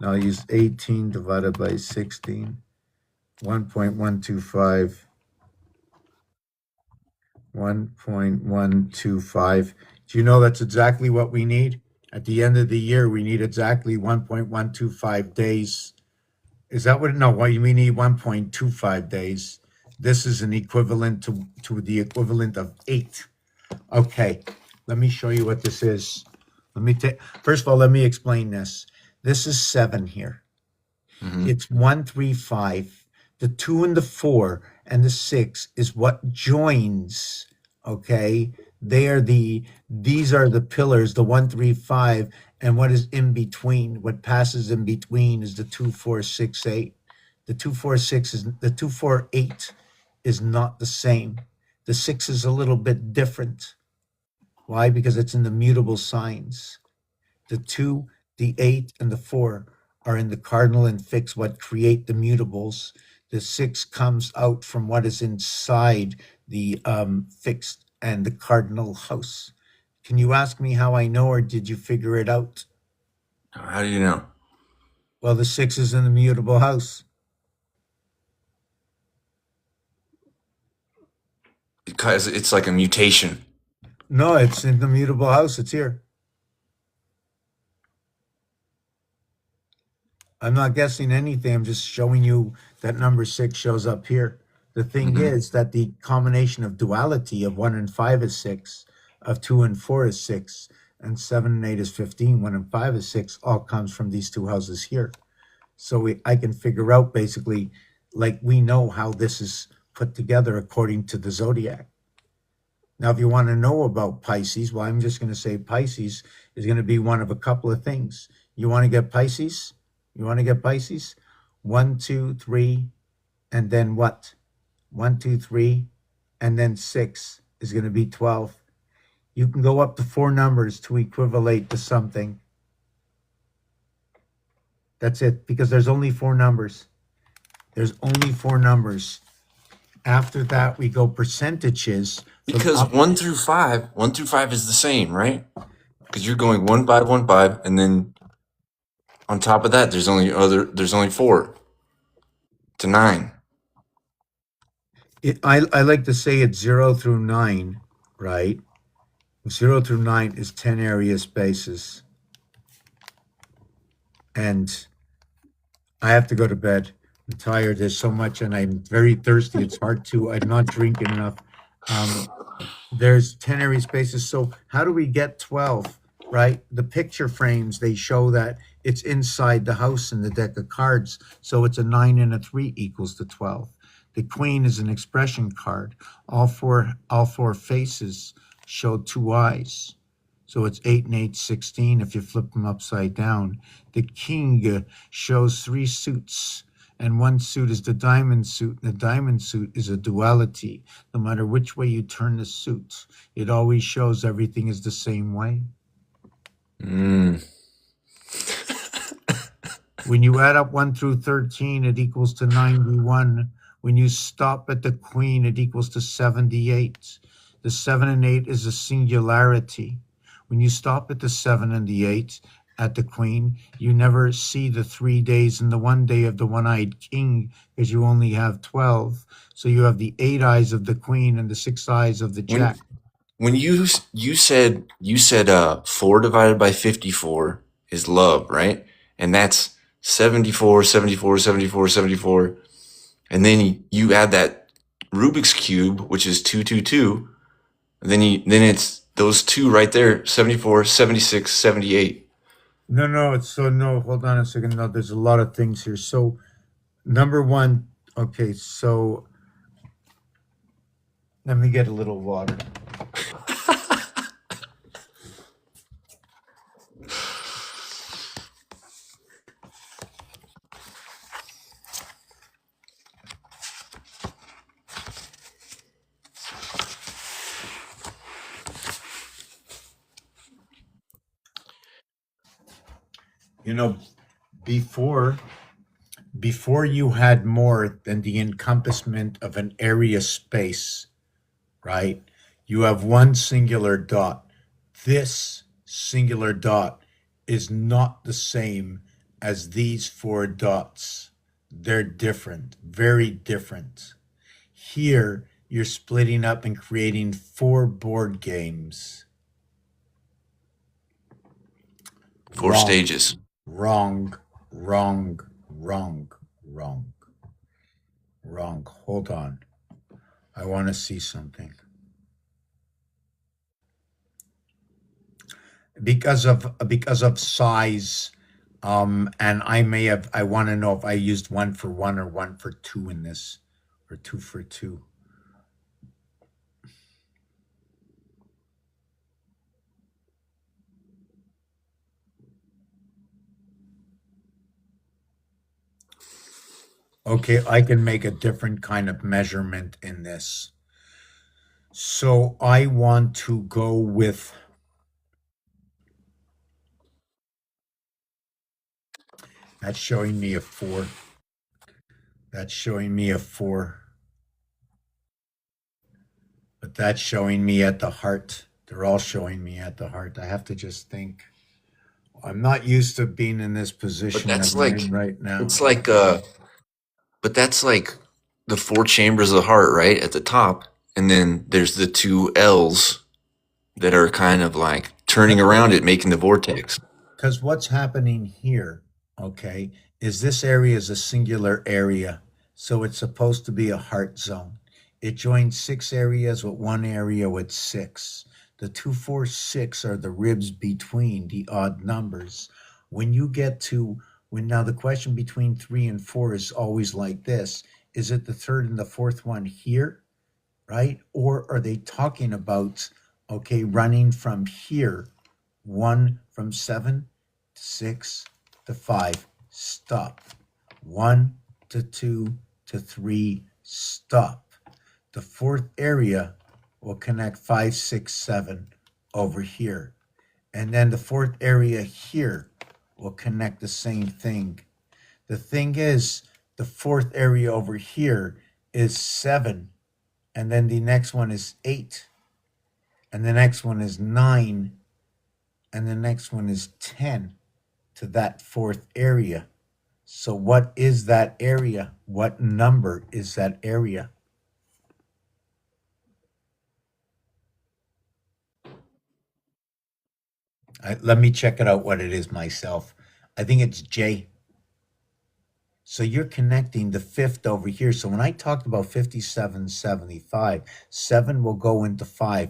Now I'll use 18 divided by 16. 1.125. 1.125. Do you know that's exactly what we need? At the end of the year, we need exactly 1.125 days. Is that what? No, why we need 1.25 days. This is an equivalent to the equivalent of 8. Okay, let me show you what this is. First of all, let me explain this. This is 7 here. Hmm. It's 135. The 2 and the 4 and the 6 is what joins. Okay. These are the pillars, the 135, and what is in between. What passes in between is the 2468. The 246 is the 248 is not the same. The 6 is a little bit different. Why? Because it's in the mutable signs. The 2, the 8, and the 4 are in the cardinal and fixed, what create the mutables. The 6 comes out from what is inside the fixed and the cardinal house. Can you ask me how I know, or did you figure it out? How do you know? Well, the 6 is in the mutable house. Because it's like a mutation. No, it's in the mutable house. It's here. I'm not guessing anything. I'm just showing you that number 6 shows up here. The thing Hmm. is that the combination of duality of 1 and 5 is 6, of 2 and 4 is 6, and 7 and 8 is 15, 1 and 5 is 6, all comes from these two houses here. So I can figure out basically, like we know how this is put together according to the zodiac. Now, if you want to know about Pisces, well, I'm just going to say Pisces is going to be one of a couple of things. You want to get Pisces? You want to get Pisces? 1, 2, 3, and then what? 1, 2, 3, and then 6 is going to be 12. You can go up to 4 numbers to equivalate to something. That's it, because there's only 4 numbers. There's only 4 numbers. After that, we go percentages from Because up. 1 through 5 is the same, right? because you're going 1 5 1 5, and then on top of that, there's only 4 to 9. I like to say it's 0 through 9, right? 0 through 9 is 10 area spaces. And I have to go to bed. I'm tired. There's so much, and I'm very thirsty. It's hard to, I'm not drinking enough. Um, there's 10 area spaces. So how do we get 12, right? The picture frames, they show that it's inside the house in the deck of cards. So it's a 9 and a 3 equals to 12. The queen is an expression card. All four faces show two eyes. So it's 8 and 8, 16 if you flip them upside down. The king shows three suits, and one suit is the diamond suit. The diamond suit is a duality. No matter which way you turn the suit, it always shows everything is the same way. Mm. When you add up 1 through 13, it equals to 91. When you stop at the queen, it equals to 78. The 7 and 8 is a singularity. When you stop at the 7 and the 8 at the queen, you never see the 3 days and the 1 day of the one-eyed king because you only have 12. So you have the 8 eyes of the queen and the 6 eyes of the When jack. when you said 4 divided by 54 is love, right? And that's 74, 74, 74, 74. And then you add that Rubik's cube, which is 222. Then it's those two right there, 74, 76, 78. No, hold on a second. No, there's a lot of things here. So number one, okay, so let me get a little water. You know, before before you had more than the encompassment of an area space, right? You have one singular dot. This singular dot is not the same as these four dots. They're different, very different. Here, you're splitting up and creating four board games. 4 Wrong, stages. wrong, wrong, wrong, wrong, wrong. Hold on. I want to see something. Because of size, and I want to know if I used 1 for 1 or 1 for 2 in this, or 2 for 2. Okay, I can make a different kind of measurement in this. So I want to go with, that's showing me a 4. That's showing me a 4. But that's showing me at the heart. They're all showing me at the heart. I have to just think. I'm not used to being in this But position that that's I'm like in right now. it's like but that's like the 4 chambers of the heart, right? At the top. And then there's the 2 L's that are kind of like turning around it, making the vortex. Because what's happening here, okay, is this area is a singular area. So it's supposed to be a heart zone. It joins 6 areas with 1 area with 6. The 2, 4, 6 are the ribs between the odd numbers. When you get to, when now the question between 3 and 4 is always like this: is it the third and the fourth one here? Right? Or are they talking about, okay, running from here, 1 from 7 to 6 to 5, stop. 1 to 2 to 3, stop. The fourth area will connect 5, 6, 7 over here. And then the fourth area here will connect the same thing. The thing is, the fourth area over here is 7, and then the next one is 8, and the next one is 9, and the next one is 10 to that fourth area. So what is that area? What number is that area? Let me check it out what it is myself. I think it's J. So you're connecting the fifth over here. So when I talked about 5775, 7 will go into 5.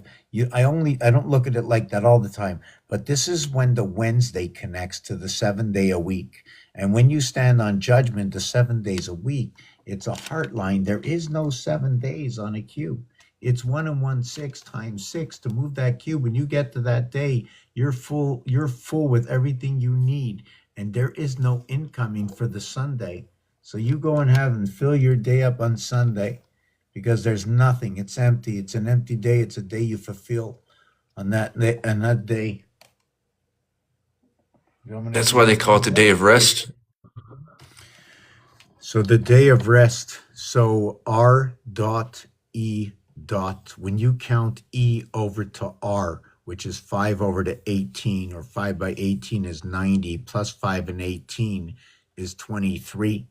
I don't look at it like that all the time, but this is when the Wednesday connects to the 7 day a week. And when you stand on judgment the 7 days a week, it's a heart line. There is no 7 days on a cube. It's 1 and 1 6 times 6 to move that cube. When you get to that day, you're full with everything you need, and there is no incoming for the Sunday. So you go and have and fill your day up on Sunday, because there's nothing. It's empty. It's an empty day. It's a day you fulfill on that day. On that day. That's why they call it the day of rest. So the day of rest. So R dot E dot. When you count E over to R, which is 5 over to 18, or 5 by 18 is 90, plus 5 and 18 is 23.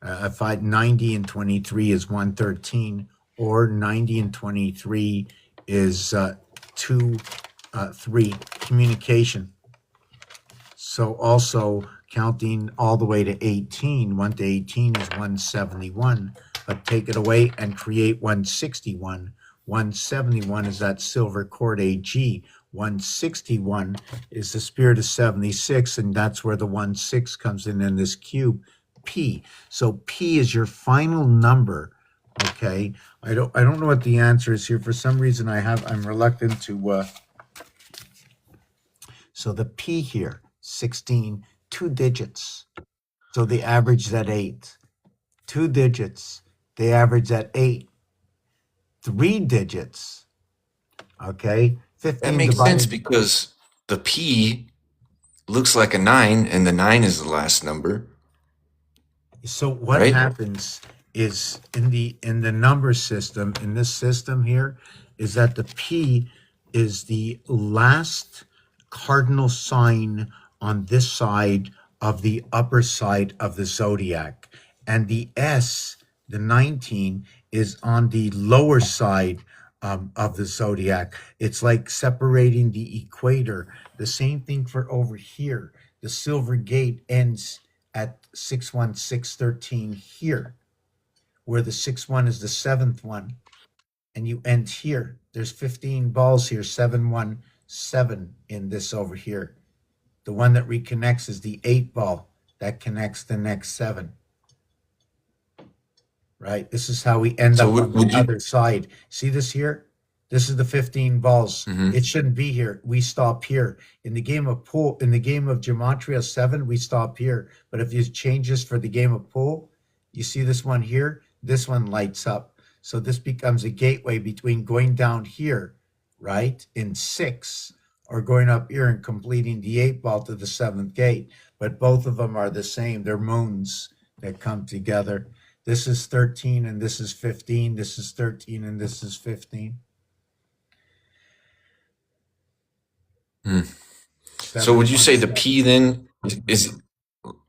90 and 23 is 113, or 90 and 23 is 2, 3. Communication. So also counting all the way to 18, 1 to 18 is 171, but take it away and create 161. 171 is that silver chord AG. 161 is the spirit of 76, and that's where the 1/6 comes in this cube, P. So P is your final number. Okay. I don't know what the answer is here. For some reason I'm reluctant to so the P here, 16, 2 digits. So they average at 8. 2 digits, they average at 8. 3 digits. Okay. That 15 makes sense divided. because the P looks like a 9, and the 9 is the last number, So what right? happens is in the number system, in this system here, is that the P is the last cardinal sign on this side of the upper side of the zodiac, and the S, the 19, is on the lower side of the zodiac. It's like separating the equator. The same thing for over here. The silver gate ends at 61613 here, where the 6-1 is the 7th one, and you end here. There's 15 balls here, 717 in this over here. The one that reconnects is the 8 ball that connects the next 7. Right? This is how we end So up on the would you? other side. See this here? This is the 15 balls. Mhm. It shouldn't be here. We stop here. In the game of pool, in the game of Gematria 7, we stop here. But if you change this for the game of pool, you see this one here? This one lights up. So this becomes a gateway between going down here, right, in 6, or going up here and completing the 8 ball to the 7th gate. But both of them are the same. They're moons that come together. This is 13 and this is 15. This is 13 and this is 15. Hmm. So would you say the 717. P then is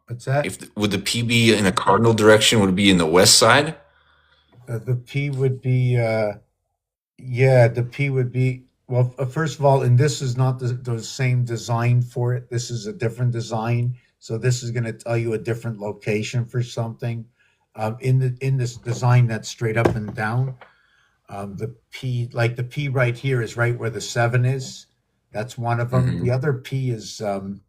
What's that? if would the P be in a cardinal direction? Would it be in the west side? The P would be, yeah, the P would be, well, first of all, and this is not the same design for it. This is a different design. So this is going to tell you a different location for something. In this design that's straight up and down, the P, like the P right here is right where the 7 is. That's one of them. Mm-hmm. The other P is N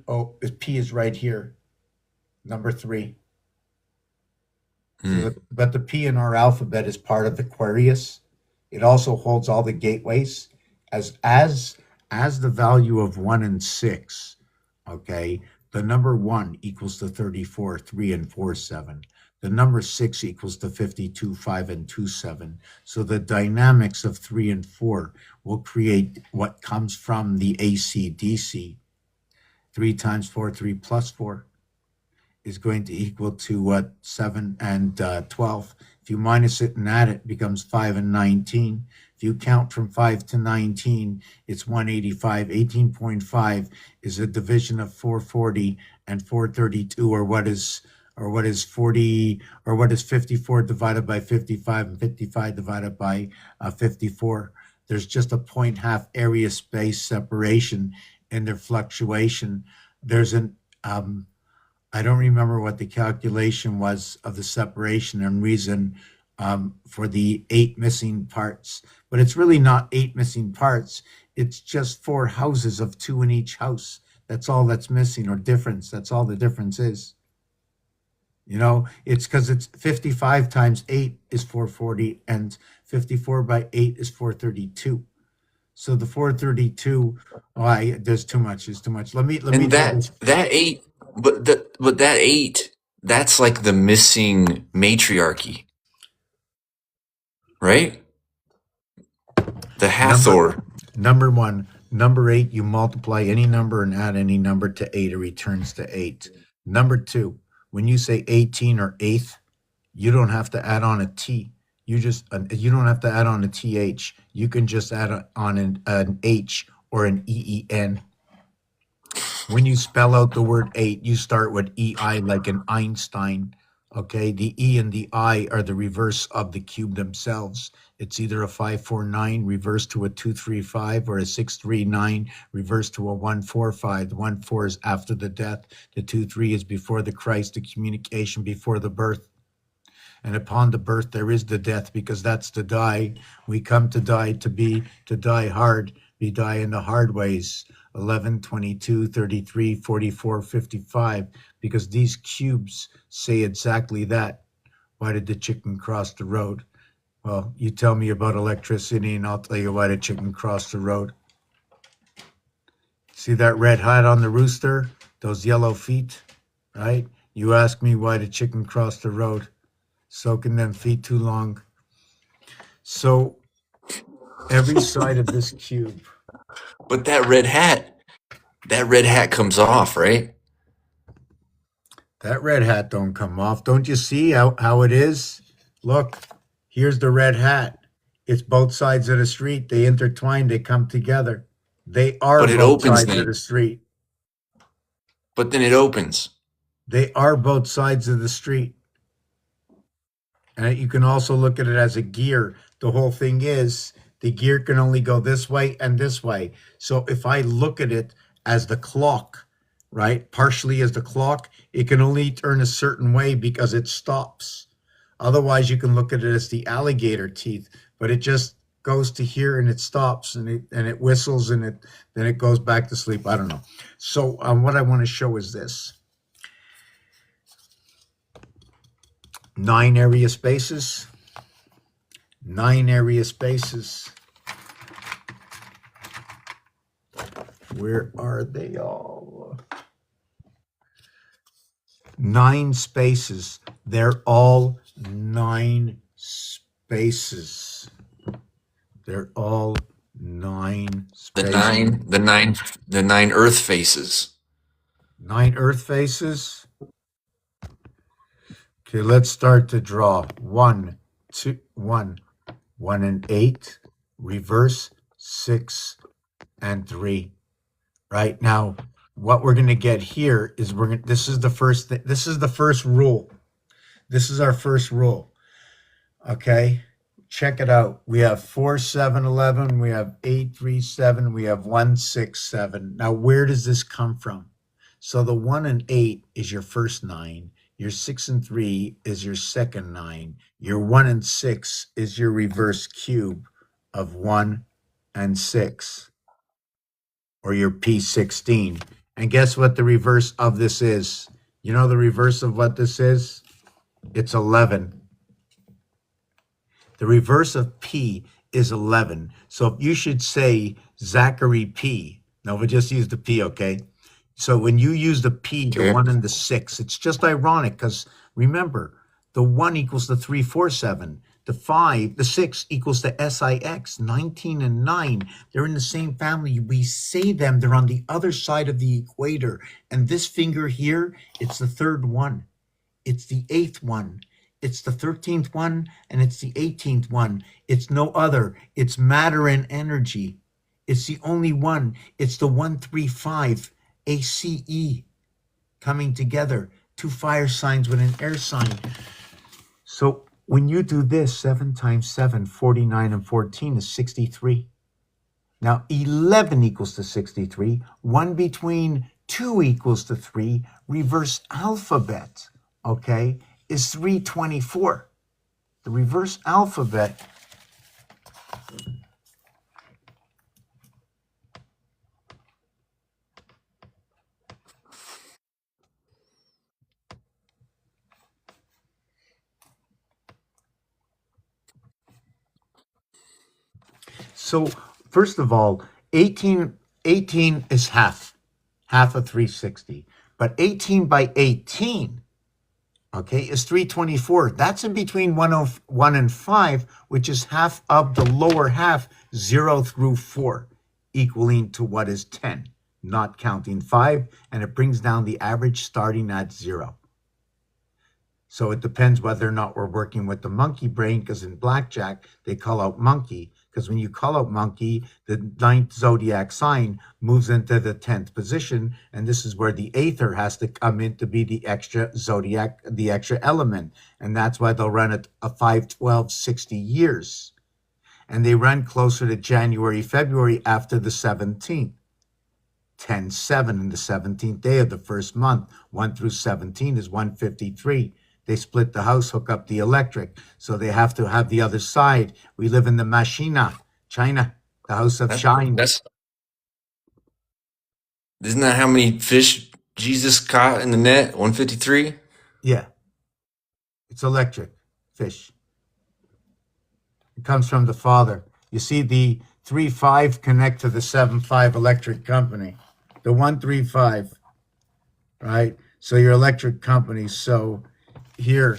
O. P is right here, number 3. So but the P in our alphabet is part of Aquarius. It also holds all the gateways as the value of 1 and 6. Okay, the number 1 equals to 34, 3 and 4, 7. The number 6 equals to 52, 5 and 2, 7. So the dynamics of 3 and 4 will create what comes from the ACDC. 3 times 4, 3 plus 4. is going to equal to what? 7 and 12. If you minus it and add it, it becomes 5 and 19. If you count from 5 to 19, it's 185. 18.5 is a division of 440 and 432, or what is 40, or what is 54 divided by 55, and 55 divided by 54. There's just a point half area space separation in their fluctuation. There's an I don't remember what the calculation was of the separation and reason for the 8 missing parts, but it's really not 8 missing parts. It's just 4 houses of 2 in each house. That's all that's missing, or difference. That's all the difference is. It's because it's 55 times 8 is 440, and 54 by 8 is 432. So the 432, there's too much. There's too much. Let me And do this. that eight, but that eight, that's like the missing matriarchy, right? The Number Hathor. number one, number 8, you multiply any number and add any number to 8, it returns to 8. Number 2, when you say 18 or eighth, you don't have to add on a T. You don't have to add on a TH. You can just add on an H or an EEN. When you spell out the word 8, you start with EI like an Einstein. Okay, the E and the I are the reverse of the cube themselves. It's either a 549 reversed to a 235, or a 639 reversed to a 145. The 14 is after the death. The 23 is before the Christ, the communication before the birth. And upon the birth there is the death, because that's to die. We come to die to die hard. We die in the hard ways. 11, 22, 33, 44, 55, because these cubes say exactly that. Why did the chicken cross the road? Well, you tell me about electricity and I'll tell you why the chicken crossed the road. See that red hat on the rooster? Those yellow feet, right? You ask me why the chicken crossed the road. Soaking them feet too long. So every side of this cube. But that red hat comes off, right? That red hat don't come off. Don't you see how it is? Look, here's the red hat. It's both sides of the street. They intertwine. They come together. They are But it both opens sides of the then. street. But then it opens. They are both sides of the street. And you can also look at it as a gear. The whole thing is the gear can only go this way and this way. So if I look at it as the clock, right, partially as the clock, it can only turn a certain way because it stops. Otherwise, you can look at it as the alligator teeth, but it just goes to here and it stops, and it whistles, and then it goes back to sleep. I don't know. So what I want to show is this. 9 area spaces. 9 area spaces. Where are they all? 9 spaces. They're all 9 spaces. They're all 9 spaces. The nine Earth faces. 9 earth faces. Okay, let's start to draw. 1, 2, 1, 1 and 8, reverse 6 and 3. Right now, what we're going to get here is this is the first thing. This is the first rule. This is our first rule. Okay, check it out. We have 4, 7, 11. We have 8, 3, 7. We have 1, 6, 7. Now, where does this come from? So the 1 and 8 is your first 9. Your 6 and 3 is your second 9. Your 1 and 6 is your reverse cube of 1 and 6, or your P16. And guess what the reverse of this is? You know the reverse of what this is? It's 11. The reverse of P is 11. So you should say Zachary P. No, we just use the P, okay? So when you use the P, the Okay. 1 and the 6, it's just ironic because remember, The 1 equals to 347. The 6 equals to SIX. 19 and 9, they're in the same family. We say them, they're on the other side of the equator. And this finger here, it's the third one. It's the 8th one. It's the 13th one, and it's the 18th one. It's no other. It's matter and energy. It's the only one. It's the 135 ACE coming together. 2 fire signs with an air sign. So when you do this, 7 times 7, 49 and 14 is 63. Now 11 equals to 63. 1 between 2 equals to 3. Reverse alphabet, okay, is 324. The reverse alphabet So first of all, 18 is half of 360. But 18 by 18, okay, is 324. That's in between 101 and 5, which is half of the lower half, 0 through 4, equaling to what is 10, not counting 5, and it brings down the average starting at 0. So it depends whether or not we're working with the monkey brain, because in blackjack, they call out monkey, because when you call out monkey, the 9th zodiac sign moves into the 10th position, and this is where the aether has to come in to be the extra zodiac, the extra element, and that's why they'll run it a 5, 12, 60 years. And they run closer to January, February after the 17th. 10-7 in the 17th day of the first month. 1 through 17 is 153. They split the house, hook up the electric. So they have to have the other side. We live in the Machina, China, the house of shine. Isn't that how many fish Jesus caught in the net? 153? Yeah. It's electric fish. It comes from the Father. You see the 3-5 connect to the 7-5 electric company. The 135, right? So your electric company. So here,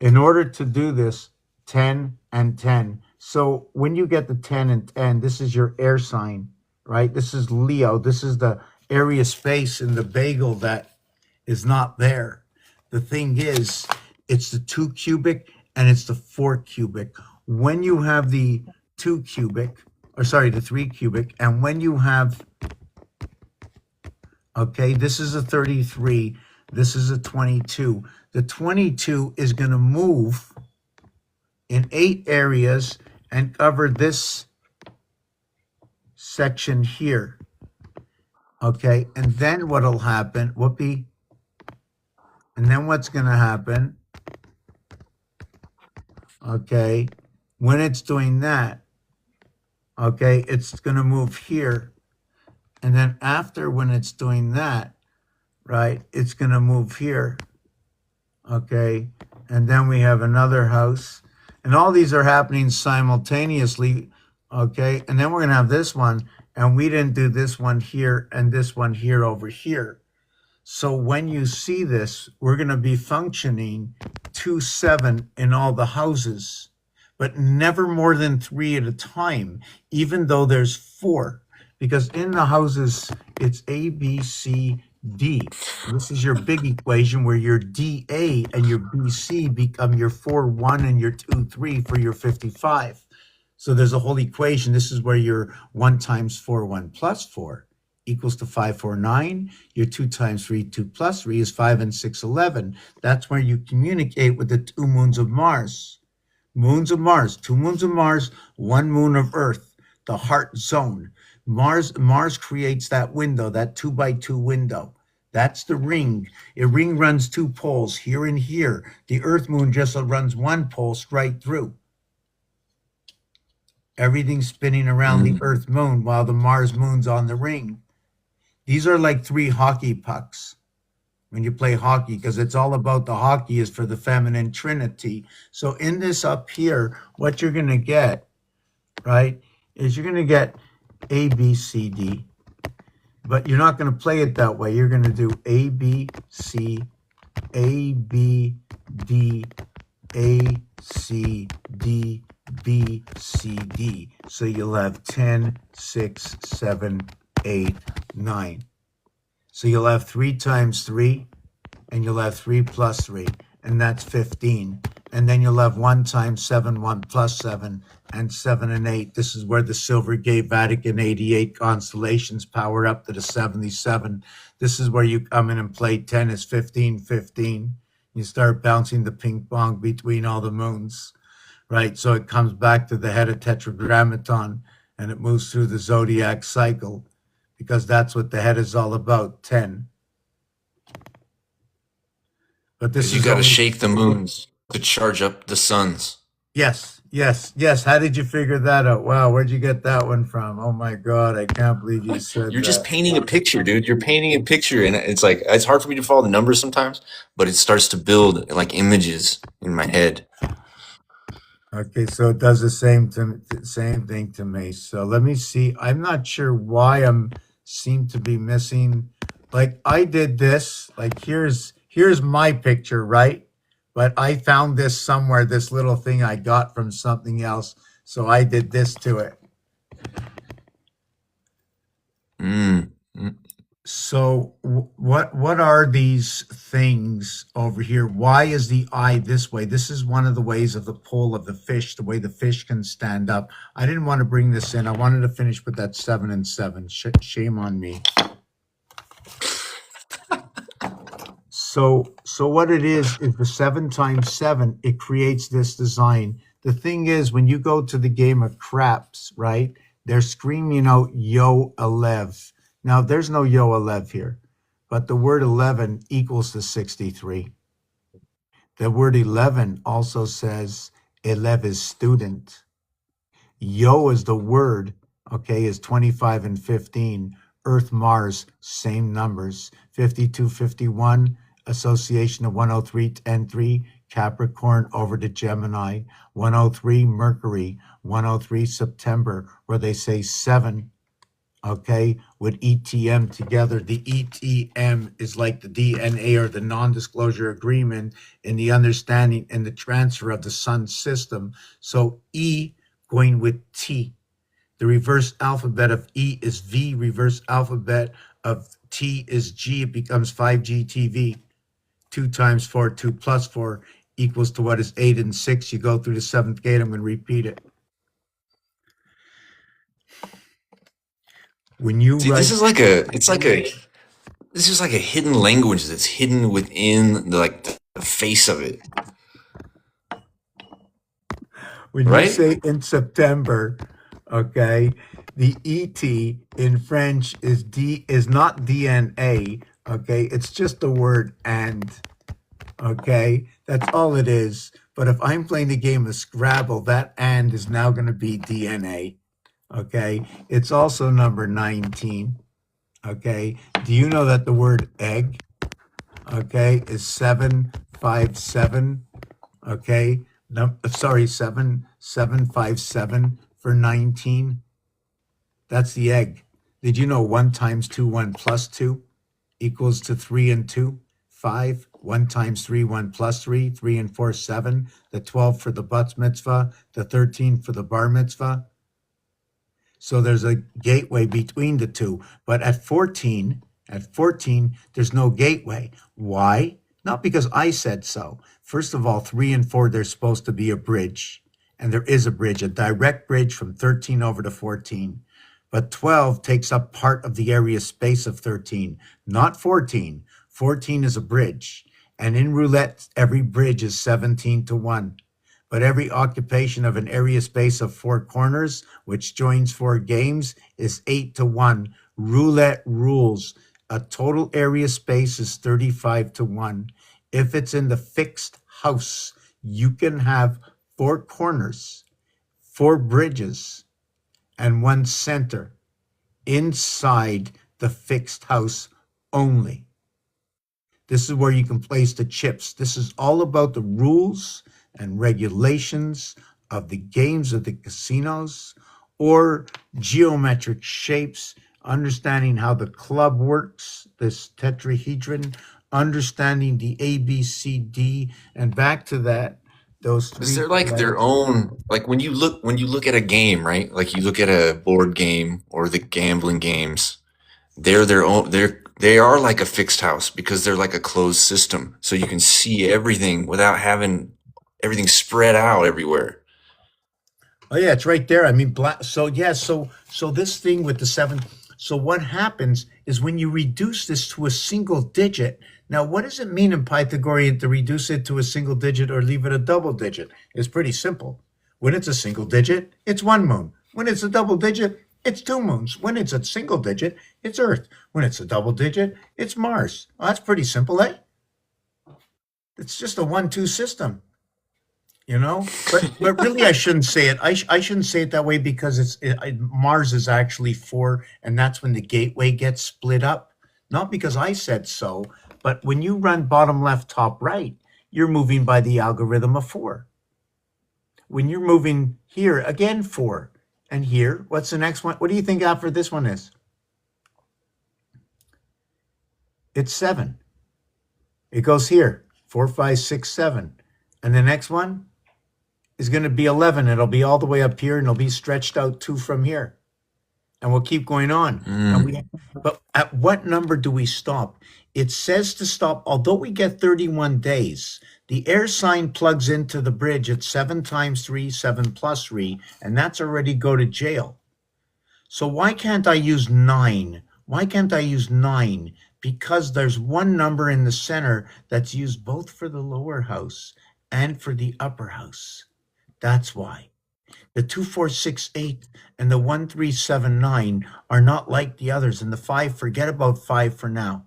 in order to do this, 10 and 10. So when you get the 10 and 10, this is your air sign, right? This is Leo. This is the area space in the bagel that is not there. The thing is, it's the 2 cubic and it's the 4 cubic. When you have the 2 cubic, or sorry, the 3 cubic, and when you have, okay, this is a 33, this is a 22. The 22 is going to move in 8 areas and cover this section here. Okay, and then what'll happen, whoopee, and then what's going to happen, okay, when it's doing that, okay, it's going to move here. And then after, when it's doing that, right, it's going to move here. Okay, and then we have another house. And all these are happening simultaneously. Okay, and then we're going to have this one. And we didn't do this one here and this one here over here. So when you see this, we're going to be functioning 2-7 in all the houses, but never more than 3 at a time, even though there's 4. Because in the houses, it's A, B, C, D. This is your big equation where your DA and your BC become your 4-1 and your 2-3 for your 55. So there's a whole equation. This is where your 1 times 4, 1 plus 4 equals to 5, 4, 9. Your 2 times 3, 2 plus 3 is 5 and 6, 11. That's where you communicate with the 2 moons of Mars. Moons of Mars, 2 moons of Mars, 1 moon of Earth, the heart zone. Mars creates that window, that 2 by 2 window. That's the ring. A ring runs 2 poles, here and here. The Earth moon just runs 1 pole straight through. Everything's spinning around the Earth moon while the Mars moon's on the ring. These are like 3 hockey pucks when you play hockey, because it's all about the hockey is for the feminine trinity. So in this up here, what you're going to get, right, is you're going to get A, B, C, D. But you're not going to play it that way. You're going to do A, B, C, A, B, D, A, C, D, B, C, D. So you'll have 10, 6, 7, 8, 9. So you'll have 3 times 3, and you'll have 3 plus 3, and that's 15. And then you'll have 1 times 7, 1 plus 7, and 7 and 8. This is where the Silver Gate Vatican 88 constellations power up to the 77. This is where you come in and play 10 is 15, 15. You start bouncing the ping pong between all the moons, right? So it comes back to the head of Tetragrammaton, and it moves through the zodiac cycle, because that's what the head is all about, 10. But this Because you is got to only, shake the moons to charge up the suns. yes, yes, yes. How did you figure that out? Wow, where'd you get that one from? Oh my God, I can't believe you said You're just that. painting a picture, dude. You're painting a picture, and it's like it's hard for me to follow the numbers sometimes, but it starts to build like images in my head. Okay, so it does the same thing to me. So let me see. I'm not sure why I'm seem to be missing. Like I did this. Like here's my picture, right? But I found this somewhere. This little thing I got from something else. So I did this to it. Mm. Mm. So what are these things over here? Why is the eye this way? This is one of the ways of the pole of the fish, the way the fish can stand up. I didn't want to bring this in. I wanted to finish with that 7 and 7. Shame on me. So what it is the 7 times 7, it creates this design. The thing is, when you go to the game of craps, right, they're screaming out yo 11. Now there's no yo 11 here, but the word 11 equals to 63. The word 11 also says 11 is student. Yo is the word, okay, is 25 and 15. Earth, Mars, same numbers. 52, 51, association of 103 and 3, Capricorn over to Gemini. 103, Mercury. 103, September, where they say 7, okay, with ETM together. The ETM is like the DNA, or the non-disclosure agreement, in the understanding and the transfer of the sun system. So E going with T. The reverse alphabet of E is V, reverse alphabet of T is G. It becomes 5G TV. 2 times 4, 2 plus 4 equals to what is 8 and 6. You go through the 7th gate. I'm going to repeat it. When you See, this write, is like a it's like a this is like a hidden language that's hidden within the face of it, when you right? say in September, okay, the ET in French is not DNA, okay? It's just the word and, okay? That's all it is. But if I'm playing the game of Scrabble, that and is now going to be DNA, okay? It's also number 19, okay? Do you know that the word egg, okay, is 757? Okay, no, sorry, 7757 for 19. That's the egg. Did you know 1 times 2, 1 plus 2 equals to 3 and 2? 5. 1 times 3, 1 plus 3, 3 and 4, 7. The 12 for the bat mitzvah, the 13 for the bar mitzvah. So there's a gateway between the two. But at 14, there's no gateway. Why? Not because I said so. First of all, 3 and 4, there's supposed to be a bridge. And there is a bridge, a direct bridge from 13 over to 14. But 12 takes up part of the area space of 13, not 14. 14 is a bridge. And in roulette, every bridge is 17 to 1. But every occupation of an area space of 4 corners, which joins 4 games, is 8 to 1. Roulette rules. A total area space is 35 to 1. If it's in the fixed house, you can have 4 corners, 4 bridges, and 1 center inside the fixed house only. This is where you can place the chips. This is all about the rules and regulations of the games of the casinos, or geometric shapes, understanding how the club works, this tetrahedron, understanding the A, B, C, D, and back to that, those Is three there like their letters. own, like when you look at a game, right? Like you look at a board game or the gambling games, they're their own they are like a fixed house because they're like a closed system. So you can see everything without having everything spread out everywhere. Oh yeah, it's right there. I mean, black. So yeah, so this thing with the seven. So what happens is when you reduce this to a single digit. Now, what does it mean in Pythagorean to reduce it to a single digit or leave it a double digit? It's pretty simple. When it's a single digit, it's one moon. When it's a double digit, it's two moons. When it's a single digit, it's Earth. When it's a double digit, it's Mars. Well, that's pretty simple, eh? It's just a 1-2 system. But really I shouldn't say it. I shouldn't say it that way because Mars is actually 4, and that's when the gateway gets split up, not because I said so, but when you run bottom left top right, you're moving by the algorithm of 4. When you're moving here, again 4, and here, what's the next one? What do you think after this one is? It's 7. It goes here, 4, 5, 6, 7, and the next one is going to be 11. It'll be all the way up here and it'll be stretched out 2 from here. And we'll keep going on. Mm. But at what number do we stop? It says to stop, although we get 31 days, the air sign plugs into the bridge at 7 times 3, 7 plus 3, and that's already go to jail. So why can't I use 9? Why can't I use 9? Because there's one number in the center that's used both for the lower house and for the upper house. That's why. The 2468 and the 1379 are not like the others. And the 5, forget about 5 for now.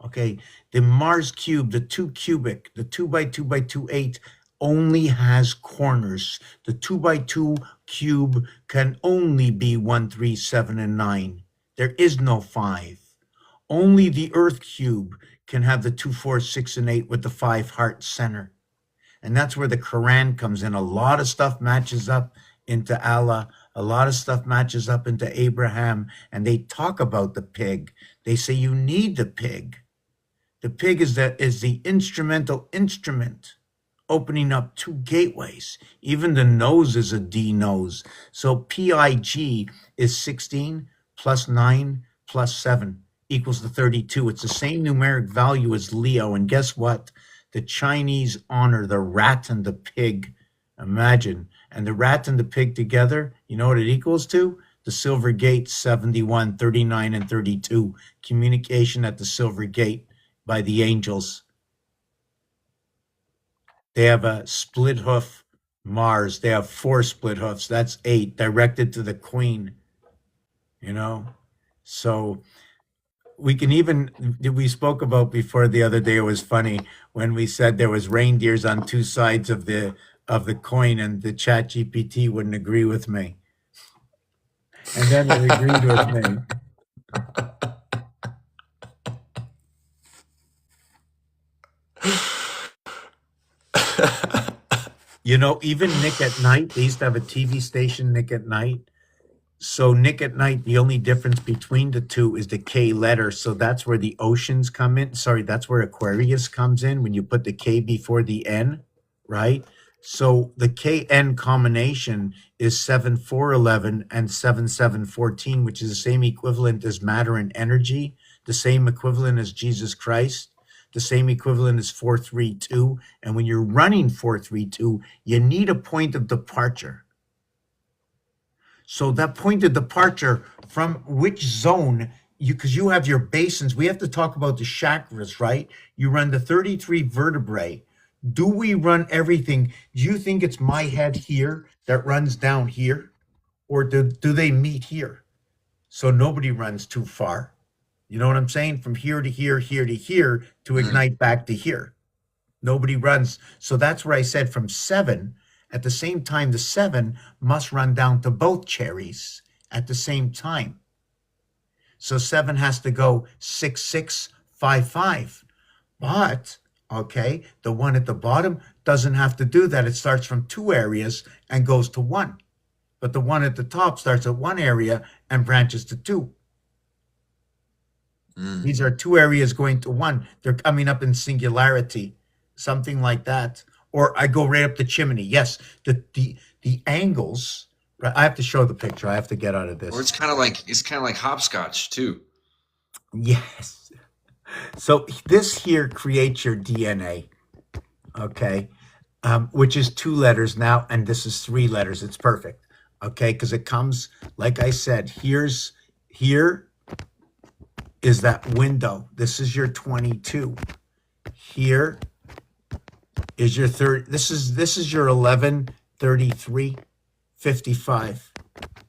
Okay. The Mars cube, the 2 cubic, the 2 by 2 by 2 8 only has corners. The 2 by 2 cube can only be 1, 3, 7, and 9. There is no 5. Only the Earth cube can have the 2, 4, 6, and 8 with the 5 heart center. And that's where the Quran comes in. A lot of stuff matches up into Allah. A lot of stuff matches up into Abraham. And they talk about the pig. They say you need the pig. The pig is the instrumental instrument opening up 2 gateways. Even the nose is a D nose. So PIG is 16 plus 9 plus 7 equals the 32. It's the same numeric value as Leo. And guess what? The Chinese honor the rat and the pig. Imagine. And the rat and the pig together, you know what it equals to? The Silver Gate, 71, 39, and 32. Communication at the Silver Gate by the angels. They have a split hoof Mars. They have 4 split hoofs. That's 8, directed to the queen. So we can even, we spoke about before the other day, it was funny when we said there was reindeers on 2 sides of the coin, and the chat GPT wouldn't agree with me, and then it agreed with me. Even Nick at Night, they used to have a TV station, Nick at Night. So Nick at Night, the only difference between the two is the K letter. So that's where the oceans come in. Sorry, that's where Aquarius comes in when you put the K before the N, right? So the KN combination is 7411 and 7714, which is the same equivalent as matter and energy, the same equivalent as Jesus Christ, the same equivalent as 432. And when you're running 432, you need a point of departure. So that point of departure from which zone, because you have your basins, we have to talk about the chakras, right? You run the 33 vertebrae. Do we run everything? Do you think it's my head here that runs down here? Or do they meet here? So nobody runs too far. You know what I'm saying? From here to here, here to here, to ignite back to here. Nobody runs. So that's where I said from 7. At the same time, the 7 must run down to both cherries at the same time. So 7 has to go 6, 6, 5, 5. But, okay, the one at the bottom doesn't have to do that. It starts from 2 areas and goes to 1. But the one at the top starts at 1 area and branches to 2. These are two areas going to one. They're coming up in singularity, something like that. Or I go right up the chimney. Yes, the angles. Right, I have to show the picture. I have to get out of Or this. it's kind of like hopscotch too. Yes. So this here creates your DNA. Okay, which is two letters now, and this is three letters. It's perfect. Okay, because it comes, like I said, here is that window. This is your 22. Here is your third. This is your 11, 33, 55.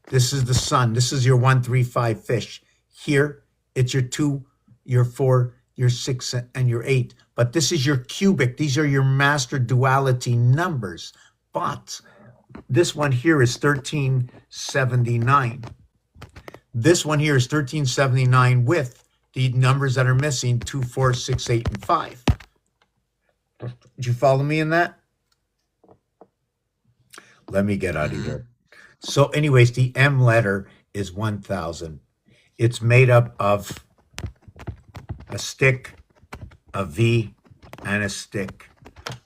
This is the sun. This is your 135 fish. Here it's your 2, your 4, your 6, and your 8. But this is your cubic. These are your master duality numbers. But this one here is 1379. This one here is 1379 with the numbers that are missing, 2, 4, 6, 8, and 5. Did you follow me in that? Let me get out of here. So, anyways, the M letter is 1000. It's made up of a stick, a V, and a stick.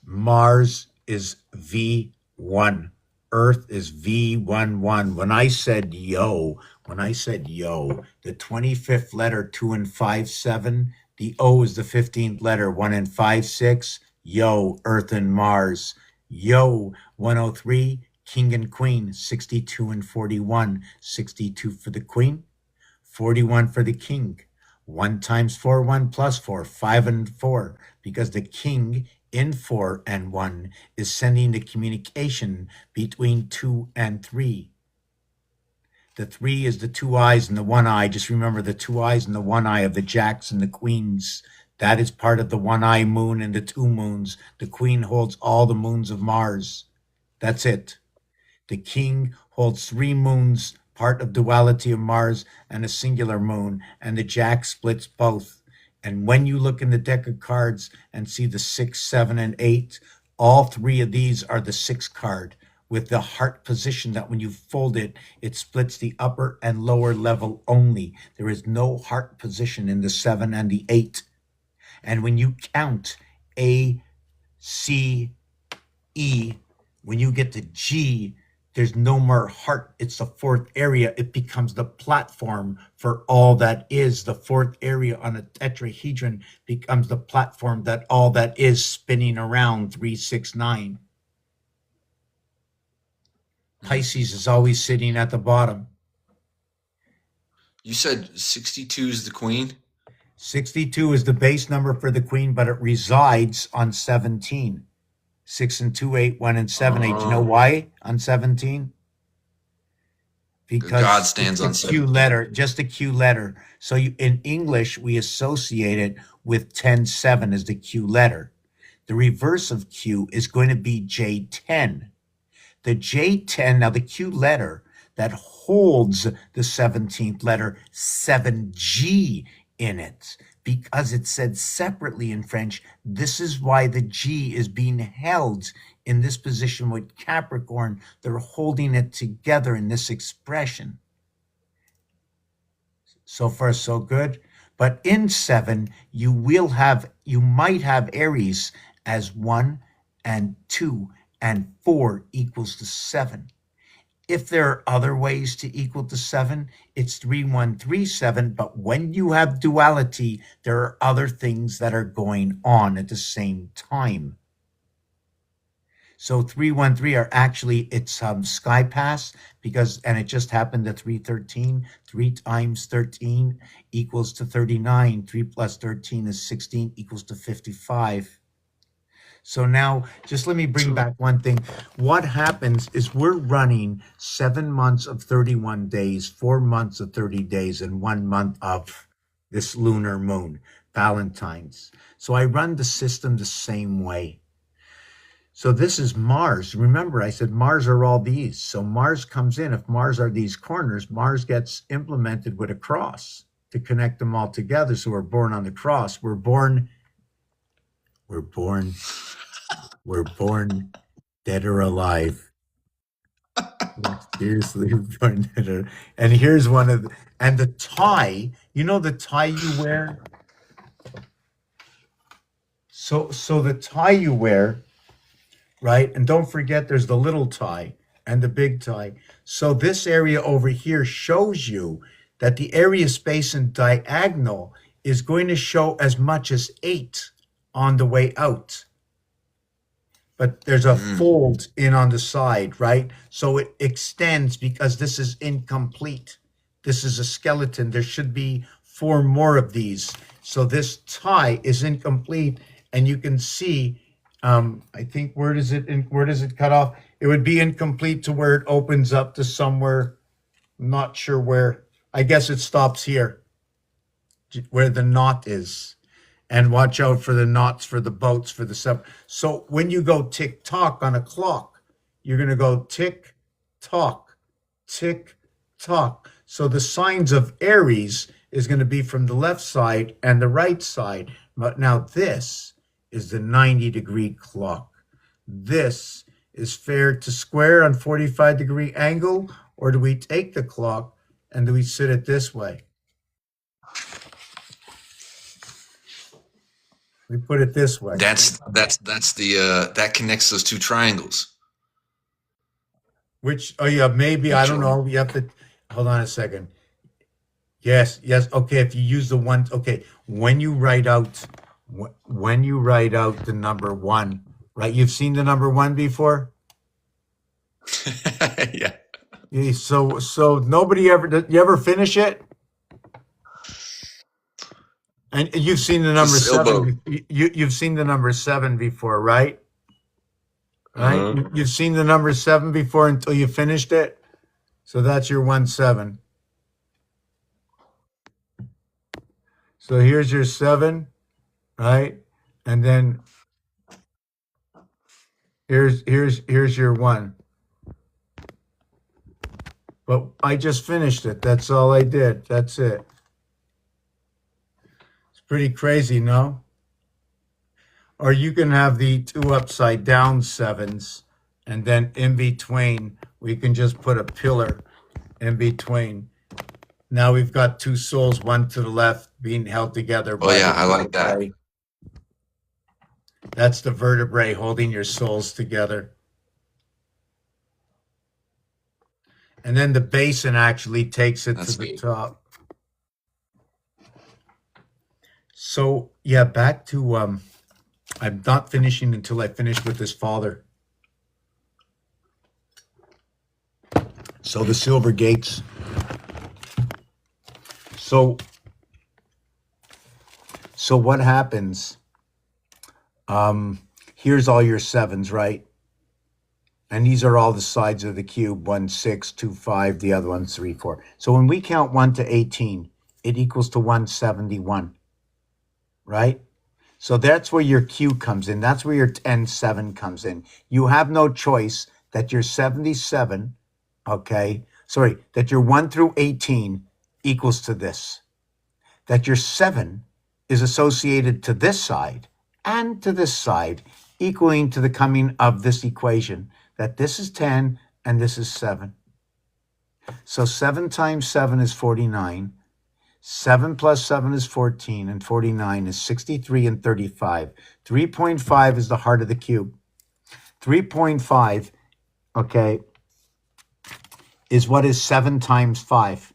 Mars is V1. Earth is V11. When I said yo, the 25th letter, 2 and 5, 7. The O is the 15th letter, 1 and 5, 6. Yo, Earth and Mars. Yo, 103, King and Queen, 62 and 41. 62 for the Queen, 41 for the King. 1 times 4, 1 plus 4, 5 and 4, because the King in 4 and 1 is sending the communication between 2 and 3. The 3 is the 2 eyes and the 1 eye. Just remember the 2 eyes and the 1 eye of the Jacks and the Queens. That is part of the 1 eye moon and the 2 moons. The Queen holds all the moons of Mars. That's it. The King holds 3 moons, part of duality of Mars, and a singular moon, and the Jack splits both. And when you look in the deck of cards and see the 6, 7, and 8, all 3 of these are the 6 card with the heart position that when you fold it, it splits the upper and lower level only. There is no heart position in the 7 and the 8. And when you count A, C, E, when you get to G, there's no more heart. It's the 4th area. It becomes the platform for all that is. The 4th area on a tetrahedron becomes the platform that all that is spinning around 3, 6, 9. Pisces is always sitting at the bottom. You said 62 is the Queen? 62 is the base number for the Queen, but it resides on 17. 6 and 2, 8, 1 and 7, 8. Do you know why on 17? Because God stands on it's a Q 17. letter, just a Q letter. So in English, we associate it with 10-7 as the Q letter. The reverse of Q is going to be J10. The J10, now the Q letter that holds the 17th letter, 7G in it, because it said separately in French. This is why the G is being held in this position with Capricorn. They're holding it together in this expression. So far, so good. But in 7, you might have Aries as 1 and 2 and 4 equals to 7. If there are other ways to equal to 7, it's 3, 1, 3, 7. But when you have duality, there are other things that are going on at the same time. So 313 are actually, it's Sky Pass, and it just happened to 313. 3 times 13 equals to 39. 3 plus 13 is 16 equals to 55. So now, just let me bring back one thing. What happens is we're running 7 months of 31 days, 4 months of 30 days, and 1 month of this lunar moon, Valentine's. So I run the system the same way. So this is Mars. Remember, I said Mars are all these. So Mars comes in. If Mars are these corners, Mars gets implemented with a cross to connect them all together. So we're born on the cross. We're born dead or alive. Seriously, and here's one of and the tie. You know the tie you wear. So the tie you wear, right? And don't forget, there's the little tie and the big tie. So this area over here shows you that the area space and diagonal is going to show as much as 8 on the way out. But there's a fold in on the side, right? So it extends because this is incomplete. This is a skeleton. There should be 4 more of these. So this tie is incomplete, and you can see. I think where does it cut off? It would be incomplete to where it opens up to somewhere. I'm not sure where. I guess it stops here, where the knot is. And watch out for the knots for the boats for the sub. So when you go tick tock on a clock, you're going to go tick tock, tick tock. So the signs of Aries is going to be from the left side and the right side. But now this is the 90-degree clock. This is fair to square on 45-degree angle, or do we take the clock and do we sit it this way? We put it this way. That's the that connects those two triangles. Which, oh yeah, maybe, I don't know. You have to, hold on a second. Yes, okay, if you use the one, okay, when you write out the number 1, right? You've seen the number 1 before? Yeah. So nobody ever, did you ever finish it? And you've seen the number sailboat. 7, you've seen the number 7 before, right? Right? Uh-huh. You've seen the number 7 before until you finished it. So that's your 1-7. So here's your 7, right? And then here's your 1. But I just finished it. That's all I did. That's it. It's pretty crazy, no? Or you can have the 2 upside down 7s, and then in between, we can just put a pillar in between. Now we've got 2 souls, one to the left, being held together by Oh yeah, the I like that. vertebrae. That's the vertebrae holding your souls together. And then the basin actually takes it That's to the neat. top. So yeah, back to I'm not finishing until I finish with this father. So the silver gates. So what happens? Here's all your 7s, right? And these are all the sides of the cube: 1, 6, 2, 5. The other one's 3, 4. So when we count 1 to 18, it equals to 171, right? So that's where your Q comes in. That's where your 10-7 comes in. You have no choice that your 77, okay, sorry, that your 1 through 18 equals to this. That your 7 is associated to this side and to this side, equaling to the coming of this equation, that this is 10 and this is 7. So 7 times 7 is 49. 7 plus 7 is 14, and 49 is 63 and 35. 3.5 is the heart of the cube. 3.5, okay, is what is 7 times 5.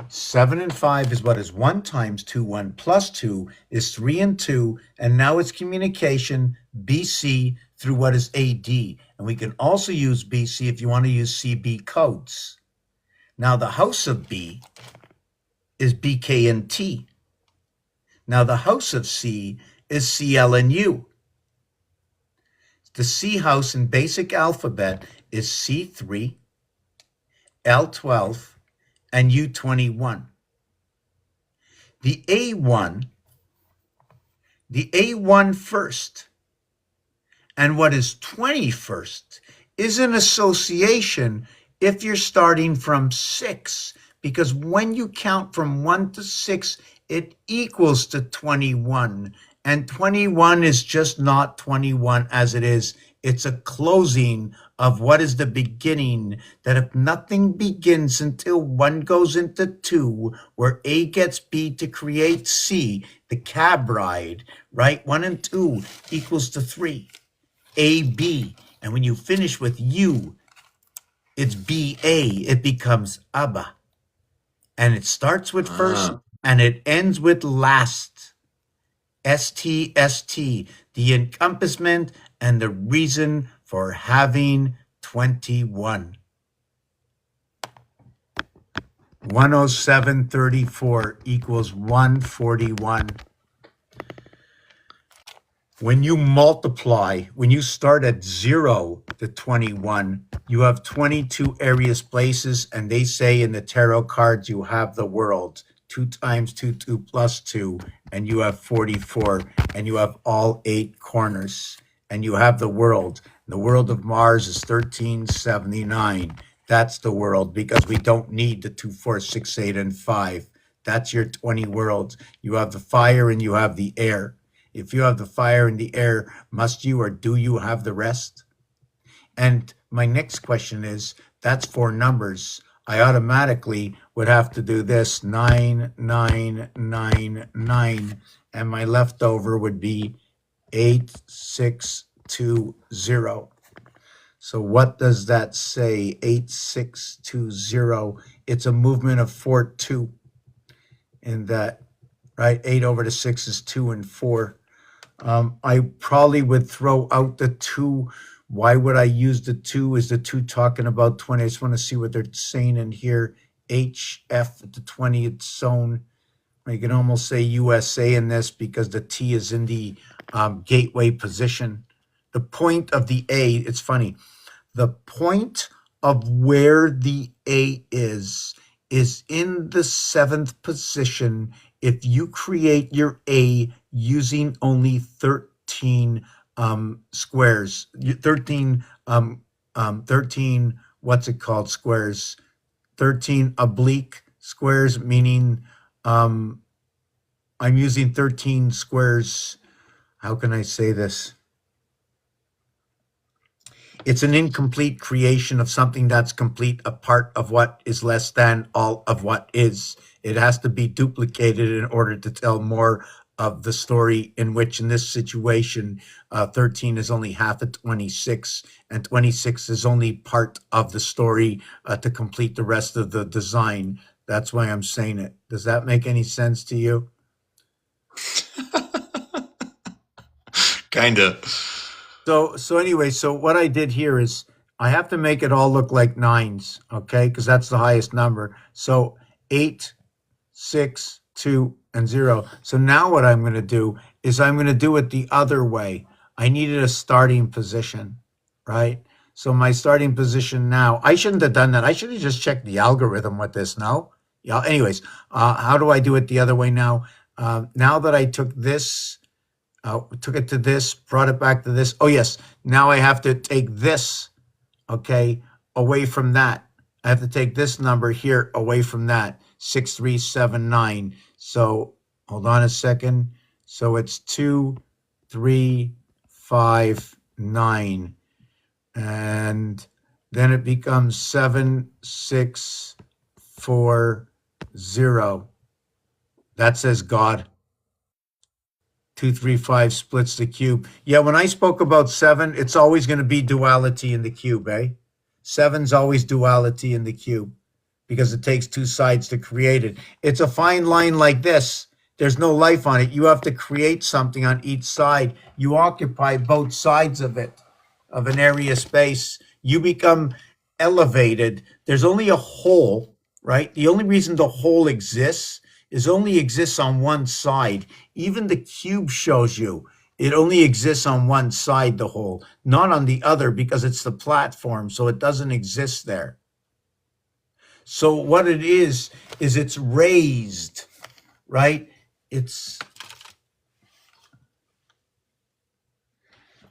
7 and 5 is what is 1 times 2. 1 plus 2 is 3 and 2. And now it's communication BC through what is AD. And we can also use BC if you want to use CB codes. Now the house of B is BK and T. Now the house of C is CL and U. The C house in basic alphabet is C3, L12, and U21. The A1 first, and what is 21st is an association if you're starting from 6, because when you count from 1 to 6, it equals to 21. And 21 is just not 21 as it is. It's a closing of what is the beginning, that if nothing begins until 1 goes into 2, where A gets B to create C, the cab ride, right? 1 and 2 equals to 3. A, B. And when you finish with U, it's B, A. It becomes Abba. And it starts with first and it ends with last. ST, ST, the encompassment and the reason for having 21. 107.34 equals 141. When you multiply, when you start at 0 to 21, you have 22 areas places, and they say in the tarot cards you have the world. 2 times 2, 2 plus 2, and you have 44, and you have all 8 corners, and you have the world. The world of Mars is 1379. That's the world, because we don't need the 2, 4, 6, 8, and 5. That's your 20 worlds. You have the fire and you have the air. If you have the fire and the air, must you or do you have the rest? And my next question is, that's 4 numbers. I automatically would have to do this 9999, and my leftover would be 8620. So what does that say? 8620. It's a movement of 4, 2 in that, right? 8 over the 6 is 2 and 4. I probably would throw out the 2. Why would I use the 2? Is the 2 talking about 20? I just want to see what they're saying in here. HF at the 20th zone. You can almost say USA in this because the T is in the gateway position. The point of the A, it's funny. The point of where the A is in the 7th position if you create your A using only 13 squares, 13, 13, what's it called, squares, 13 oblique squares, meaning I'm using 13 squares. How can I say this? It's an incomplete creation of something that's complete, a part of what is less than all of what is. It has to be duplicated in order to tell more of the story, in which in this situation, 13 is only half of 26, and 26 is only part of the story to complete the rest of the design. That's why I'm saying it. Does that make any sense to you? Kinda. So anyway, so what I did here is I have to make it all look like 9s, okay? Because that's the highest number. So 8, 6, 2, and 0. So now what I'm going to do is I'm going to do it the other way. I needed a starting position, right? So my starting position now, I shouldn't have done that. I should have just checked the algorithm with this, no? Yeah. Anyways, how do I do it the other way now? Now that I took this, took it to this, brought it back to this. Oh, yes. Now I have to take this, okay, away from that. I have to take this number here away from that, 6379. So hold on a second. So it's 2, 3, 5, 9. And then it becomes 7, 6, 4, 0. That says God. 2, 3, 5 splits the cube. Yeah, when I spoke about 7, it's always going to be duality in the cube, eh? 7's always duality in the cube because it takes 2 sides to create it. It's a fine line like this. There's no life on it. You have to create something on each side. You occupy both sides of it, of an area space. You become elevated. There's only a hole, right? The only reason the hole exists is only exists on one side. Even the cube shows you it only exists on one side, the hole, not on the other, because it's the platform, so it doesn't exist there. So what it is it's raised, right?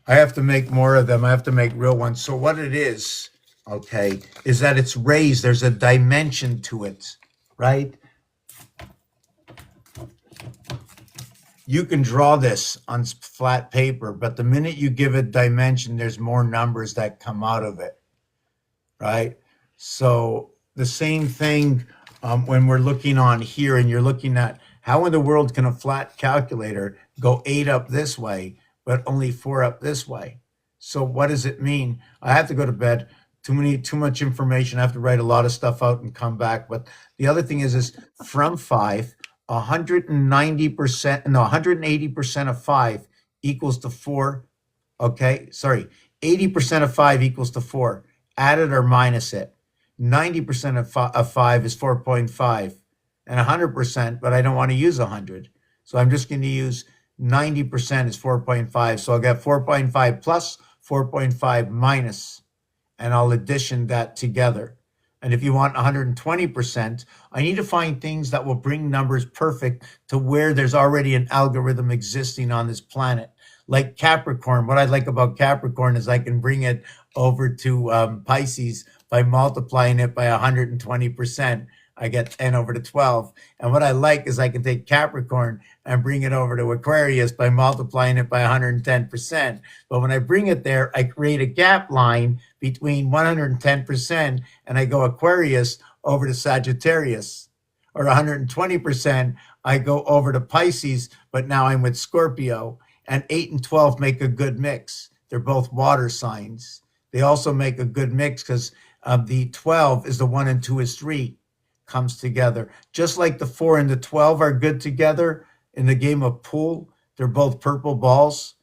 I have to make more of them. I have to make real ones. So what it is, okay, is that it's raised. There's a dimension to it, right? You can draw this on flat paper, but the minute you give it dimension, there's more numbers that come out of it. right? So the same thing when we're looking on here and you're looking at how in the world can a flat calculator go 8 up this way, but only 4 up this way? So what does it mean? I have to go to bed. Too much information. I have to write a lot of stuff out and come back. But the other thing is from 5, 190%, no, 180% of 5 equals to 4. Okay, sorry, 80% of 5 equals to 4. Add it or minus it. 90% of 5 is 4.5, and 100%, but I don't want to use 100. So I'm just going to use 90% is 4.5. So I'll get 4.5 plus 4.5 minus, and I'll addition that together. And if you want 120%, I need to find things that will bring numbers perfect to where there's already an algorithm existing on this planet. Like Capricorn, what I like about Capricorn is I can bring it over to Pisces by multiplying it by 120%. I get 10 over to 12. And what I like is I can take Capricorn and bring it over to Aquarius by multiplying it by 110%. But when I bring it there, I create a gap line between 110% and I go Aquarius over to Sagittarius. Or 120%, I go over to Pisces, but now I'm with Scorpio. And 8 and 12 make a good mix. They're both water signs. They also make a good mix because the 12 is the 1 and 2 is 3 comes together. Just like the 4 and the 12 are good together in the game of pool. They're both purple balls,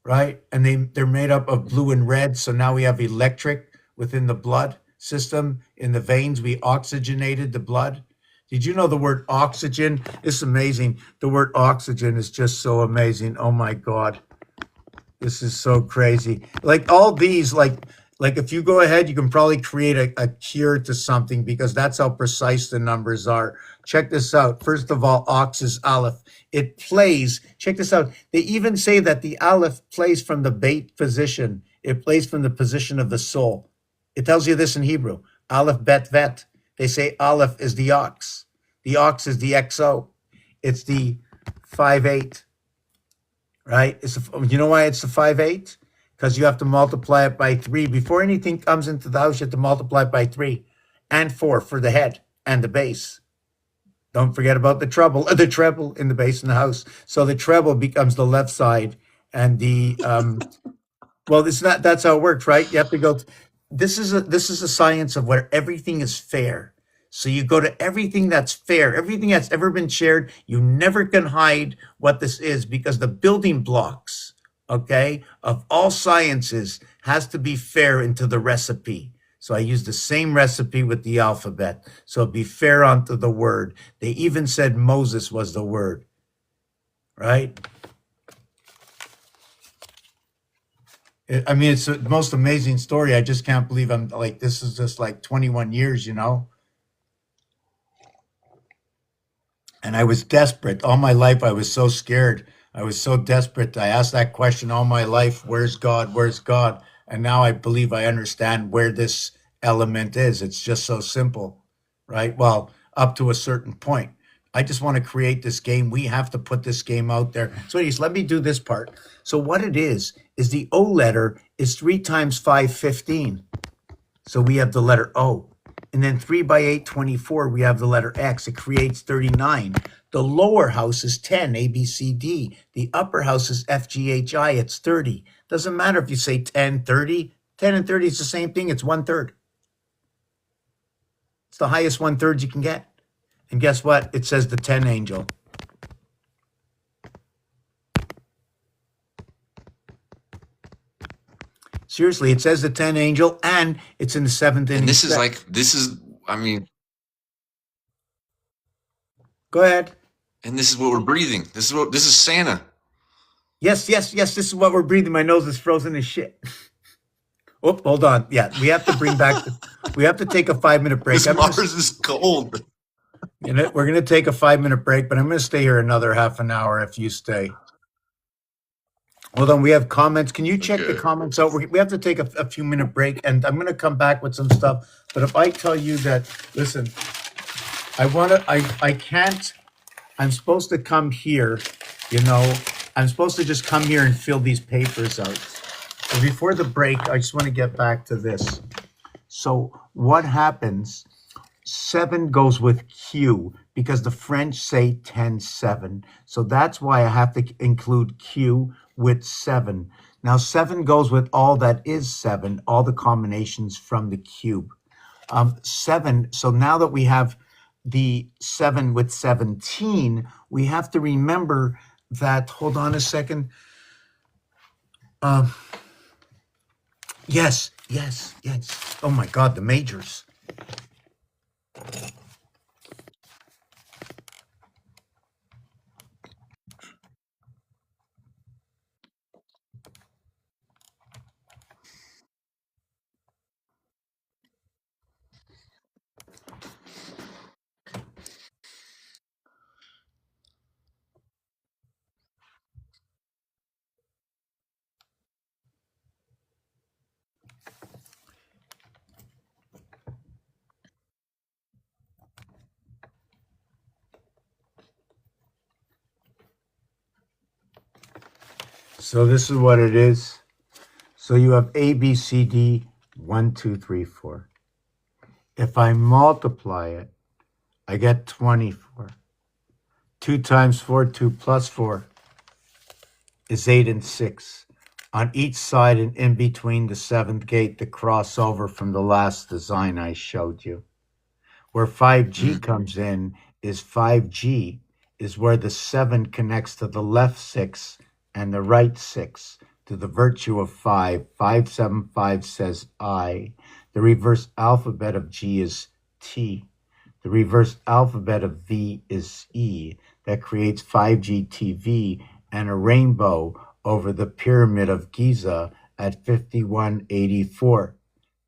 right? And they're made up of blue and red. So now we have electric within the blood system. In the veins, we oxygenated the blood. Did you know the word oxygen? It's amazing. The word oxygen is just so amazing. Oh my God. This is so crazy. Like all these, like if you go ahead, you can probably create a cure to something because that's how precise the numbers are. Check this out. First of all, ox is aleph. It plays, check this out. They even say that the aleph plays from the bait position. It plays from the position of the soul. It tells you this in Hebrew. Aleph, bet, vet. They say aleph is the ox. The ox is the XO. It's the 5/8. Right? You know why it's the 5/8? Because you have to multiply it by 3. Before anything comes into the house, you have to multiply it by 3 and 4 for the head and the base. Don't forget about the treble in the base in the house. So the treble becomes the left side and the well, it's not. That's how it works, right? You have to go. This is a science of where everything is fair. So you go to everything that's fair, everything that's ever been shared. You never can hide what this is because the building blocks, okay, of all sciences has to be fair into the recipe. So I use the same recipe with the alphabet. So be fair onto the word. They even said Moses was the word, right? I mean, it's the most amazing story. I just can't believe I'm like, this is just like 21 years, you know? And I was desperate. All my life, I was so scared. I was so desperate. I asked that question all my life, where's God? Where's God? And now I believe I understand where this element is. It's just so simple, right? Well, up to a certain point. I just want to create this game. We have to put this game out there. So anyways, let me do this part. So what it is the O letter is 3 times 5, 15. So we have the letter O. And then 3 by 8, 24, we have the letter X. It creates 39. The lower house is 10, A, B, C, D. The upper house is F, G, H, I. It's 30. Doesn't matter if you say 10, 30. 10 and 30 is the same thing. It's 1/3. It's the highest 1/3 you can get. And guess what? It says the 10 angel. Seriously, it says the 10 angel, and it's in the 7th inning. And this is, I mean, go ahead. And this is what we're breathing. This is Santa. Yes. This is what we're breathing. My nose is frozen as shit. Oh, hold on. Yeah, we have to bring back. We have to take a 5-minute break. This Mars is cold. We're going to take a 5-minute break, but I'm going to stay here another half an hour if you stay. Hold on, we have comments. Can you check the comments out? We have to take a few minute break, and I'm going to come back with some stuff. But if I tell you that, listen, I can't, I'm supposed to come here, you know, I'm supposed to just come here and fill these papers out. So before the break, I just want to get back to this. So what happens? 7 goes with Q because the French say 10-7. So that's why I have to include Q with 7. Now 7 goes with all that is 7, all the combinations from the cube. 7. So now that we have the 7 with 17, we have to remember that. Hold on a second. Um, yes, yes, yes. Oh my God, the majors. So this is what it is. So you have A, B, C, D, 1, 2, 3, 4. If I multiply it, I get 24. 2 times 4, 2 plus 4 is 8 and 6. On each side and in between the seventh gate, the crossover from the last design I showed you. Where 5G comes in is 5G is where the 7 connects to the left 6 and the right 6 to the virtue of 5. 575 says I. The reverse alphabet of G is T. The reverse alphabet of V is E. That creates 5G TV and a rainbow over the Pyramid of Giza at 5184.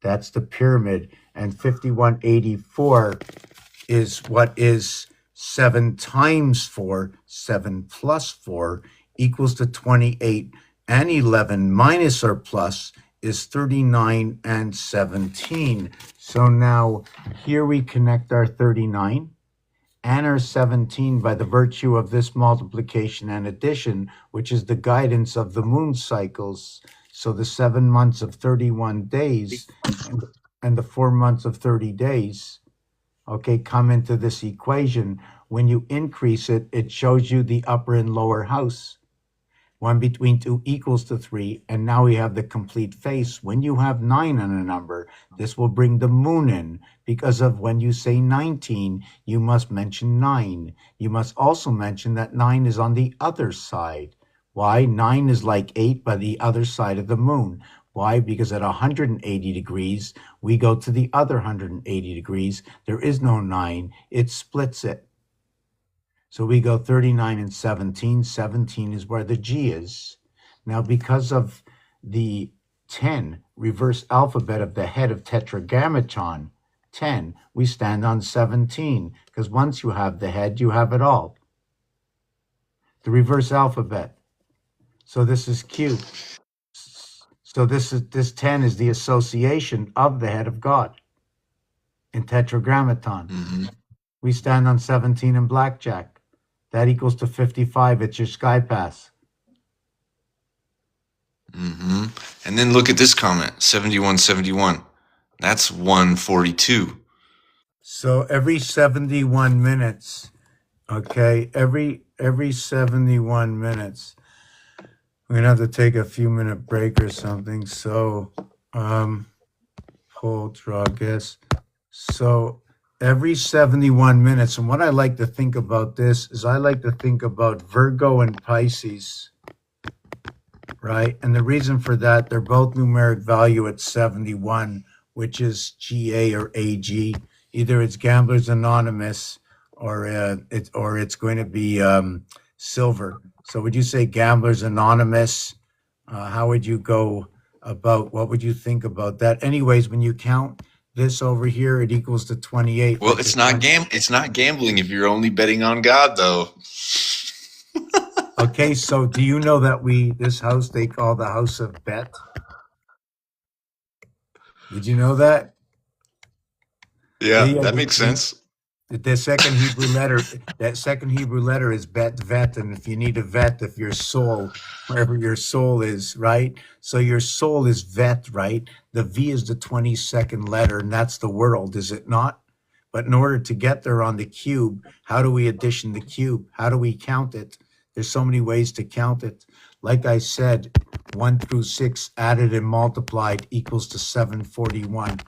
That's the pyramid. And 5184 is what is 7 times 4, 7 plus 4 equals to 28. And 11 minus or plus is 39 and 17. So now here we connect our 39 and our 17 by the virtue of this multiplication and addition, which is the guidance of the moon cycles. So the 7 months of 31 days and the 4 months of 30 days, okay, come into this equation. When you increase it, it shows you the upper and lower house. 1 between 2 equals to 3, and now we have the complete face. When you have 9 on a number, this will bring the moon in, because of when you say 19, you must mention 9. You must also mention that 9 is on the other side. Why? 9 is like 8 by the other side of the moon. Why? Because at 180 degrees, we go to the other 180 degrees. There is no 9. It splits it. So we go 39 and 17. 17 is where the G is. Now, because of the 10 reverse alphabet of the head of Tetragrammaton, 10, we stand on 17, because once you have the head, you have it all. The reverse alphabet. So this is Q. So this 10 is the association of the head of God in Tetragrammaton. Mm-hmm. We stand on 17 in blackjack. That equals to 55. It's your sky pass. Mm-hmm. And then look at this comment, 7171. That's 142. So every 71 minutes, okay, every 71 minutes, we're gonna have to take a few minute break or something. So hold draw guess. So every 71 minutes, and what I like to think about this is I like to think about Virgo and Pisces, right? And the reason for that, they're both numeric value at 71, which is GA or AG. Either it's Gamblers Anonymous or it's going to be silver. So would you say Gamblers Anonymous? How would you go about, what would you think about that? Anyways, when you count this over here, it equals to 28. Well, Which it's is not it's not gambling if you're only betting on God, though. okay, so do you know that this house they call the house of bet? Did you know that? Yeah, Yeah, that makes sense. The second Hebrew letter, that second Hebrew letter is bet vet, and if you need a vet, if your soul, wherever your soul is, right? So your soul is vet, right? The V is the 22nd letter, and that's the world, is it not? But in order to get there on the cube, how do we addition the cube? How do we count it? There's so many ways to count it. Like I said, 1 through 6 added and multiplied equals to 741,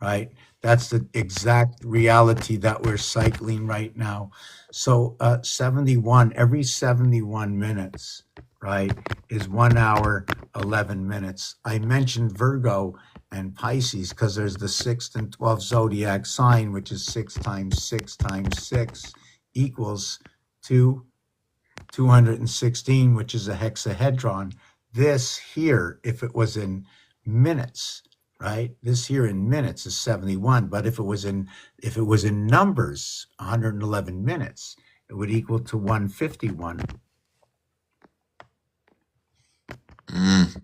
right? That's the exact reality that we're cycling right now. So 71, every 71 minutes, right, is 1 hour, 11 minutes. I mentioned Virgo and Pisces because there's the 6th and 12th zodiac sign, which is 6 times 6 times 6 equals 216, which is a hexahedron. This here, if it was in minutes, right? This here in minutes is 71. But if it was in numbers, 111 minutes, it would equal to 151. Mm.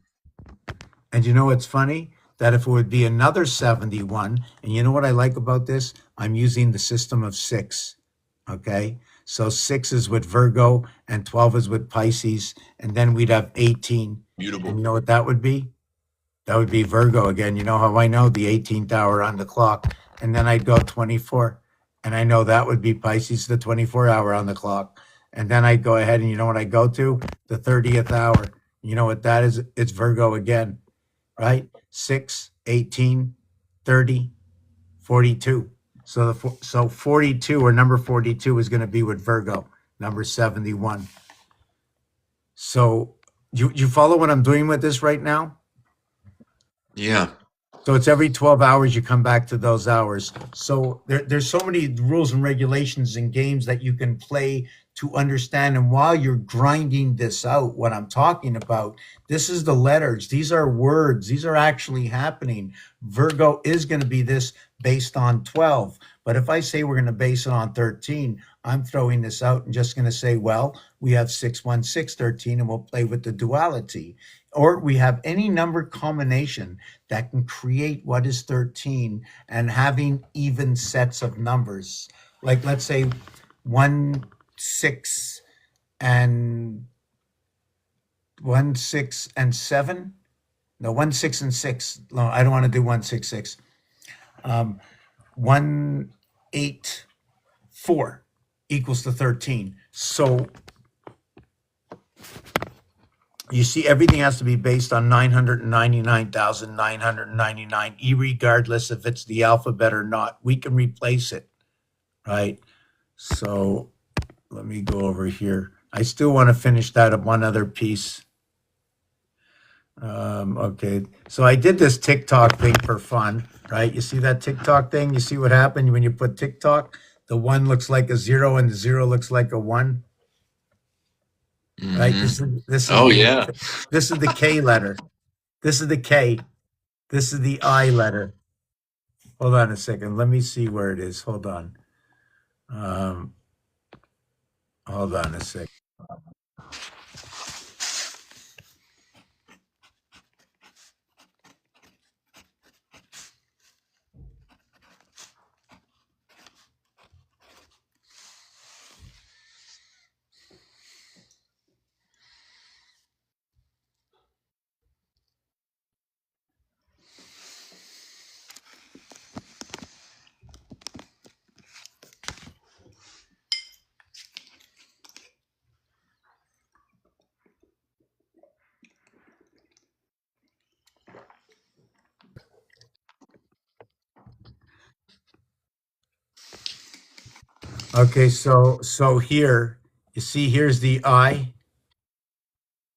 And you know what's funny? That if it would be another 71, and you know what I like about this? I'm using the system of 6. Okay. So 6 is with Virgo and 12 is with Pisces. And then we'd have 18. Mutable. And you know what that would be? That would be Virgo again. You know how I know the 18th hour on the clock. And then I'd go 24. And I know that would be Pisces, the 24 hour on the clock. And then I'd go ahead and you know what I go to? The 30th hour. You know what that is? It's Virgo again, right? 6, 18, 30, 42. So 42 or number 42 is going to be with Virgo, number 71. So you follow what I'm doing with this right now? Yeah. So it's every 12 hours you come back to those hours. So there's so many rules and regulations and games that you can play to understand. And while you're grinding this out, what I'm talking about, this is the letters. These are words. These are actually happening. Virgo is going to be this based on 12. But if I say we're going to base it on 13, I'm throwing this out and just going to say, well, we have 61613 and we'll play with the duality. Or we have any number combination that can create what is 13 and having even sets of numbers. Like let's say 1, 6 and 1, 6 and 7. No, 1, 6 and 6. No, I don't want to do 1, 6, 6. 1, 8, 4 equals to 13. So you see, everything has to be based on 999,999, regardless if it's the alphabet or not. We can replace it, right? So let me go over here. I still want to finish that one other piece. Okay, so I did this TikTok thing for fun, right? You see that TikTok thing? You see what happened when you put TikTok? The 1 looks like a 0 and the 0 looks like a 1, right? Mm-hmm. This is Oh, the yeah. this is the K letter. This is the K. This is the I letter. Hold on a second. Let me see where it is. Hold on. Um, hold on a second. Okay, so here, you see, here's the I,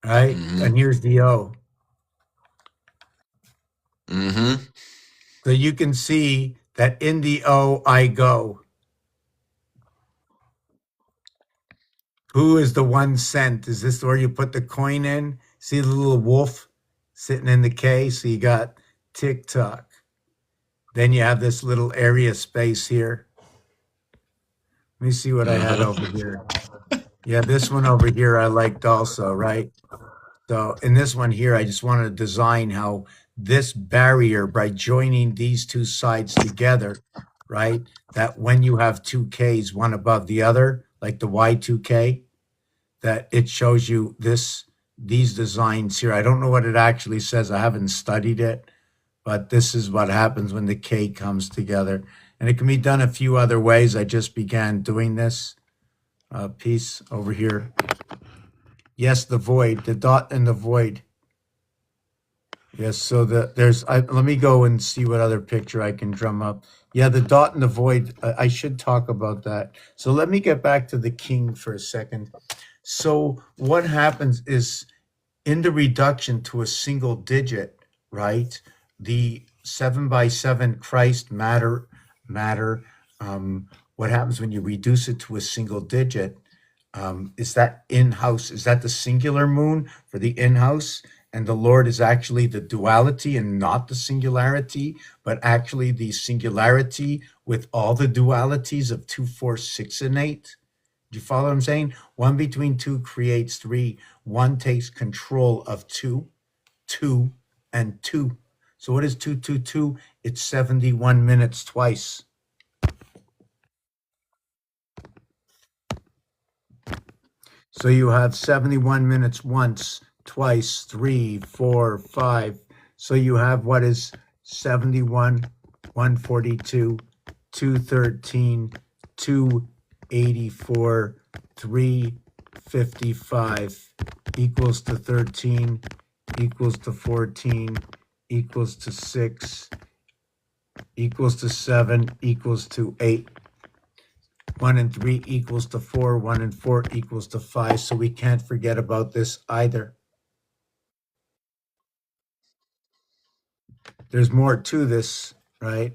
right? Mm-hmm. And here's the O. Mm-hmm. So you can see that in the O I go. Who is the 1 cent? Is this where you put the coin in? See the little wolf sitting in the K? So you got TikTok. Then you have this little area space here. Let me see what I had over Uh-huh. here. Yeah, this one over here I liked also, right? So in this one here, I just wanted to design how this barrier, by joining these two sides together, right? That when you have two Ks, one above the other, like the Y2K, that it shows you these designs here. I don't know what it actually says. I haven't studied it, but this is what happens when the K comes together. And it can be done a few other ways. I just began doing this piece over here. Yes, the void, the dot and the void. Yes, so let me go and see what other picture I can drum up. Yeah, the dot and the void, I should talk about that. So let me get back to the king for a second. So what happens is in the reduction to a single digit, right? The 7 by 7 Christ matter. What happens when you reduce it to a single digit? Is that in-house? Is that the singular moon for the in-house? And the Lord is actually the duality and not the singularity, but actually the singularity with all the dualities of 2, 4, 6, and 8. Do you follow what I'm saying? 1 between 2 creates 3. 1 takes control of 2, 2, and 2. So what is 2, 2, 2? It's 71 minutes twice. So you have 71 minutes once, twice, 3, 4, 5. So you have what is 71, 142, 213, 284, 355 equals to 13, equals to 14, equals to 6, equals to 7, equals to 8. 1 and 3 equals to 4, 1 and 4 equals to 5. So we can't forget about this either. There's more to this, right?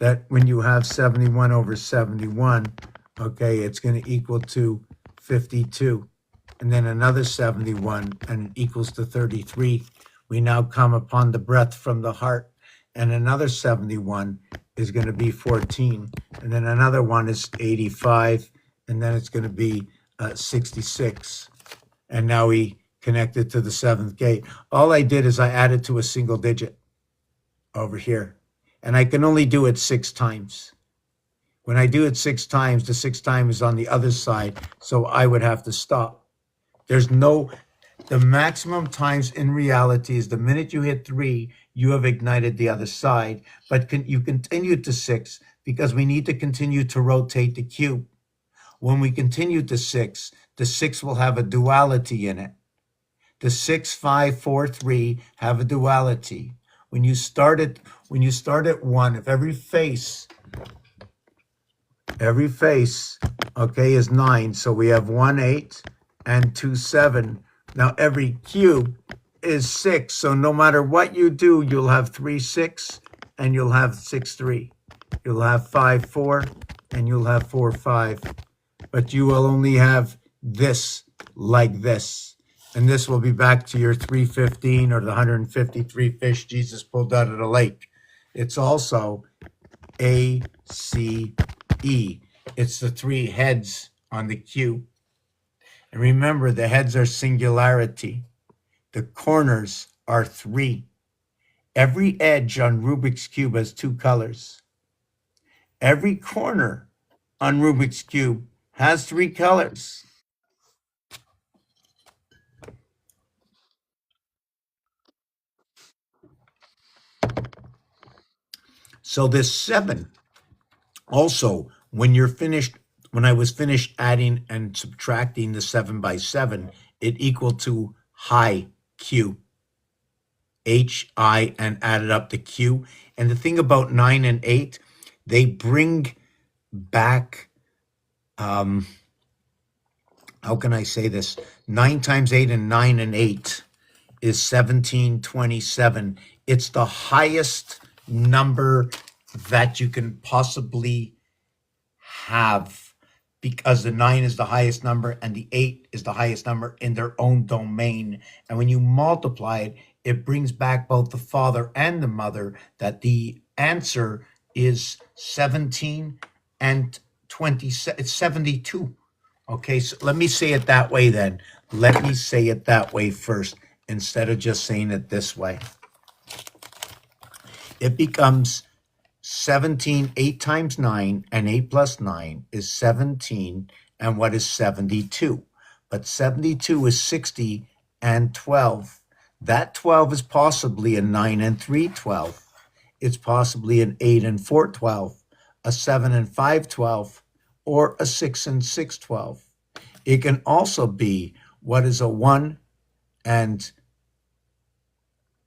That when you have 71 over 71, okay, it's going to equal to 52. And then another 71, and it equals to 33. We now come upon the breath from the heart. And another 71 is going to be 14. And then another one is 85. And then it's going to be 66. And now we connect it to the seventh gate. All I did is I added to a single digit over here. And I can only do it 6 times. When I do it 6 times, the 6th time is on the other side. So I would have to stop. The maximum times in reality is the minute you hit 3, you have ignited the other side. But you continue to 6 because we need to continue to rotate the cube. When we continue to 6, the 6 will have a duality in it. The 6, 5, 4, 3 have a duality. When you start at 1, if every face, okay, is 9. So we have 1, 8, and 2, 7. Now every cube is 6. So no matter what you do, you'll have 3, 6, and you'll have 6, 3. You'll have 5, 4, and you'll have 4, 5. But you will only have this like this. And this will be back to your 315 or the 153 fish Jesus pulled out of the lake. It's also A, C, E. It's the 3 heads on the cube. And remember, the heads are singularity. The corners are 3. Every edge on Rubik's Cube has 2 colors. Every corner on Rubik's Cube has 3 colors. So this 7, also, when I was finished adding and subtracting the 7 by 7, it equaled to high Q. H-I, and added up the Q. And the thing about 9 and 8, they bring back, how can I say this? 9 times 8 and 9 and 8 is 1727. It's the highest number that you can possibly have, because the 9 is the highest number and the 8 is the highest number in their own domain. And when you multiply it, it brings back both the father and the mother, that the answer is 17 and 20. It's 72. Okay, so let me say it that way then. Let me say it that way first, instead of just saying it this way. It becomes 17, 8 times 9, and 8 plus 9 is 17. And what is 72? But 72 is 60 and 12. That 12 is possibly a 9 and 3 12. It's possibly an 8 and 4 12, a 7 and 5 12, or a 6 and 6 12. It can also be what is a 1 and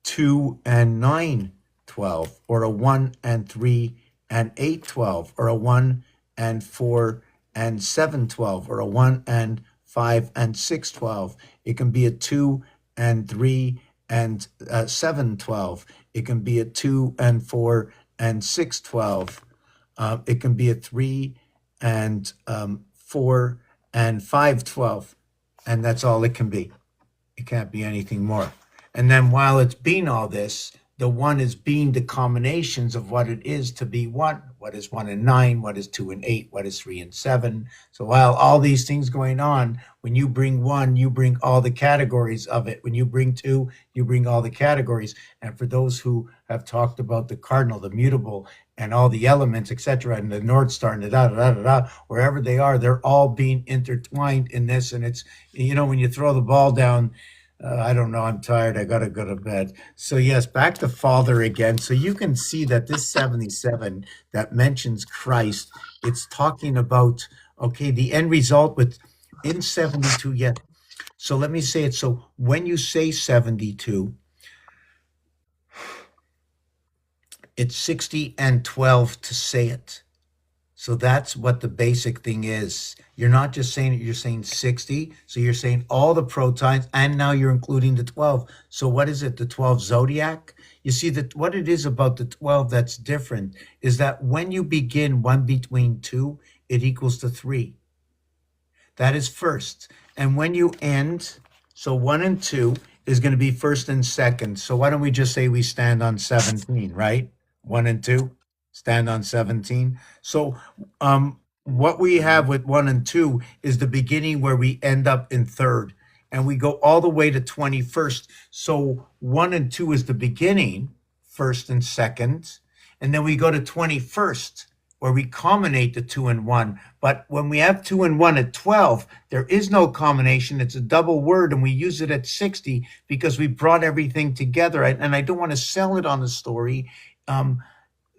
2 and 9 12, or a 1 and 3 and 8 12, or a 1 and 4 and 7 12, or a 1 and 5 and 6 12. It can be a 2 and 3 and 7 12. It can be a 2 and 4 and 6 12. It can be a 3 and 4 and 5 12. And that's all it can be. It can't be anything more. And then while it's being all this, the 1 is being the combinations of what it is to be 1. What is 1 and 9? What is 2 and 8? What is 3 and 7? So while all these things going on, when you bring 1, you bring all the categories of it. When you bring 2, you bring all the categories. And for those who have talked about the cardinal, the mutable, and all the elements, etc., and the North Star, and the da-da-da-da-da, wherever they are, they're all being intertwined in this. And it's, when you throw the ball down, I don't know, I'm tired, I gotta go to bed. So yes, back to Father again. So you can see that this 77 that mentions Christ, it's talking about, okay, the end result with in 72, yes. So let me say it. So when you say 72, it's 60 and 12 to say it. So that's what the basic thing is. You're not just saying it, you're saying 60. So you're saying all the protons, and now you're including the 12. So what is it, the 12 zodiac? You see, that what it is about the 12 that's different is that when you begin 1 between 2, it equals to 3. That is first. And when you end, so 1 and 2 is going to be first and second. So why don't we just say we stand on 17, right? 1 and 2 stand on 17. So what we have with 1 and 2 is the beginning where we end up in third. And we go all the way to 21st. So 1 and 2 is the beginning, first and second. And then we go to 21st, where we combinate the 2 and 1. But when we have 2 and 1 at 12, there is no combination. It's a double word, and we use it at 60 because we brought everything together. And I don't want to sell it on the story.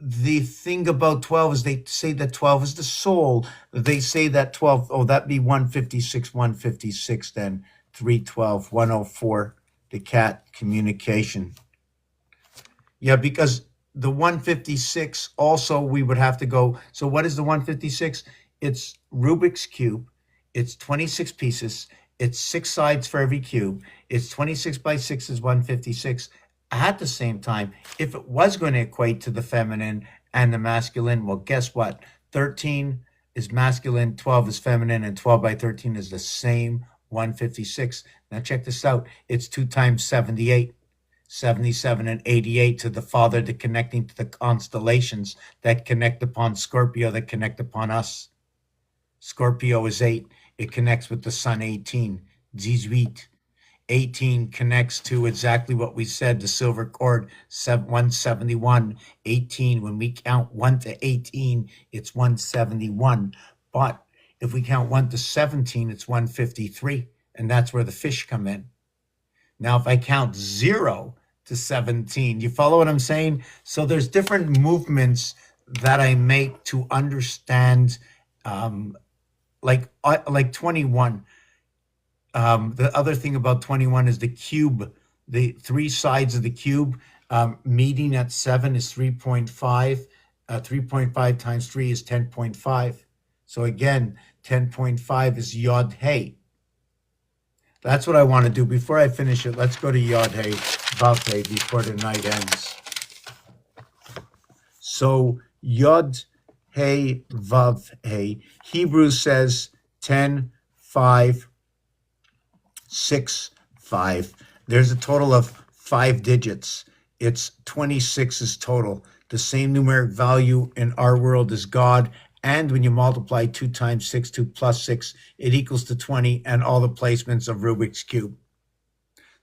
The thing about 12 is they say that 12 is the soul. They say that 12, that'd be 156, then 312, 104, the cat communication. Yeah, because the 156 also we would have to go. So what is the 156? It's Rubik's Cube. It's 26 pieces. It's 6 sides for every cube. It's 26 by 6 is 156. At the same time, if it was going to equate to the feminine and the masculine, well, guess what? 13 is masculine, 12 is feminine, and 12 by 13 is the same 156. Now check this out. It's 2 times 78. 77 and 88 to the Father, the connecting to the constellations that connect upon Scorpio, that connect upon us. Scorpio is 8. It connects with the Sun, 18. 18. 18 connects to exactly what we said, the silver cord, 171. 18, when we count 1 to 18, it's 171. But if we count 1 to 17, it's 153. And that's where the fish come in. Now, if I count 0 to 17, you follow what I'm saying? So there's different movements that I make to understand, like 21. The other thing about 21 is the cube, the 3 sides of the cube, meeting at 7 is 3.5. 3.5 times 3 is 10.5. So again, 10.5 is Yod Hey. That's what I want to do. Before I finish it, let's go to Yod Hey, Vav Hey, before the night ends. So Yod Hey, Vav Hey. Hebrews says 10, 5, 6, 5. There's a total of 5 digits. It's 26 is total. The same numeric value in our world as God. And when you multiply 2 times 6, 2 plus 6, it equals to 20, and all the placements of Rubik's Cube.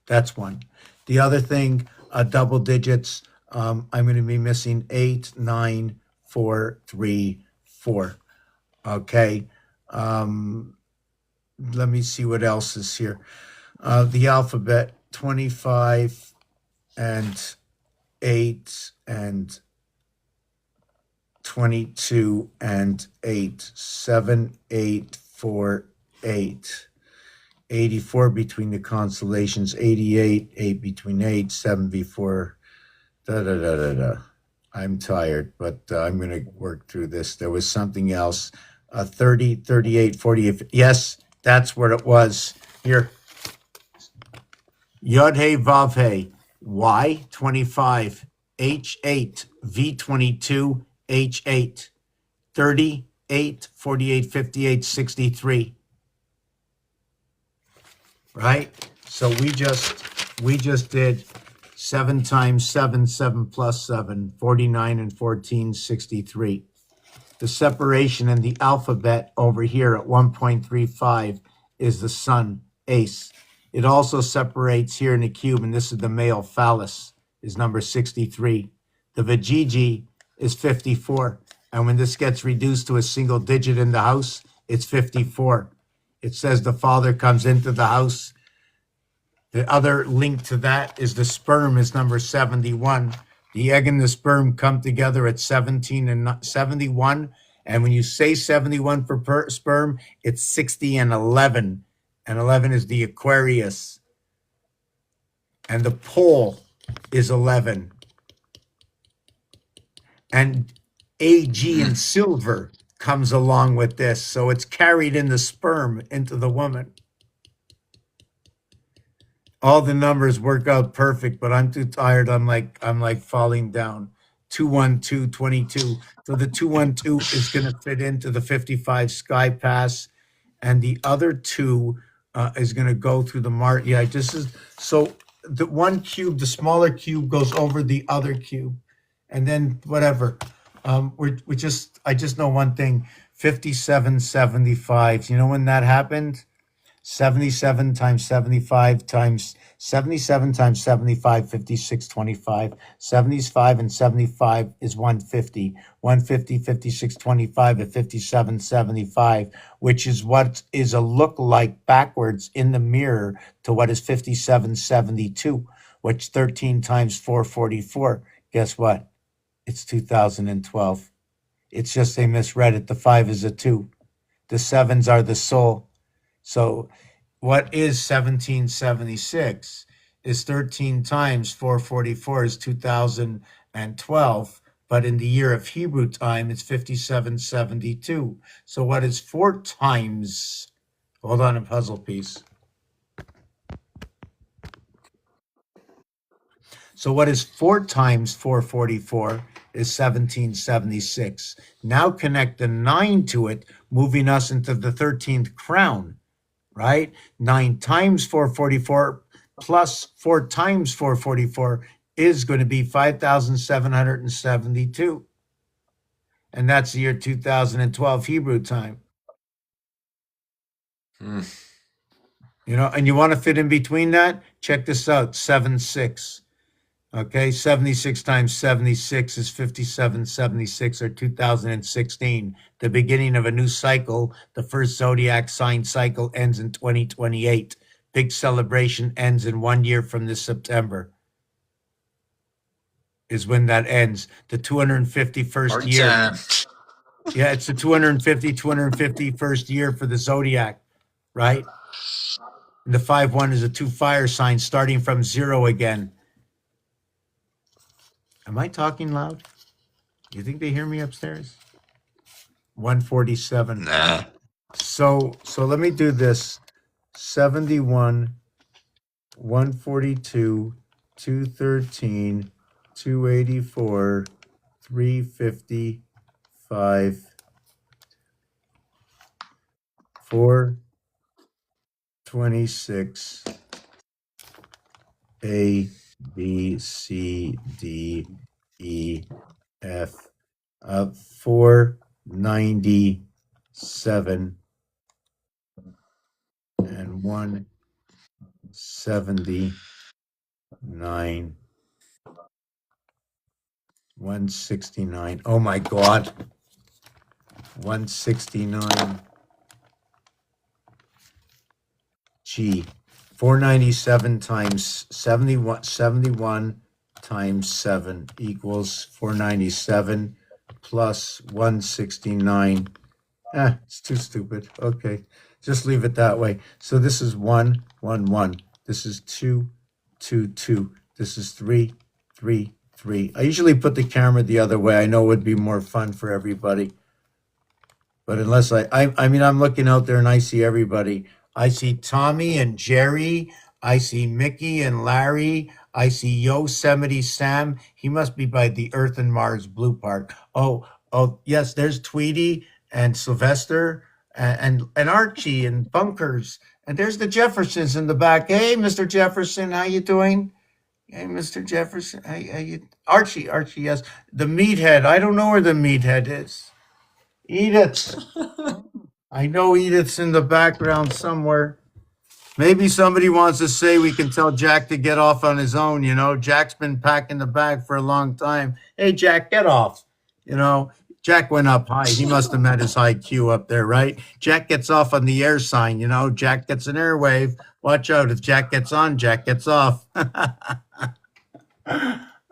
That's one. The other thing, double digits, I'm going to be missing 8, 9, 4, 3, 4. Okay. Let me see what else is here. The alphabet 25 and 8 and 22 and 8. 7, 8, 4, 8. 84 between the constellations, 88, 8 between 8, 7 before. Da da da da da. I'm tired, but I'm going to work through this. There was something else. 30, 38, 40. Yes, that's what it was. Here. Yod Hey Vav Hey. Y 25, H8, V22, H8, 38, 48, 58, 63. Right? So we just did 7 times 7, 7 plus 7, 49 and 14, 63. The separation in the alphabet over here at 1.35 is the sun, ace. It also separates here in the cube, and this is the male phallus, is number 63. The vajiji is 54. And when this gets reduced to a single digit in the house, it's 54. It says the father comes into the house. The other link to that is the sperm is number 71. The egg and the sperm come together at 17 and 71. And when you say 71 for sperm, it's 60 and 11. And 11 is the Aquarius. And the pole is 11. And AG in silver comes along with this. So it's carried in the sperm into the woman. All the numbers work out perfect, but I'm too tired. I'm like falling down. 212, 22. So the 212 is going to fit into the 55 Sky Pass, and the other two is going to go through the Mart. Yeah, this is so the one cube, the smaller cube goes over the other cube, and then whatever. I just know one thing: 5775. You know when that happened? 77 times 75 times 77 times 75, 56, 25. 75 and 75 is 150. 150, 56, 25 at 57, 75, which is what is a look like backwards in the mirror to what is 57, 72, which 13 times 444. Guess what? It's 2012. It's just they misread it. The 5 is a 2. The 7s are the soul. So what is 1776 is 13 times 444 is 2012, but in the year of Hebrew time, it's 5772. So what is 4 times, hold on, a puzzle piece. So what is 4 times 444 is 1776. Now connect the 9 to it, moving us into the 13th crown. Right? 9 times 444 plus 4 times 444 is going to be 5,772. And that's the year 2012 Hebrew time. Hmm. You know, and you want to fit in between that? Check this out 7 6. Okay, 76 times 76 is 5776 or 2016. The beginning of a new cycle. The first zodiac sign cycle ends in 2028. Big celebration ends in 1 year from this September, is when that ends. The 251st Party year. time. Yeah, it's the 251st year for the zodiac, right? And the 5-1 is a 2 fire sign starting from 0 again. Am I talking loud? Do you think they hear me upstairs? 147. Nah. So let me do this. 71, 142, 213, 284, 355, 426, A, B, C, D, E, F, 497, and 179, 169. Oh my God. 169. Gee. 497 times 71 times 7 equals 497 plus 169. It's too stupid. Okay. Just leave it that way. So this is 1, 1, 1. This is 2, 2, 2. This is 3, 3, 3. I usually put the camera the other way. I know it would be more fun for everybody. But unless I mean, I'm looking out there and I see everybody. I see Tommy and Jerry. I see Mickey and Larry. I see Yosemite Sam. He must be by the Earth and Mars Blue Park. Oh, yes, there's Tweety and Sylvester and Archie and Bunkers. And there's the Jeffersons in the back. Hey, Mr. Jefferson, how you doing? Hey, Mr. Jefferson, how you? Archie, yes. The meathead. I don't know where the meathead is. Edith. I know Edith's in the background somewhere. Maybe somebody wants to say we can tell Jack to get off on his own. Jack's been packing the bag for a long time. Hey, Jack, get off. Jack went up high. He must have met his high Q up there, right? Jack gets off on the air sign. Jack gets an airwave. Watch out. If Jack gets on, Jack gets off. Oh,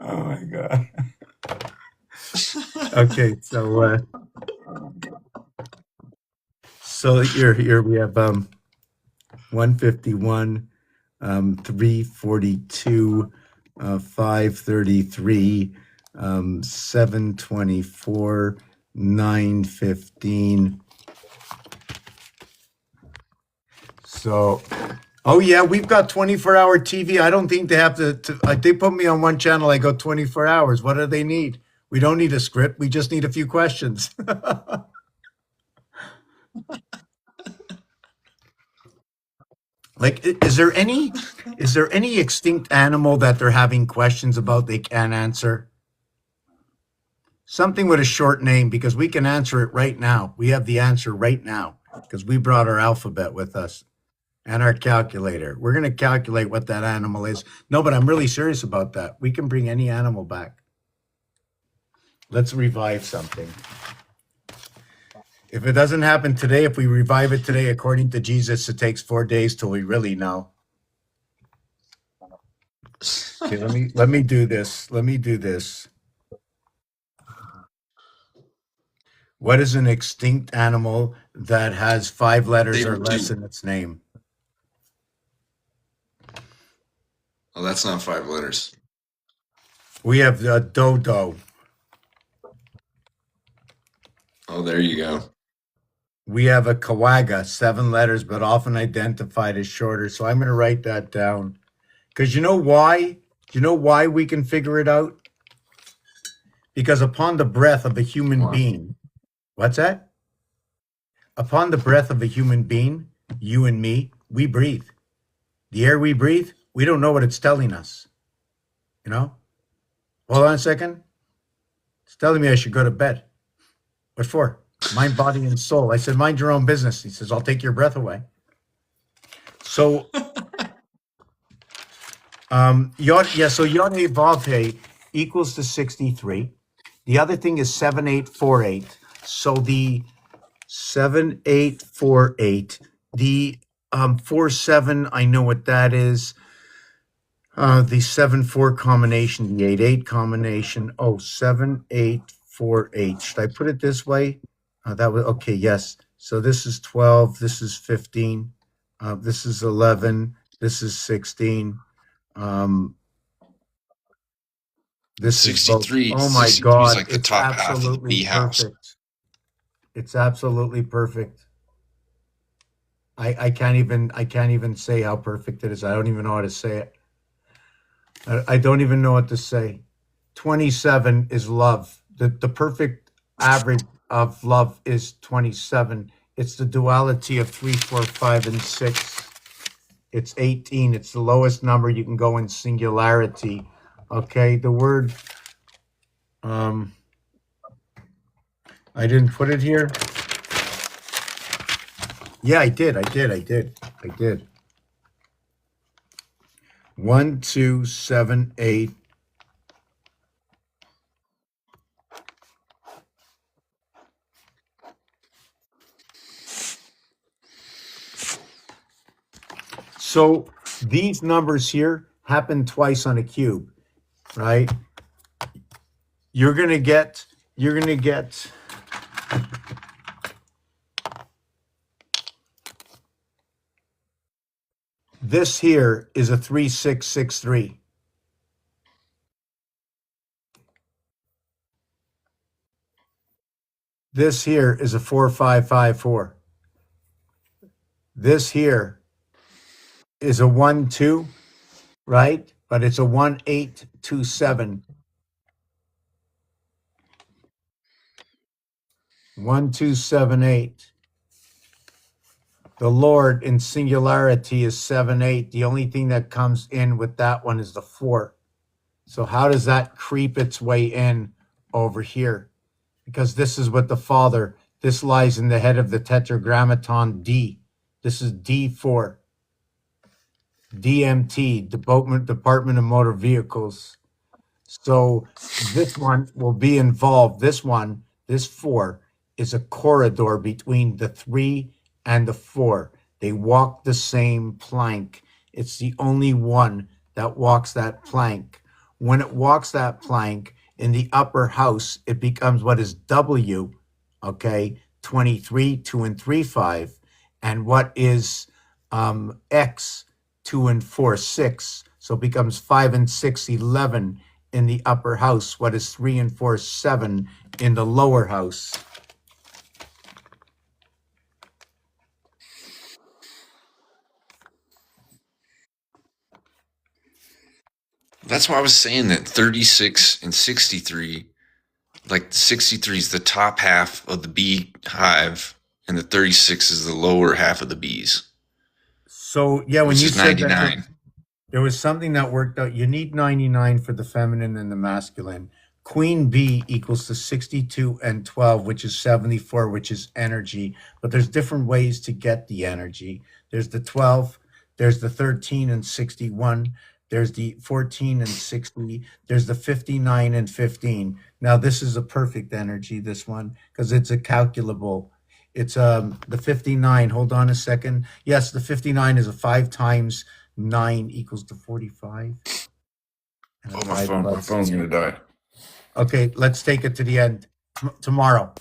my God. Okay, so here we have 151, 342, 533, 724, 915. So, oh yeah, we've got 24-hour TV. I don't think they have they put me on one channel. I go 24 hours. What do they need? We don't need a script. We just need a few questions. Like, is there any extinct animal that they're having questions about they can't answer? Something with a short name, because we can answer it right now. We have the answer right now because we brought our alphabet with us and our calculator. We're going to calculate what that animal is. No, but I'm really serious about that. We can bring any animal back. Let's revive something. If it doesn't happen today, if we revive it today, according to Jesus, it takes 4 days till we really know. Okay, let me do this. Let me do this. What is an extinct animal that has 5 letters or less in its name? Oh, that's not 5 letters. We have the dodo. Oh, there you go. We have a kawaga, 7 letters, but often identified as shorter. So I'm going to write that down. Because you know why? Do you know why we can figure it out? Because upon the breath of a human being, what's that? Upon the breath of a human being, you and me, we breathe. The air we breathe, we don't know what it's telling us. Hold on a second. It's telling me I should go to bed. What for? Mind, body, and soul. I said, mind your own business. He says, I'll take your breath away. So, so Yod Vav equals to 63. The other thing is 7848. So the 7848, the 47, I know what that is. The 7-4 combination, the 8-8 combination. Oh, 7848. Should I put it this way? That was okay. Yes. So this is 12. This is 15. This is 11. This is 16. This is both. 63. Oh my 63 is God! like the It's top half of the absolutely bee house. perfect. It's absolutely perfect. I can't even say how perfect it is. I don't even know how to say it. I don't even know what to say. 27 is love. The perfect average of love is 27. It's the duality of 3, 4, 5, and 6. It's 18. It's the lowest number you can go in singularity. Okay, the word, I didn't put it here. Yeah, I did. 1, 2, 7, 8. So these numbers here happen twice on a cube, right? You're gonna get this here is a 3663. This here is a 4554. This here is a 1-2, right? But it's a 1827. 1278. The Lord in singularity is 7-8. The only thing that comes in with that one is the 4. So how does that creep its way in over here? Because this is what the Father, this lies in the head of the tetragrammaton D. This is D4. DMT, Department of Motor Vehicles. So this one will be involved. This 4, is a corridor between the 3 and the 4. They walk the same plank. It's the only one that walks that plank. When it walks that plank in the upper house, it becomes what is W, okay, 23, 2 and 3, 5, and what is X, 2 and 4, 6. So it becomes 5 and 6, 11 in the upper house. What is 3 and 4, 7 in the lower house? That's why I was saying that 36 and 63, like 63 is the top half of the bee hive, and the 36 is the lower half of the bees, So yeah, when which you is said that 99. there was something that worked out. You need 99 for the feminine and the masculine. Queen bee equals to 62 and 12, which is 74, which is energy. But there's different ways to get the energy. There's the 12, there's the 13 and 61, there's the 14 and 60, there's the 59 and 15. Now this is a perfect energy, this one, because it's a calculable. It's the 59. Hold on a second. Yes, the 59 is a 5 times 9 equals to 45. And Oh, then my I phone. My divide phone's 6. gonna die. Okay, let's take it to the end tomorrow.